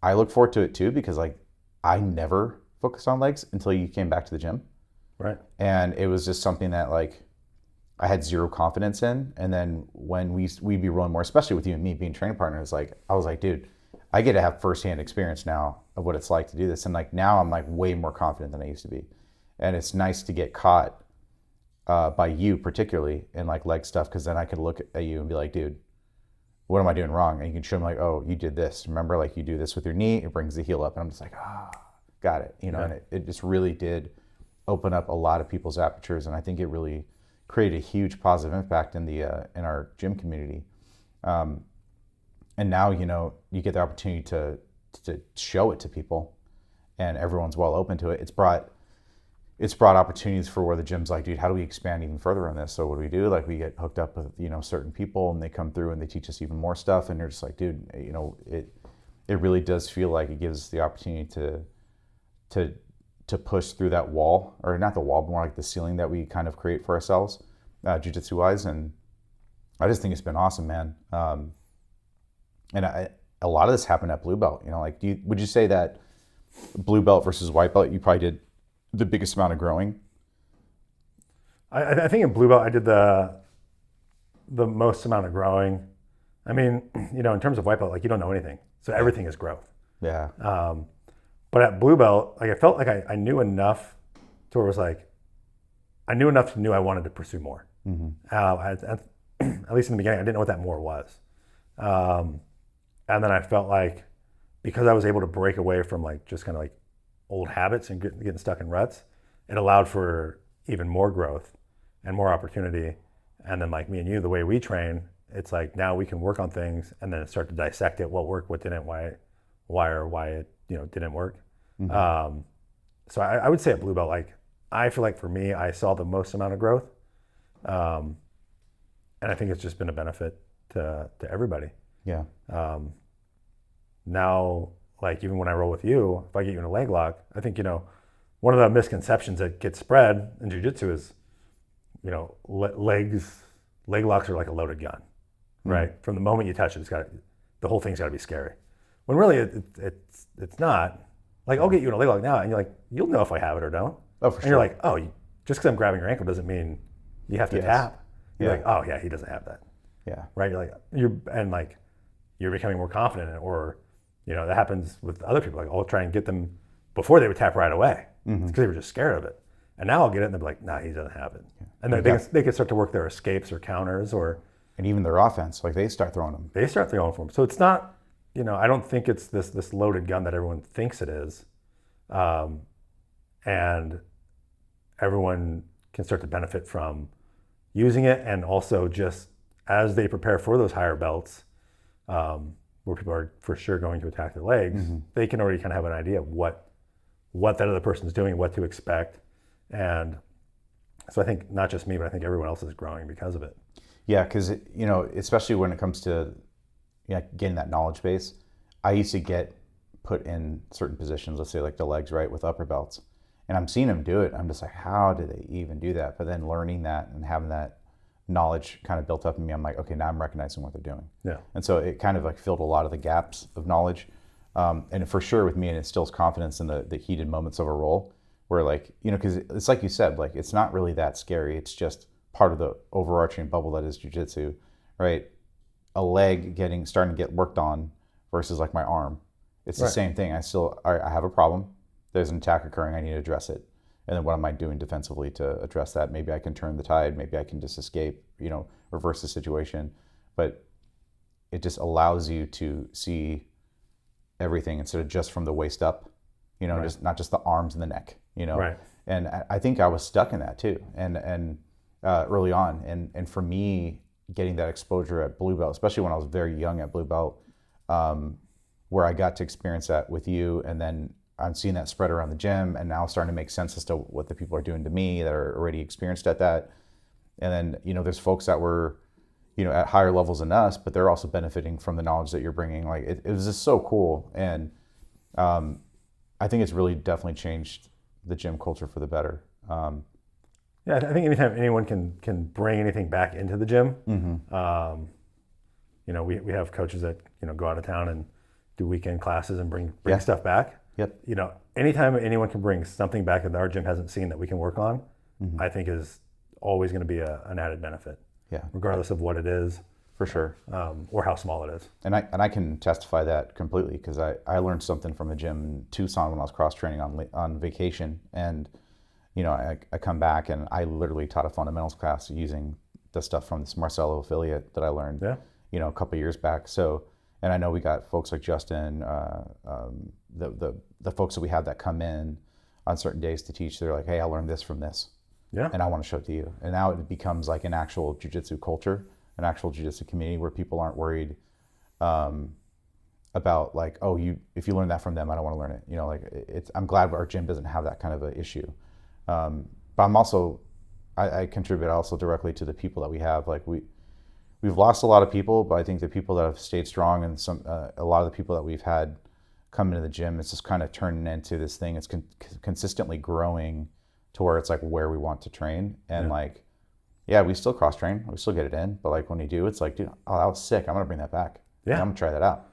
I look forward to it too, because like I never focused on legs until you came back to the gym. Right. And it was just something that like I had zero confidence in. And then when we'd be rolling more, especially with you and me being training partners, like I was like, dude, I get to have firsthand experience now of what it's like to do this. And like now I'm like way more confident than I used to be. And it's nice to get caught by you particularly in like leg stuff, because then I could look at you and be like, dude, what am I doing wrong? And you can show me like, oh, you did this. Remember, like you do this with your knee, it brings the heel up. And I'm just like, got it. Yeah. And it just really did open up a lot of people's apertures. And I think it really created a huge positive impact in in our gym community. And now, you get the opportunity to show it to people, and everyone's well open to it. It's brought opportunities for where the gym's like, dude, how do we expand even further on this? So what do we do? Like, we get hooked up with, certain people, and they come through and they teach us even more stuff. And you're just like, dude, it really does feel like it gives us the opportunity to push through that wall, or not the wall, but more like the ceiling that we kind of create for ourselves, jiu-jitsu wise. And I just think it's been awesome, man. And a lot of this happened at blue belt. Like, would you say that blue belt versus white belt, you probably did the biggest amount of growing? I think in blue belt I did the most amount of growing. I mean, in terms of white belt, like you don't know anything, so everything is growth. Yeah. But at blue belt, like I felt like I knew enough to where it was like I knew enough to knew I wanted to pursue more. At least in the beginning, I didn't know what that more was. And then I felt like because I was able to break away from like just kind of like old habits and getting stuck in ruts, it allowed for even more growth and more opportunity. And then like me and you, the way we train, it's like now we can work on things and then start to dissect it, what worked, what didn't, why it didn't work. So I would say at blue belt, like I feel like for me, I saw the most amount of growth, and I think it's just been a benefit to everybody. Yeah. Now, like even when I roll with you, if I get you in a leg lock, I think one of the misconceptions that gets spread in jiu-jitsu is leg locks are like a loaded gun, right? From the moment you touch it, the whole thing's got to be scary. When really it's not. Like I'll get you in a leg lock now, and you're like, you'll know if I have it or don't. Oh, for and sure. You're like, oh, just because I'm grabbing your ankle doesn't mean you have to tap. You're like, oh yeah, he doesn't have that. Yeah. Right. You're becoming more confident in it, or that happens with other people. Like I'll try and get them before they would tap right away because they were just scared of it. And now I'll get it and they'll be like, nah, he doesn't have it. Yeah. And then they can start to work their escapes or counters and even their offense, like they start throwing them. They start throwing for them. So it's not, I don't think it's this loaded gun that everyone thinks it is. And everyone can start to benefit from using it. And also just as they prepare for those higher belts, where people are for sure going to attack their legs, they can already kind of have an idea of what that other person's doing, what to expect. And so I think not just me, but I think everyone else is growing because of it. Yeah, because especially when it comes to getting that knowledge base, I used to get put in certain positions, let's say like the legs, right, with upper belts, and I'm seeing them do it. I'm just like, how do they even do that? But then learning that and having that knowledge kind of built up in me, I'm like, okay, now I'm recognizing what they're doing. Yeah. And so it kind of like filled a lot of the gaps of knowledge, and for sure with me, and it instills confidence in the heated moments of a roll. Where like, because it's like you said, like it's not really that scary. It's just part of the overarching bubble that is jiu-jitsu, right? A leg starting to get worked on versus like my arm. It's the same thing. I have a problem. There's an attack occurring. I need to address it. And then what am I doing defensively to address that? Maybe I can turn the tide. Maybe I can just escape, reverse the situation. But it just allows you to see everything instead of just from the waist up, just not just the arms and the neck. Right. And I think I was stuck in that too, and early on, and for me, getting that exposure at blue belt, especially when I was very young at blue belt, where I got to experience that with you, and then I'm seeing that spread around the gym, and now starting to make sense as to what the people are doing to me that are already experienced at that, and then there's folks that were, at higher levels than us, but they're also benefiting from the knowledge that you're bringing. Like it was just so cool, and I think it's really definitely changed the gym culture for the better. Yeah, I think anytime anyone can bring anything back into the gym, we have coaches that go out of town and do weekend classes and bring stuff back. Yep. Anytime anyone can bring something back that our gym hasn't seen that we can work on, I think is always going to be an added benefit. Yeah. Regardless of what it is. For sure. Or how small it is. And I can testify that completely because I learned something from a gym in Tucson when I was cross training on vacation, and I come back and I literally taught a fundamentals class using the stuff from this Marcelo affiliate that I learned a couple of years back. So, and I know we got folks like Justin, the folks that we have that come in on certain days to teach. They're like, hey, I learned this from this, and I want to show it to you. And now it becomes like an actual jiu-jitsu culture, an actual jiu-jitsu community where people aren't worried about like, oh, if you learn that from them, I don't want to learn it. I'm glad our gym doesn't have that kind of an issue. But I'm also, I contribute also directly to the people that we have. Like we've lost a lot of people, but I think the people that have stayed strong and a lot of the people that we've had come into the gym, it's just kind of turning into this thing. It's consistently growing to where it's like where we want to train. And we still cross train, we still get it in, but like when we do, it's like, dude, oh, that was sick. I'm gonna bring that back. Yeah, I'm gonna try that out.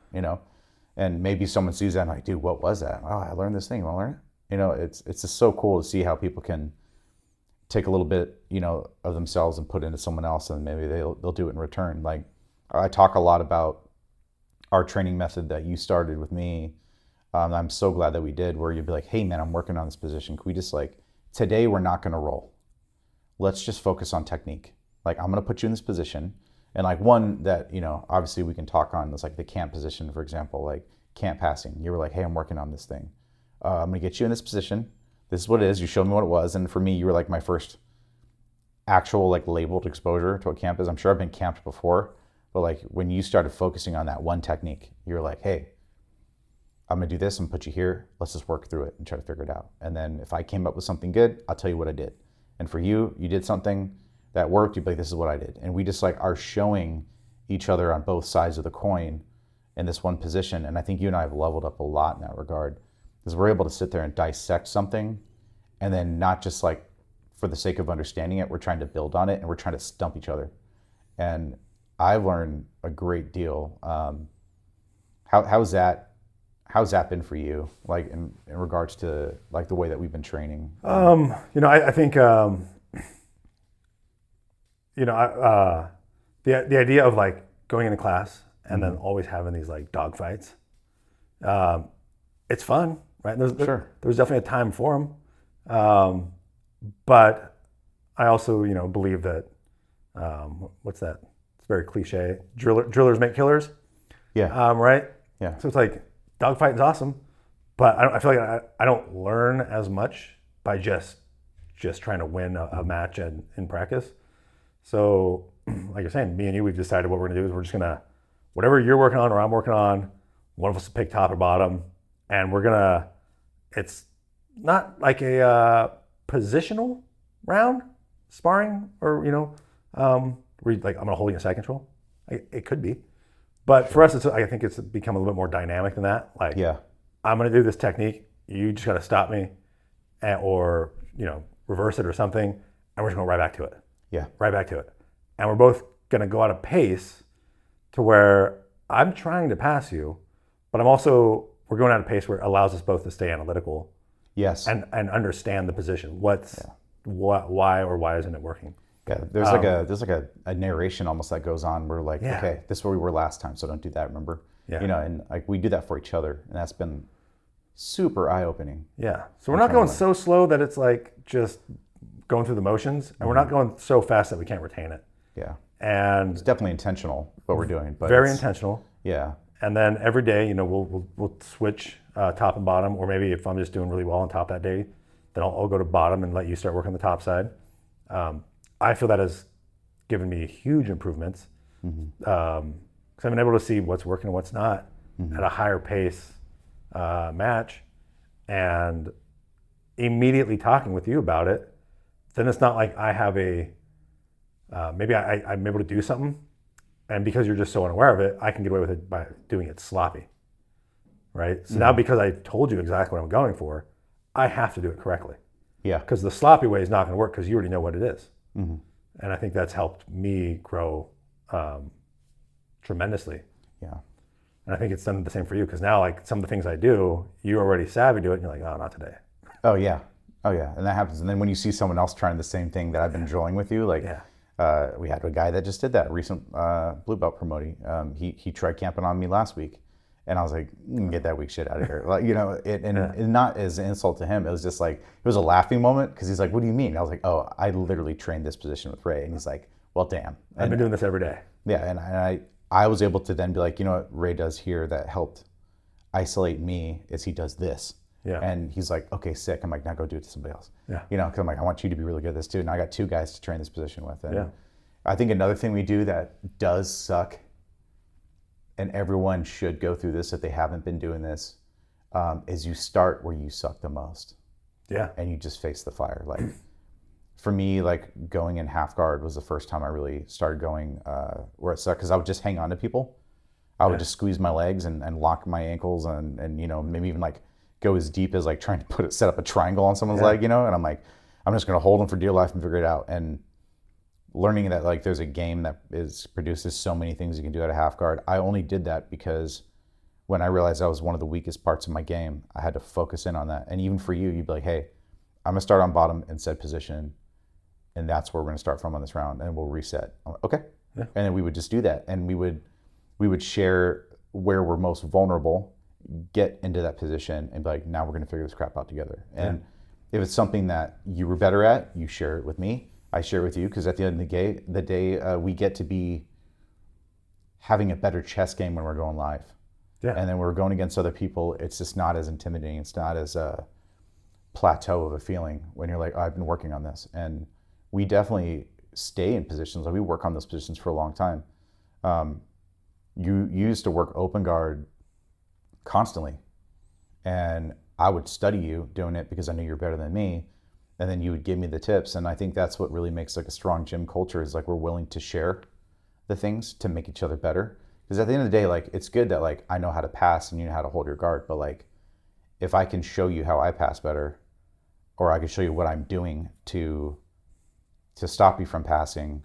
And maybe someone sees that and like, dude, what was that? Oh, I learned this thing. You want to learn it? It's just so cool to see how people can take a little bit, of themselves and put into someone else, and maybe they'll do it in return. Like I talk a lot about our training method that you started with me. I'm so glad that we did, where you'd be like, hey man, I'm working on this position. Can we just today we're not going to roll. Let's just focus on technique. Like I'm going to put you in this position. And one that, obviously we can talk on is the camp position, for example, camp passing. You were like, hey, I'm working on this thing. I'm going to get you in this position. This is what it is. You showed me what it was. And for me, you were my first actual labeled exposure to what camp is. I'm sure I've been camped before, but when you started focusing on that one technique, you were like, hey, I'm going to do this. I'm going to put you here. Let's just work through it and try to figure it out. And then if I came up with something good, I'll tell you what I did. And for you, you did something that worked, you'd be like, this is what I did. And we just are showing each other on both sides of the coin in this one position. And I think you and I have leveled up a lot in that regard, because we're able to sit there and dissect something, and then not just for the sake of understanding it, we're trying to build on it, and we're trying to stump each other. And I've learned a great deal. How's that been for you, in regards to the way that we've been training? I think the idea of going into class and then always having these dog fights, it's fun, right? Sure. There's definitely a time for them, but I also believe that what's that? It's very cliche. Drillers make killers. Yeah. Right. Yeah. So it's dog fighting is awesome, but I feel like I don't learn as much by just trying to win a match in practice. So, like you're saying, me and you, we've decided what we're going to do is we're just going to, whatever you're working on or I'm working on, one of us will pick top or bottom, and we're going to, it's not like a positional round sparring or, where I'm going to hold you in side control. It could be. But for us, I think it's become a little bit more dynamic than that. Yeah. I'm going to do this technique. You just got to stop me or, reverse it or something, and we're just going right back to it. Yeah. Right back to it. And we're both going to go at a pace to where I'm trying to pass you, but we're going at a pace where it allows us both to stay analytical. Yes. And understand the position. Why or why isn't it working? Yeah. There's a narration almost that goes on where okay, this is where we were last time, so don't do that, remember? Yeah. And we do that for each other, and that's been super eye-opening. Yeah. So we're not going so slow that it's just going through the motions, and we're not going so fast that we can't retain it. Yeah. And it's definitely intentional what we're doing, but very intentional. Yeah. And then every day, we'll switch top and bottom, or maybe if I'm just doing really well on top that day, then I'll go to bottom and let you start working the top side. I feel that has given me huge improvements, because I've been able to see what's working and what's not at a higher pace match, and immediately talking with you about it. Then it's not like I have maybe I'm able to do something, and because you're just so unaware of it, I can get away with it by doing it sloppy, right? So now because I told you exactly what I'm going for, I have to do it correctly. Yeah. Because the sloppy way is not going to work because you already know what it is. Mm-hmm. And I think that's helped me grow tremendously. Yeah. And I think it's done the same for you, because now some of the things I do, you're already savvy to it, and you're like, oh, not today. Oh yeah. And that happens. And then when you see someone else trying the same thing that I've been drilling with you, we had a guy that just did that, recent blue belt promoting. He tried camping on me last week, and I was like, get that weak shit out of here. And not as an insult to him. It was just it was a laughing moment, because he's like, what do you mean? I was like, oh, I literally trained this position with Ray. And he's like, well, damn. I've been doing this every day. Yeah. And I was able to then be like, what Ray does here that helped isolate me is he does this. Yeah. And he's like, okay, sick. I'm like, now go do it to somebody else. Yeah. Because I'm like, I want you to be really good at this too. And I got 2 guys to train this position with. And yeah. I think another thing we do that does suck, and everyone should go through this if they haven't been doing this, is you start where you suck the most. Yeah. And you just face the fire. For me, going in half guard was the first time I really started going where it sucked, because I would just hang on to people. I would just squeeze my legs and lock my ankles and maybe even go as deep as trying to set up a triangle on someone's leg, and I'm like, I'm just going to hold them for dear life and figure it out. And learning that there's a game that produces so many things you can do at a half guard. I only did that because when I realized that was one of the weakest parts of my game, I had to focus in on that. And even for you, you'd be like, hey, I'm going to start on bottom in said position. and that's where we're going to start from on this round, and we'll reset. I'm like, okay. Yeah. And then we would just do that, and we would share where we're most vulnerable, get into that position, and be like, now we're going to figure this crap out together. And if it's something that you were better at, you share it with me. I share it with you, because at the end of the day, we get to be having a better chess game when we're going live. Yeah. And then we're going against other people. It's just not as intimidating. It's not as a plateau of a feeling when you're like, oh, I've been working on this. And we definitely stay in positions. Like, we work on those positions for a long time. You used to work open guard constantly. And I would study you doing it because I knew you're better than me. And then you would give me the tips. And I think that's what really makes like a strong gym culture, is like we're willing to share the things to make each other better. Because at the end of the day, like, it's good that like I know how to pass and you know how to hold your guard. But like, if I can show you how I pass better, or I can show you what I'm doing to stop you from passing,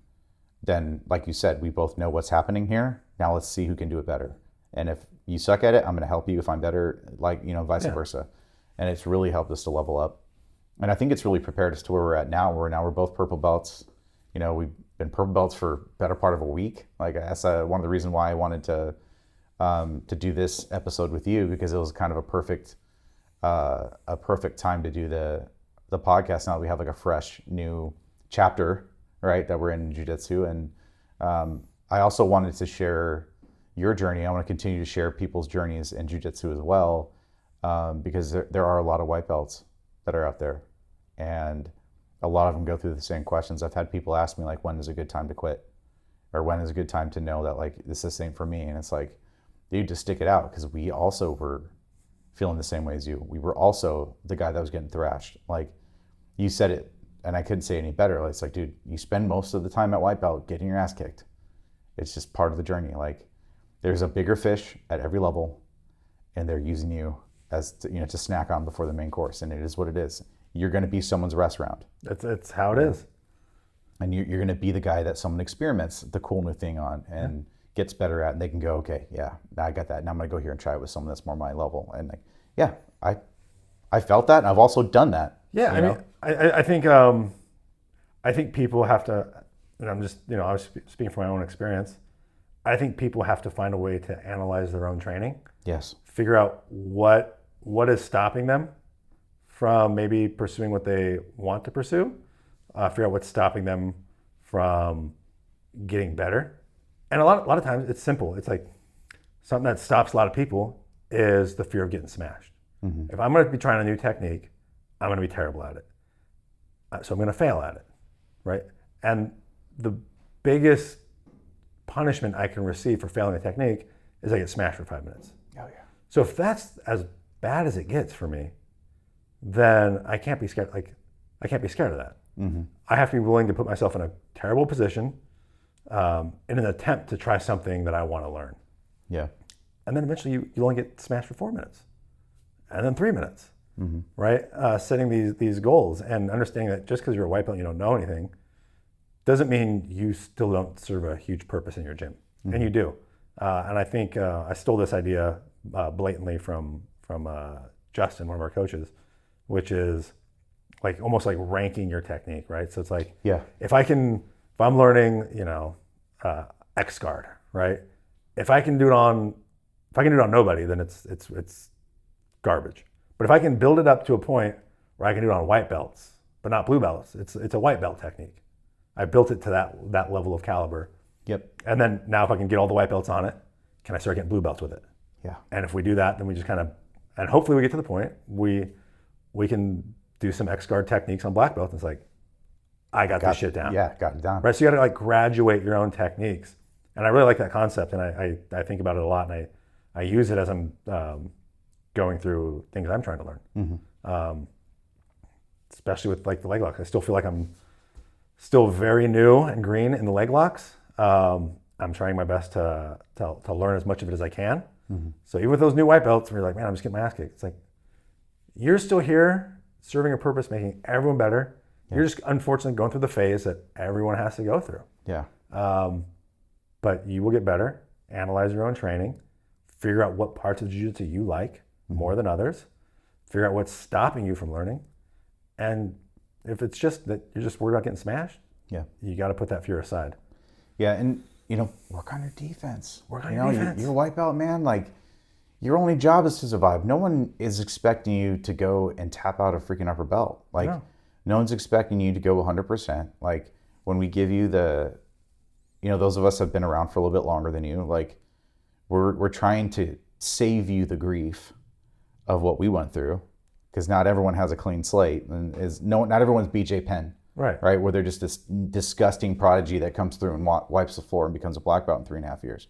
then like you said, we both know what's happening here. Now let's see who can do it better. And if you suck at it, I'm going to help you. If I'm better, like, vice versa. And it's really helped us to level up. And I think it's really prepared us to where we're at now. We're both purple belts. We've been purple belts for better part of a week. Like, that's one of the reasons why I wanted to do this episode with you, because it was kind of a perfect time to do the podcast. Now that we have like a fresh new chapter, right, that we're in jiu-jitsu. And I also wanted to share your journey. I want to continue to share people's journeys in jiu-jitsu as well, because there are a lot of white belts that are out there, and a lot of them go through the same questions. I've had people ask me like, when is a good time to quit, or when is a good time to know that like this ain't for me? And it's like, dude, just stick it out, because we also were feeling the same way as you. We were also the guy that was getting thrashed. Like, you said it, and I couldn't say any better. It's like, dude, you spend most of the time at white belt getting your ass kicked. It's just part of the journey. Like, there's a bigger fish at every level, and they're using you as to snack on before the main course, and it is what it is. You're going to be someone's rest round. It's how it is. And you're going to be the guy that someone experiments the cool new thing on and gets better at, and they can go, okay, yeah, now I got that. Now I'm going to go here and try it with someone that's more my level. And like, yeah, I felt that, and I've also done that. Yeah, I think people have to, and I'm just, I was speaking from my own experience. I think people have to find a way to analyze their own training. Yes. Figure out what is stopping them from maybe pursuing what they want to pursue. Figure out what's stopping them from getting better. And a lot of times it's simple. It's like something that stops a lot of people is the fear of getting smashed. Mm-hmm. If I'm going to be trying a new technique, I'm going to be terrible at it. So I'm going to fail at it, right? And the biggest punishment I can receive for failing a technique is I get smashed for 5 minutes. Oh yeah. So if that's as bad as it gets for me, then I can't be scared. Like, I can't be scared of that. Mm-hmm. I have to be willing to put myself in a terrible position in an attempt to try something that I want to learn. Yeah. And then eventually you only get smashed for 4 minutes, and then 3 minutes, mm-hmm. right? Setting these goals and understanding that just because you're a white belt and you don't know anything doesn't mean you still don't serve a huge purpose in your gym, mm-hmm. and you do. And I think I stole this idea blatantly from Justin, one of our coaches, which is like almost like ranking your technique, right? So it's like, yeah, if I'm learning, X guard, right? If I can do it on nobody, then it's garbage. But if I can build it up to a point where I can do it on white belts, but not blue belts, it's a white belt technique. I built it to that level of caliber. Yep. And then now if I can get all the white belts on it, can I start getting blue belts with it? Yeah. And if we do that, then we just kind of, and hopefully we get to the point we can do some X guard techniques on black belts. It's like, I got this shit down. Yeah, got it down. Right. So you got to like graduate your own techniques. And I really like that concept. And I think about it a lot, and I use it as I'm going through things I'm trying to learn. Mm-hmm. Especially with like the leg locks. I still feel like I'm still very new and green in the leg locks. I'm trying my best to learn as much of it as I can. Mm-hmm. So even with those new white belts, where you're like, man, I'm just getting my ass kicked. It's like, you're still here serving a purpose, making everyone better. Yeah. You're just unfortunately going through the phase that everyone has to go through. Yeah. But you will get better, analyze your own training, figure out what parts of jiu-jitsu you like mm-hmm. more than others, figure out what's stopping you from learning, and If it's just that you're just worried about getting smashed, Yeah. you got to put that fear aside. Yeah, and work on your defense. Work on your defense. You're a white belt, man. Like, your only job is to survive. No one is expecting you to go and tap out a freaking upper belt. Like, no one's expecting you to go 100%. Like, when we give you those of us have been around for a little bit longer than you. Like, we're trying to save you the grief of what we went through, because not everyone has a clean slate, and not everyone's BJ Penn. Right. Right, where they're just this disgusting prodigy that comes through and wipes the floor and becomes a black belt in 3.5 years.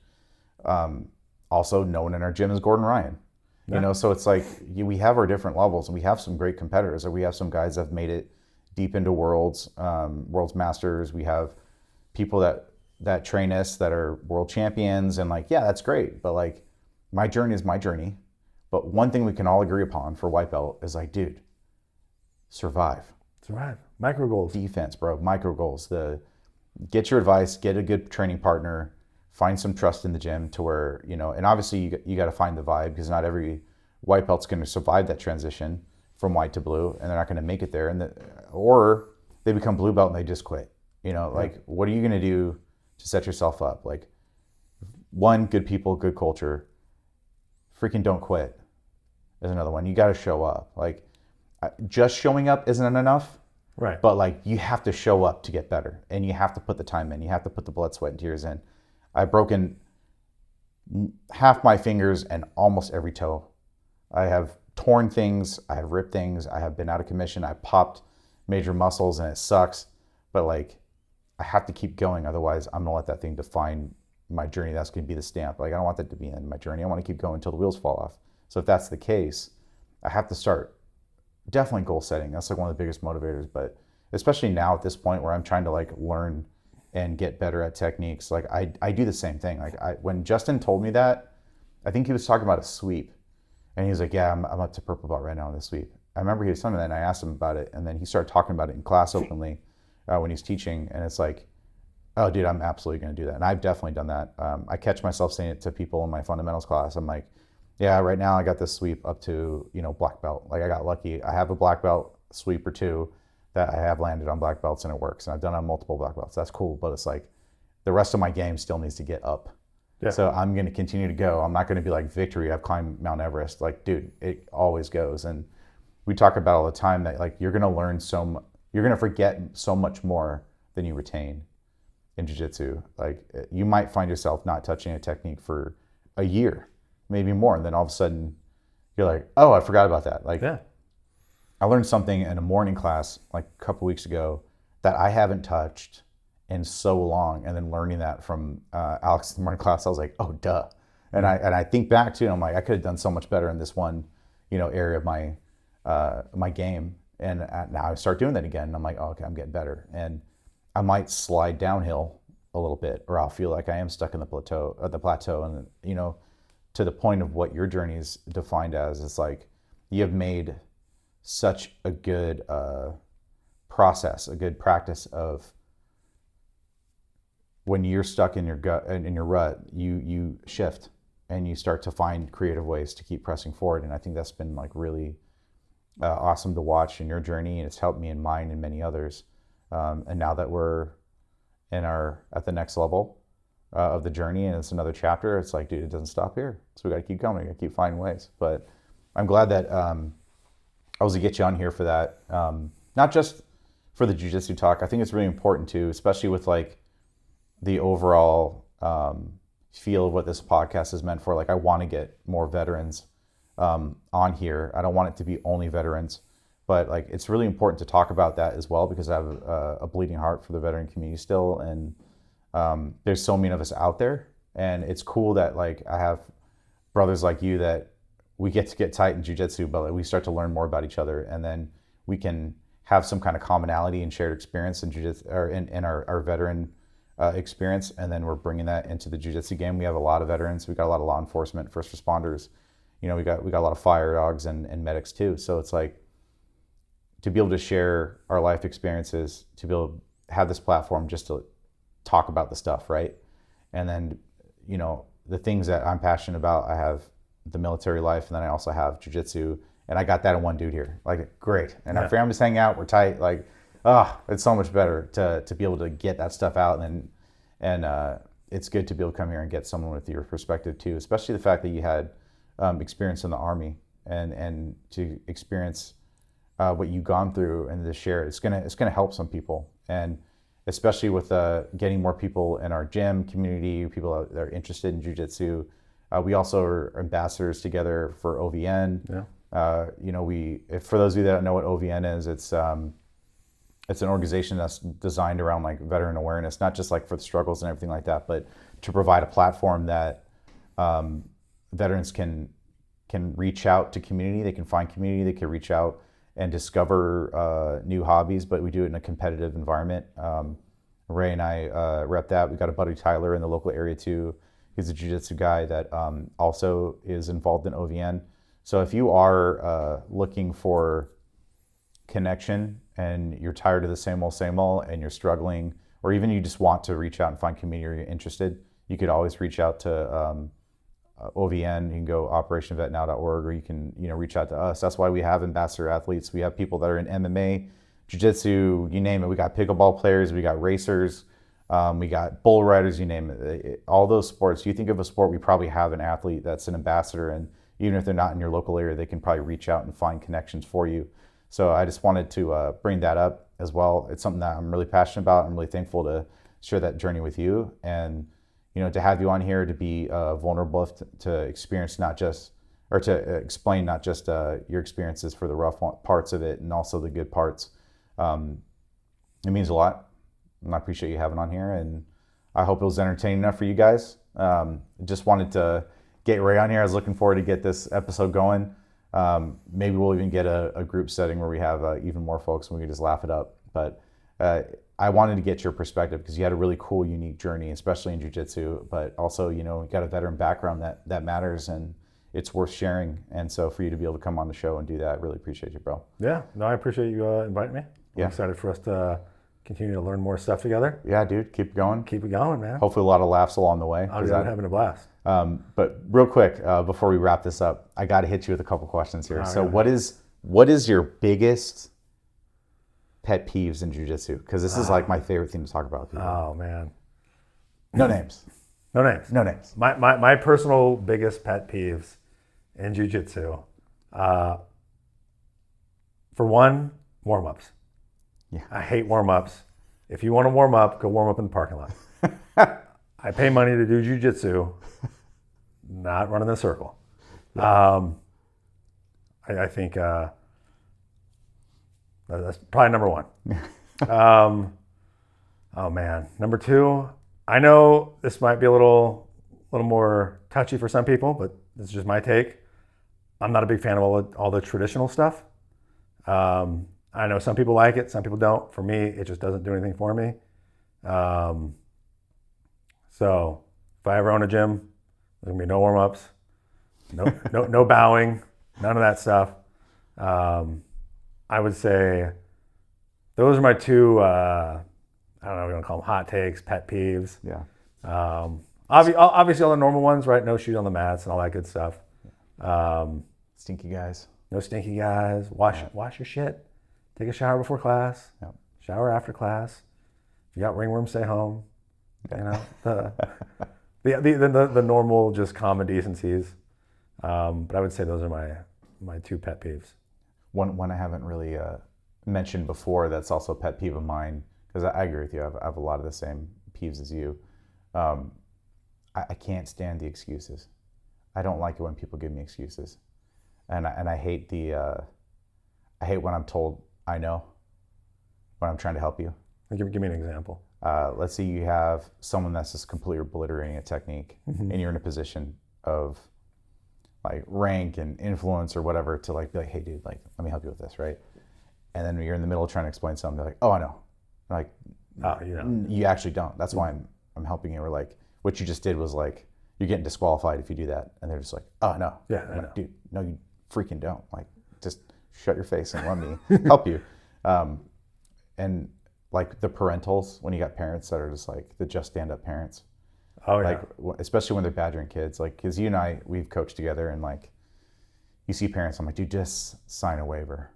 Also, no one in our gym is Gordon Ryan. Yeah. So it's like we have our different levels, and we have some great competitors. Or we have some guys that have made it deep into worlds masters. We have people that train us that are world champions, and like, yeah, that's great. But like, my journey is my journey. But one thing we can all agree upon for white belt is like, dude, survive. Micro goals. Defense, bro. Micro goals. Get your advice, get a good training partner, find some trust in the gym to where, and obviously you got to find the vibe, because not every white belt's going to survive that transition from white to blue, and they're not going to make it there. Or they become blue belt and they just quit. Like, what are you going to do to set yourself up? Like, one, good people, good culture. Freaking don't quit is another one. You got to show up. Like, just showing up isn't enough. Right. But like, you have to show up to get better, and you have to put the time in. You have to put the blood, sweat, and tears in. I've broken half my fingers and almost every toe. I have torn things. I have ripped things. I have been out of commission. I popped major muscles, and it sucks. But like, I have to keep going. Otherwise, I'm gonna let that thing define my journey. That's gonna be the stamp. Like, I don't want that to be in my journey. I want to keep going until the wheels fall off. So if that's the case, I have to start. Definitely goal setting. That's like one of the biggest motivators, but especially now at this point where I'm trying to like learn and get better at techniques. Like, I do the same thing. Like, when Justin told me that, I think he was talking about a sweep, and he was like, yeah, I'm up to purple belt right now in the sweep. I remember he was telling me that, and I asked him about it, and then he started talking about it in class openly when he's teaching, and it's like, oh dude, I'm absolutely going to do that. And I've definitely done that. I catch myself saying it to people in my fundamentals class. I'm like, yeah, right now I got this sweep up to, black belt. Like, I got lucky. I have a black belt sweep or two that I have landed on black belts, and it works. And I've done it on multiple black belts. That's cool. But it's like, the rest of my game still needs to get up. Yeah. So I'm going to continue to go. I'm not going to be like, victory, I've climbed Mount Everest. Like, dude, it always goes. And we talk about all the time that like, you're going to learn you're going to forget so much more than you retain in jiu-jitsu. Like, you might find yourself not touching a technique for a year, maybe more, and then all of a sudden you're like, oh, I forgot about that. Like, yeah. I learned something in a morning class like a couple weeks ago that I haven't touched in so long, and then learning that from Alex in the morning class, I was like, oh, duh. And I think back to it, I'm like, I could have done so much better in this one, area of my game, and now I start doing that again, and I'm like, oh, okay, I'm getting better, and I might slide downhill a little bit, or I'll feel like I am stuck in the plateau, and to the point of what your journey is defined as. It's like, you have made such a good process, a good practice of, when you're stuck in your gut and in your rut, you shift and you start to find creative ways to keep pressing forward. And I think that's been like really awesome to watch in your journey, and it's helped me in mine and many others. And now that we're at the next level of the journey, and it's another chapter, it's like, dude, it doesn't stop here. So we got to keep going. We got to keep finding ways. But I'm glad that I was able to get you on here for that. Not just for the jiu-jitsu talk. I think it's really important too, especially with like the overall feel of what this podcast is meant for. Like, I want to get more veterans on here. I don't want it to be only veterans, but like, it's really important to talk about that as well, because I have a bleeding heart for the veteran community still. And there's so many of us out there, and it's cool that like, I have brothers like you that we get to get tight in jiu-jitsu, but like, we start to learn more about each other, and then we can have some kind of commonality and shared experience in jiu-jitsu, or in our veteran experience, and then we're bringing that into the jiu-jitsu game. We have a lot of veterans. We got a lot of law enforcement, first responders. We got a lot of fire dogs and medics too. So it's like, to be able to share our life experiences, to be able to have this platform just to talk about the stuff, right? And then, the things that I'm passionate about. I have the military life, and then I also have jiu-jitsu, and I got that in one dude here. Like, great. And our families hang out. We're tight. Like, it's so much better to be able to get that stuff out, and it's good to be able to come here and get someone with your perspective too, especially the fact that you had experience in the Army and to experience what you've gone through and to share. It's gonna help some people, and especially with getting more people in our gym community, people that are interested in jiu-jitsu. We also are ambassadors together for OVN. Yeah. For those of you that don't know what OVN is, it's an organization that's designed around like veteran awareness, not just like for the struggles and everything like that, but to provide a platform that veterans can reach out to community. They can find community. They can reach out and discover new hobbies, but we do it in a competitive environment. Ray and I rep that. We got a buddy Tyler in the local area too. He's a jiu-jitsu guy that also is involved in OVN. So if you are looking for connection and you're tired of the same old, and you're struggling, or even you just want to reach out and find community or you're interested, you could always reach out to OVN. You can go operationvetnow.org, or you can reach out to us. That's why we have ambassador athletes. We have people that are in MMA, jiu-jitsu, you name it. We got pickleball players, we got racers, we got bull riders, you name it. All those sports, you think of a sport, we probably have an athlete that's an ambassador, and even if they're not in your local area, they can probably reach out and find connections for you. So I just wanted to bring that up as well. It's something that I'm really passionate about. I'm really thankful to share that journey with you, and to have you on here to be vulnerable to experience not just, or to explain not just your experiences for the rough parts of it and also the good parts. It means a lot, and I appreciate you having on here, and I hope it was entertaining enough for you guys. Just wanted to get Ray on here. I was looking forward to get this episode going. Maybe we'll even get a group setting where we have even more folks and we can just laugh it up. But I wanted to get your perspective because you had a really cool, unique journey, especially in jiu-jitsu, but also, you got a veteran background that matters, and it's worth sharing. And so for you to be able to come on the show and do that, I really appreciate you, bro. Yeah, no, I appreciate you inviting me. I'm excited for us to continue to learn more stuff together. Yeah, dude, keep going. Keep it going, man. Hopefully a lot of laughs along the way. I'm having a blast. But real quick, before we wrap this up, I got to hit you with a couple questions here. So right. what is your biggest pet peeves in jiu-jitsu? Because this is like my favorite thing to talk about with people. Oh, man. No names. No names. No names. My personal biggest pet peeves in jiu-jitsu, for one, warm-ups. Yeah. I hate warm-ups. If you want to warm up, go warm up in the parking lot. I pay money to do jiu-jitsu, not run in a circle. Yeah. I think that's probably number one. Oh man, number two. I know this might be a little more touchy for some people, but this is just my take. I'm not a big fan of all the traditional stuff. I know some people like it, some people don't. For me, it just doesn't do anything for me. So if I ever own a gym, there's gonna be no warm-ups, no bowing, none of that stuff. I would say those are my two, I don't know, we're gonna call them hot takes, pet peeves. Yeah. Obviously all the normal ones, right? No shoes on the mats and all that good stuff. Stinky guys. No stinky guys. Wash your shit. Take a shower before class. Yep. Shower after class. If you got ringworm, stay home. The normal, just common decencies. But I would say those are my two pet peeves. One I haven't really mentioned before that's also a pet peeve of mine, because I agree with you. I have a lot of the same peeves as you. I can't stand the excuses. I don't like it when people give me excuses, and I hate I hate when I'm told I know when I'm trying to help you. Give me an example. Let's say you have someone that's just completely obliterating a technique, Mm-hmm. and you're in a position of like rank and influence or whatever to like be like, hey dude, like let me help you with this, right? And then you're in the middle of trying to explain something, they're like, oh I know. I'm like, you actually don't. That's why I'm helping you. Or like what you just did was like you're getting disqualified if you do that, and they're just like, oh no. Yeah, I'm I like, know. dude, no you freaking don't. Like just shut your face and let me help you. And like the parentals, when you got parents that are just like the just stand up parents. Oh yeah. Like especially when they're badgering kids, like because you and I, we've coached together, and like you see parents, I'm like, dude, just sign a waiver.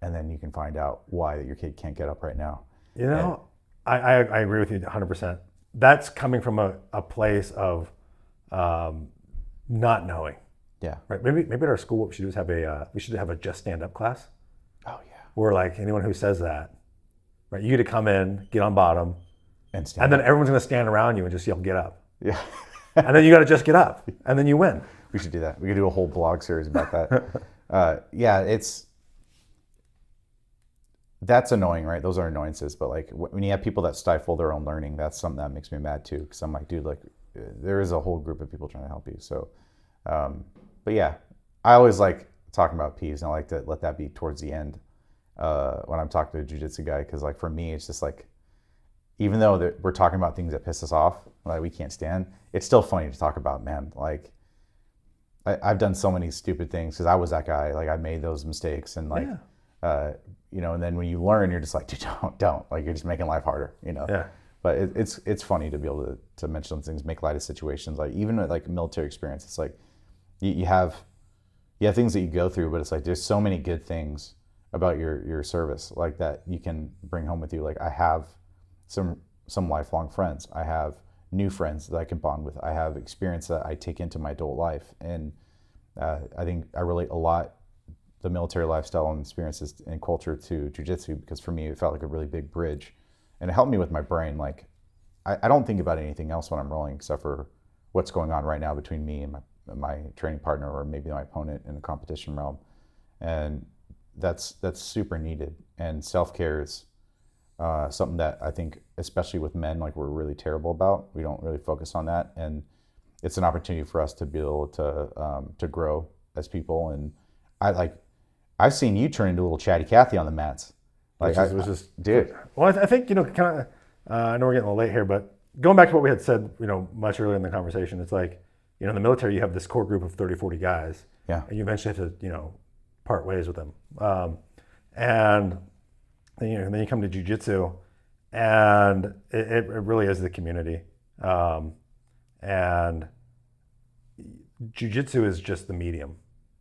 and then you can find out why your kid can't get up right now. You know, I agree with you 100%. That's coming from a place of not knowing. Yeah. Right. Maybe at our school, what we should do is we should have a just stand up class. Oh yeah. Where like anyone who says that, right, you get to come in, get on bottom, and then everyone's going to stand around you and just yell, "Get up!" Yeah. And then you got to just get up, and then you win. We should do that. We could do a whole blog series about that. Yeah, that's annoying, right? Those are annoyances. But like when you have people that stifle their own learning, that's something that makes me mad too. Because I'm like, dude, like there is a whole group of people trying to help you. So, but yeah, I always like talking about P's, and I like to let that be towards the end when I'm talking to a jiu-jitsu guy. Because like for me, it's just like, even though we're talking about things that piss us off, like we can't stand, it's still funny to talk about, man. Like I've done so many stupid things because I was that guy. Like I made those mistakes, and like, and then when you learn, you're just like, dude, don't. Like you're just making life harder, Yeah. But it's funny to be able to mention those things, make light of situations. Like even with like military experience, it's like you have things that you go through, but it's like there's so many good things about your service, like that you can bring home with you. Like I have some lifelong friends. I have new friends that I can bond with. I have experience that I take into my adult life, and I think I relate a lot the military lifestyle and experiences and culture to jiu-jitsu, because for me it felt like a really big bridge, and it helped me with my brain. Like I don't think about anything else when I'm rolling except for what's going on right now between me and my training partner, or maybe my opponent in the competition realm, and that's super needed. And self-care is something that I think, especially with men, like we're really terrible about. We don't really focus on that, and it's an opportunity for us to be able to grow as people. And I've seen you turn into a little chatty Cathy on the mats. Like dude. Well, I think kind of. I know we're getting a little late here, but going back to what we had said, much earlier in the conversation, it's like, in the military you have this core group of 30, 40 guys. Yeah. And you eventually have to, part ways with them. And then you come to jiu-jitsu, and it really is the community. And jiu-jitsu is just the medium.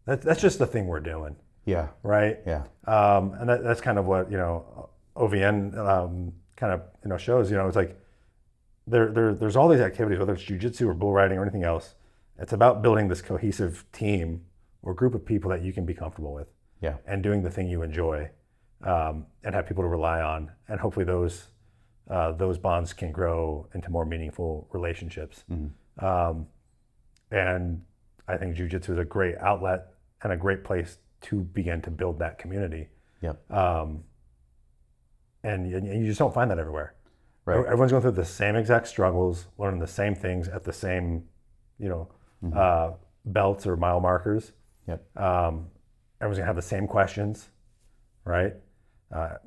That's just the thing we're doing. Yeah. Right? Yeah. And that's kind of what, OVN kind of, shows. It's like there's all these activities, whether it's jiu-jitsu or bull riding or anything else. It's about building this cohesive team or group of people that you can be comfortable with. Yeah. And doing the thing you enjoy, and have people to rely on, and hopefully those bonds can grow into more meaningful relationships. Mm-hmm. And I think jiu-jitsu is a great outlet and a great place to begin to build that community. Yep. And you just don't find that everywhere. Right. Everyone's going through the same exact struggles, learning the same things at the same, belts or mile markers. Yep. Everyone's gonna have the same questions, right?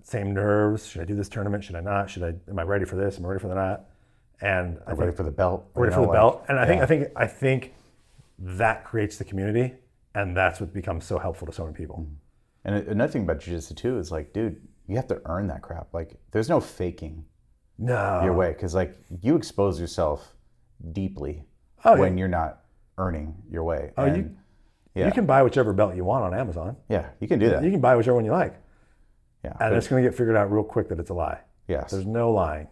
Same nerves. Should I do this tournament? Should I not? Am I ready for this? Am I ready for that? And I'm ready for the belt. Ready for the belt. And I think that creates the community, and that's what becomes so helpful to so many people. And another thing about jiu-jitsu too is like, dude, you have to earn that crap. Like, there's no faking your way, because like you expose yourself deeply when you're not earning your way. You can buy whichever belt you want on Amazon. Yeah, you can do that. You can buy whichever one you like. Yeah, and it's going to get figured out real quick that it's a lie. Yes. There's no lying.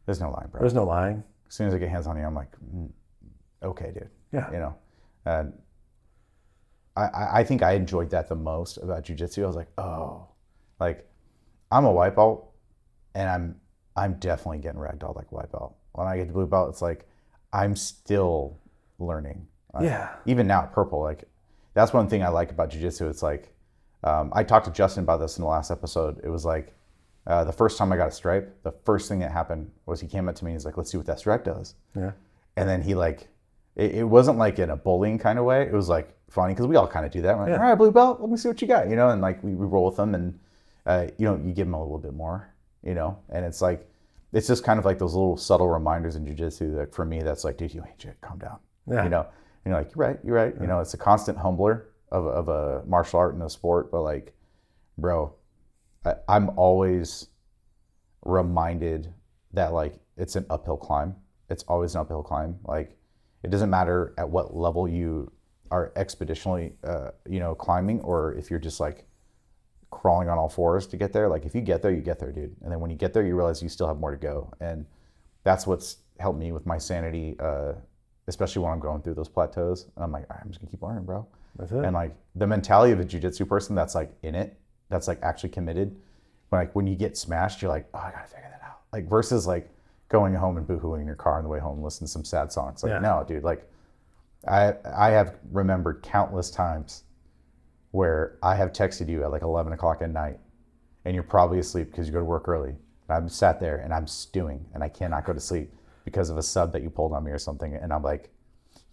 There's no lying, bro. There's no lying. As soon as I get hands on you, I'm like, okay, dude. Yeah. And I think I enjoyed that the most about jiu-jitsu. I was like, oh, like I'm a white belt, and I'm definitely getting ragdolled like a white belt. When I get to blue belt, it's like I'm still learning. Even now at purple, like that's one thing I like about jiu-jitsu. It's like I talked to Justin about this in the last episode. It was like the first time I got a stripe, the first thing that happened was he came up to me and he's like, let's see what that stripe does. Yeah. And then he like, it wasn't like in a bullying kind of way. It was like funny, because we all kind of do that. We're like, all right, blue belt, let me see what you got, and like we roll with them, and you give them a little bit more, and it's like, it's just kind of like those little subtle reminders in jiu-jitsu that for me, that's like, dude, you ain't shit, calm down. Yeah. And you're like, you're right. Yeah. It's a constant humbler of a martial art and a sport, but like, bro, I'm always reminded that like it's an uphill climb. It's always an uphill climb. Like, it doesn't matter at what level you are expeditionally, climbing, or if you're just like crawling on all fours to get there. Like if you get there, dude. And then when you get there, you realize you still have more to go. And that's what's helped me with my sanity, especially when I'm going through those plateaus. And I'm like, all right, I'm just gonna keep learning, bro. That's it. And like the mentality of a jiu-jitsu person that's like in it, that's like actually committed. Like when you get smashed, you're like, oh, I gotta figure that out. Like versus like going home and boohooing in your car on the way home, listening to some sad songs. Like no, dude. Like I have remembered countless times where I have texted you at like 11 o'clock at night, and you're probably asleep because you go to work early. And I'm sat there and I'm stewing, and I cannot go to sleep because of a sub that you pulled on me or something. And I'm like,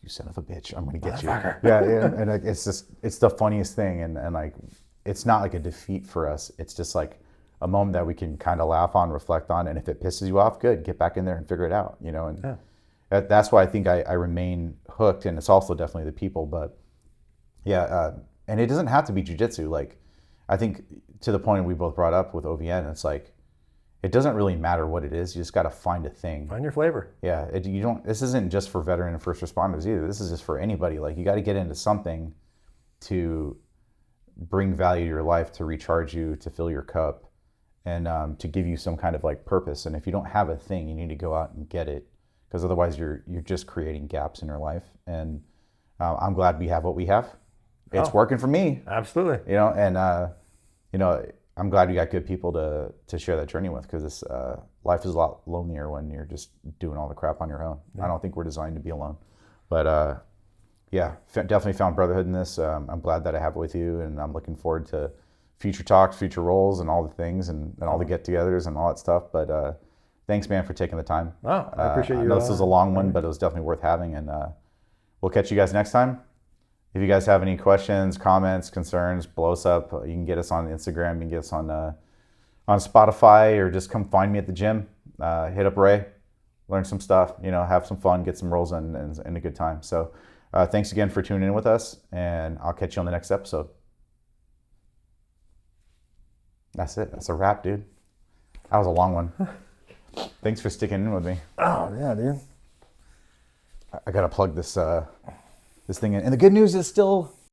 you son of a bitch, I'm gonna get you. Yeah, and it's just, it's the funniest thing, and like, it's not like a defeat for us. It's just like a moment that we can kind of laugh on, reflect on, and if it pisses you off, good, get back in there and figure it out, you know. And that's why I think I remain hooked, and it's also definitely the people, but yeah, and it doesn't have to be jiu-jitsu. Like, I think to the point we both brought up with OVN, it's like, it doesn't really matter what it is. You just got to find a thing. Find your flavor. Yeah, this isn't just for veteran and first responders either. This is just for anybody. Like, you got to get into something to bring value to your life, to recharge you, to fill your cup, and to give you some kind of like purpose. And if you don't have a thing, you need to go out and get it, because otherwise you're just creating gaps in your life. And I'm glad we have what we have. It's working for me. Absolutely. You know, and you know, I'm glad we got good people to share that journey with, because this life is a lot lonelier when you're just doing all the crap on your own. I don't think we're designed to be alone. But yeah, definitely found brotherhood in this. I'm glad that I have it with you, and I'm looking forward to future talks, future roles, and all the things, and all the get-togethers and all that stuff. But thanks, man, for taking the time. Oh, I appreciate you. I know this was a long one, but it was definitely worth having, and we'll catch you guys next time. If you guys have any questions, comments, concerns, blow us up. You can get us on Instagram. You can get us on Spotify, or just come find me at the gym. Hit up Ray, learn some stuff. You know, have some fun, get some rolls in, and a good time. So, thanks again for tuning in with us, and I'll catch you on the next episode. That's it. That's a wrap, dude. That was a long one. Thanks for sticking in with me. Oh yeah, dude. I gotta plug this thing in, and the good news is still